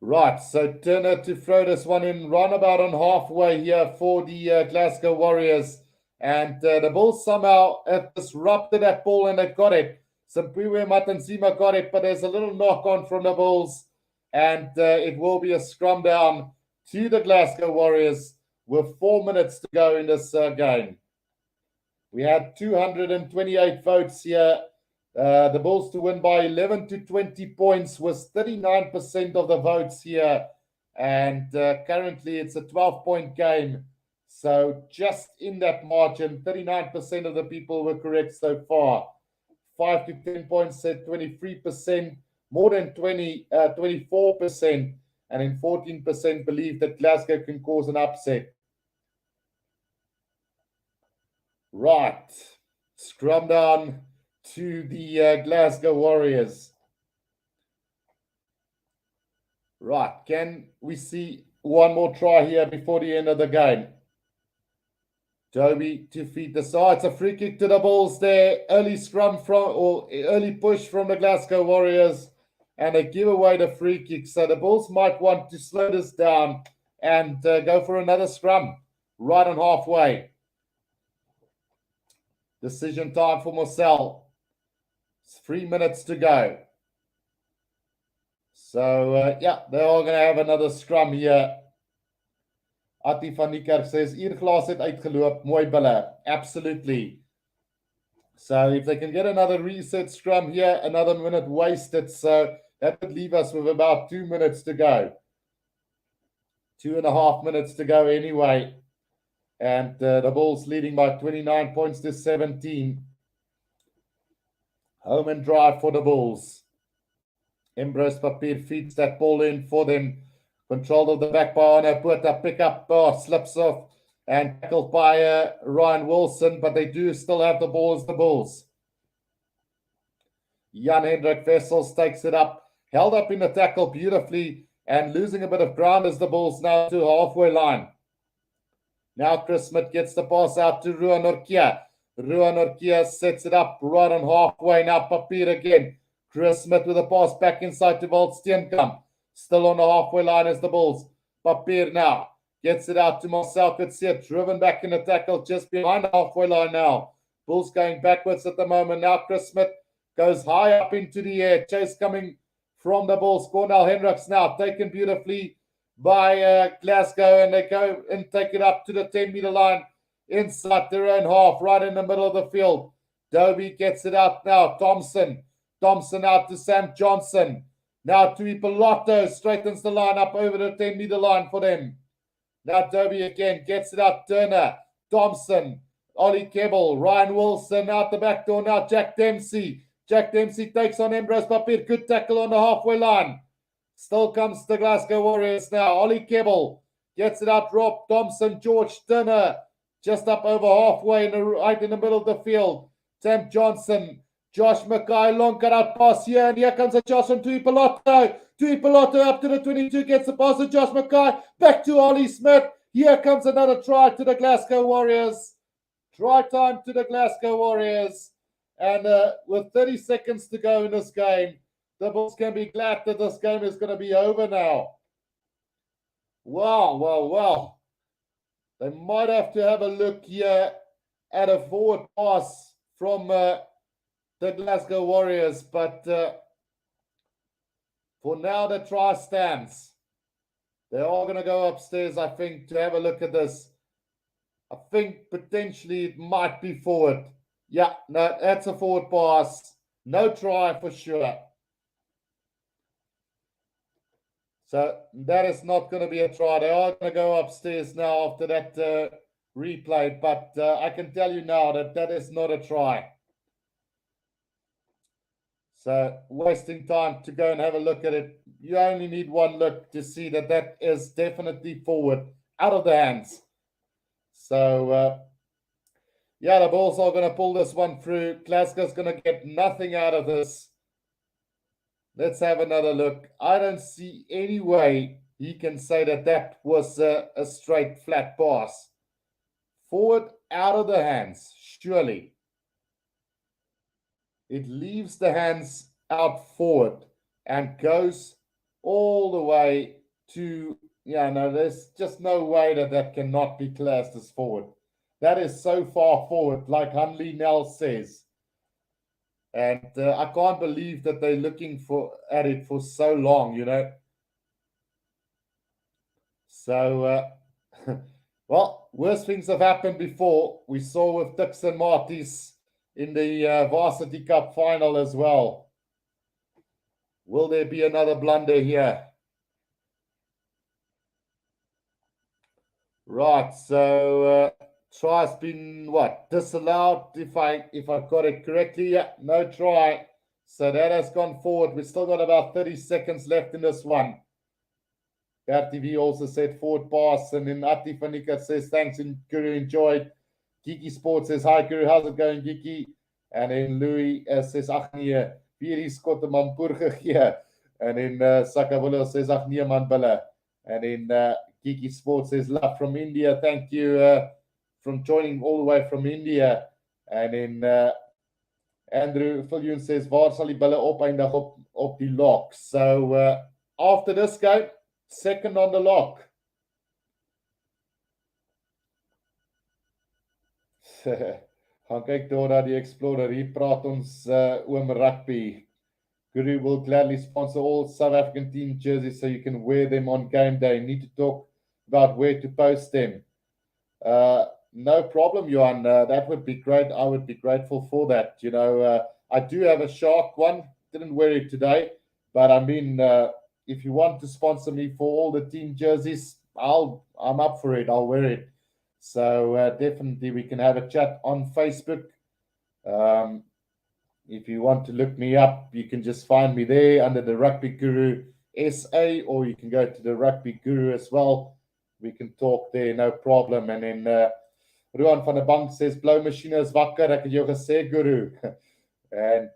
Right, so Turner to throw this one in roundabout on halfway here for the Glasgow Warriors. And the Bulls somehow disrupted that ball and they got it. Simpiwe Matanzima got it, but there's a little knock on from the Bulls. And it will be a scrum down to the Glasgow Warriors with 4 minutes to go in this game. We had 228 votes here. The Bulls to win by 11 to 20 points was 39% of the votes here. And currently it's a 12-point game. So just in that margin, 39% of the people were correct so far. 5 to 10 points said 23%, more than 24%, and then 14% believe that Glasgow can cause an upset. Right, scrum down to the Glasgow Warriors. Right, can we see one more try here before the end of the game? Dobie to feed the side. It's a free kick to the Bulls there. Early scrum or early push from the Glasgow Warriors. And they give away the free kick. So the Bulls might want to slow this down and go for another scrum right on halfway. Decision time for Marcel. It's 3 minutes to go. So, yeah, they are going to have another scrum here. Ati van Niekerk says, Ierglas het uitgeloop, mooi bulle. Absolutely. So if they can get another reset scrum here, another minute wasted. So that would leave us with about 2 minutes to go. 2.5 minutes to go anyway. And the Bulls leading by 29 points to 17. Home and drive for the Bulls. Ambrose Papier feeds that ball in for them. Control of the back by Arno Puerta, pick up, slips off, and tackled by Ryan Wilson, but they do still have the ball as the Bulls. Jan Hendrik Wessels takes it up, held up in the tackle beautifully, and losing a bit of ground as the Bulls now to halfway line. Now Chris Smith gets the pass out to Ruan Orkia. Ruan Orkia sets it up right on halfway. Now Papier again. Chris Smith with a pass back inside to Walt Steenkamp. Still on the halfway line as the Bulls. Papier now Gets it out to Marcel Coetzee, driven back in the tackle just behind the halfway line now. Bulls going backwards at the moment. Now Chris Smith goes high up into the air. Chase coming from the Bulls. Cornell Hendricks now taken beautifully by Glasgow, and they go and take it up to the 10-meter line inside their own half, right in the middle of the field. Dobie gets it out now. Thompson out to Sam Johnson. Now Tuipoloto straightens the line up over the 10-meter line for them. Now Dobie again gets it out. Turner, Thompson, Ollie Kebble, Ryan Wilson out the back door now. Jack Dempsey takes on Ambrose Papir. Good tackle on the halfway line. Still comes the Glasgow Warriors now. Ollie Kebble gets it out. Rob Thompson, George Turner just up over halfway right in the middle of the field. Sam Johnson, Josh Mackay, long cut out pass here, and here comes a Josh from Tuipoloto. Tuipoloto up to the 22, gets the pass to Josh Mackay, back to Ollie Smith. Here comes another try to the Glasgow Warriors. Try time to the Glasgow Warriors. And with 30 seconds to go in this game, the Bulls can be glad that this game is going to be over now. Wow. They might have to have a look here at a forward pass from the Glasgow Warriors, but for now the try stands. They are going to go upstairs, I think, to have a look at this. I think potentially it might be forward. Yeah, no, that's a forward pass. No try for sure. So that is not going to be a try. They are going to go upstairs now after that replay, but I can tell you now that that is not a try. So wasting time to go and have a look at it. You only need one look to see that that is definitely forward, out of the hands. So, yeah, the Bulls are going to pull this one through. Glasgow's going to get nothing out of this. Let's have another look. I don't see any way he can say that that was a straight, flat pass. Forward, out of the hands, surely. It leaves the hands out forward and goes all the way to, there's just no way that that cannot be classed as forward. That is so far forward, like Hunley Nell says. And I can't believe that they're looking at it for so long, So, well, worse things have happened before. We saw with Dixon Martis in the Varsity Cup final as well. Will there be another blunder here? Right, so try's been disallowed, if I got it correctly. Yeah, no try. So that has gone forward. We've still got about 30 seconds left in this one. TV also said forward pass, and then Ati Fanika says thanks, and Guru enjoyed. Geeky Sports says, hi Guru, how's it going, Geeky? And then Louis says, ach nee, Piri skot de mampoer gegee. And then Sakabolo says, ach nee man bille. And then Geeky Sports says, love from India, thank you from joining all the way from India. And then Andrew Viljoen says, waar sal die bulle opeindig op die lock? So after this game, second on the lock. Gaan kyk daar na die Explorer. Hier praat ons oom rugby. Guru will gladly sponsor all South African team jerseys so you can wear them on game day. Need to talk about where to post them. No problem, Johan. That would be great. I would be grateful for that. I do have a Shark one. Didn't wear it today. But I mean, if you want to sponsor me for all the team jerseys, I'm up for it. I'll wear it. So definitely we can have a chat on Facebook. If you want to look me up, you can just find me there under the Rugby Guru SA, or you can go to the Rugby Guru as well. We can talk there, no problem. And then Ruan van der Bank says, blou machine is wakker, ek het jou gesê, Guru. And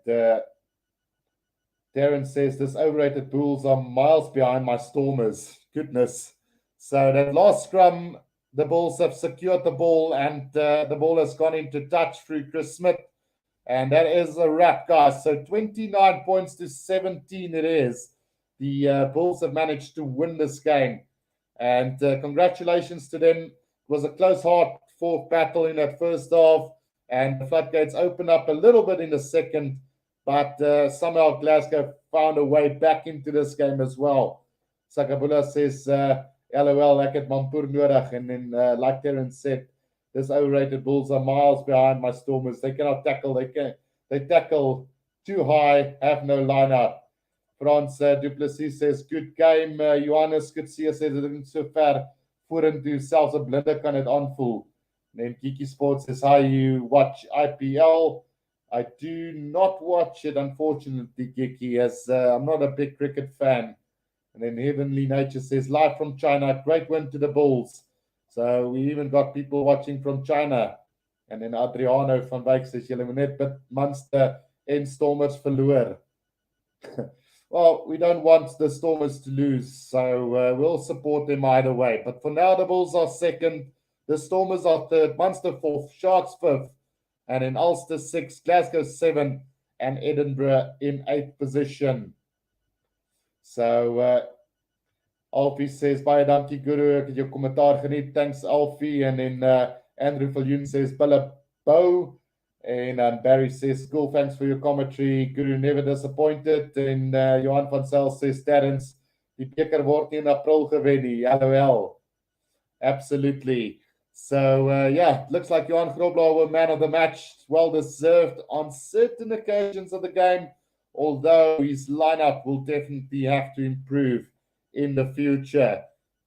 Darren says, this overrated Bulls are miles behind my Stormers. Goodness. So that last scrum, the Bulls have secured the ball, and the ball has gone into touch through Chris Smith. And that is a wrap, guys. So 29 points to 17 it is. The Bulls have managed to win this game. And congratulations to them. It was a close hard-fought battle in that first half, and the floodgates opened up a little bit in the second, but somehow Glasgow found a way back into this game as well. Sakabula says, LOL, ek het Mampoer nodig. And then, like Terence said, this overrated Bulls are miles behind my Stormers. They cannot tackle. They tackle too high, have no line out. Frans Duplessis says, good game. Johannes Kutsia says, it isn't so ver vorentoe, selfs 'n blinde kan dit aanvoel. And then Kiki Sports says, hi, you watch IPL? I do not watch it, unfortunately, Kiki, as I'm not a big cricket fan. And then Heavenly Nature says, live from China, great win to the Bulls. So we even got people watching from China. And then Adriano van Wyk says, julle moet net bid Munster en Stormers verloor. Well, we don't want the Stormers to lose, so we'll support them either way. But for now, the Bulls are second, the Stormers are third, Munster fourth, Sharks fifth, and in Ulster sixth, Glasgow seventh, and Edinburgh in eighth position. So Alfie says, baie dankie Guru, ek het jou kommentaar geniet. Thanks Alfie. And then Andrew Viljoen says, Billa Bow. And Barry says, cool, thanks for your commentary. Guru never disappointed. And Johan van Zyl says, Terence, die beker word nie in April gewen nie. LOL. Absolutely. So, yeah, looks like Johan Grobler were man of the match. Well deserved on certain occasions of the game, although his lineup will definitely have to improve in the future.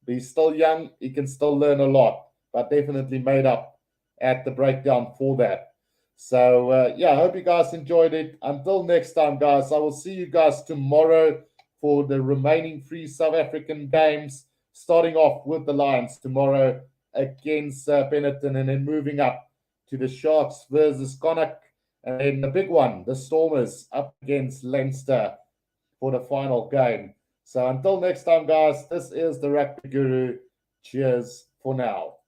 He's still young. He can still learn a lot, but definitely made up at the breakdown for that. So, yeah, I hope you guys enjoyed it. Until next time, guys, I will see you guys tomorrow for the remaining 3 South African games, starting off with the Lions tomorrow against Benetton, and then moving up to the Sharks versus Connacht, and then the big one, the Stormers up against Leinster for the final game. So until next time, guys, this is the Rugby Guru. Cheers for now.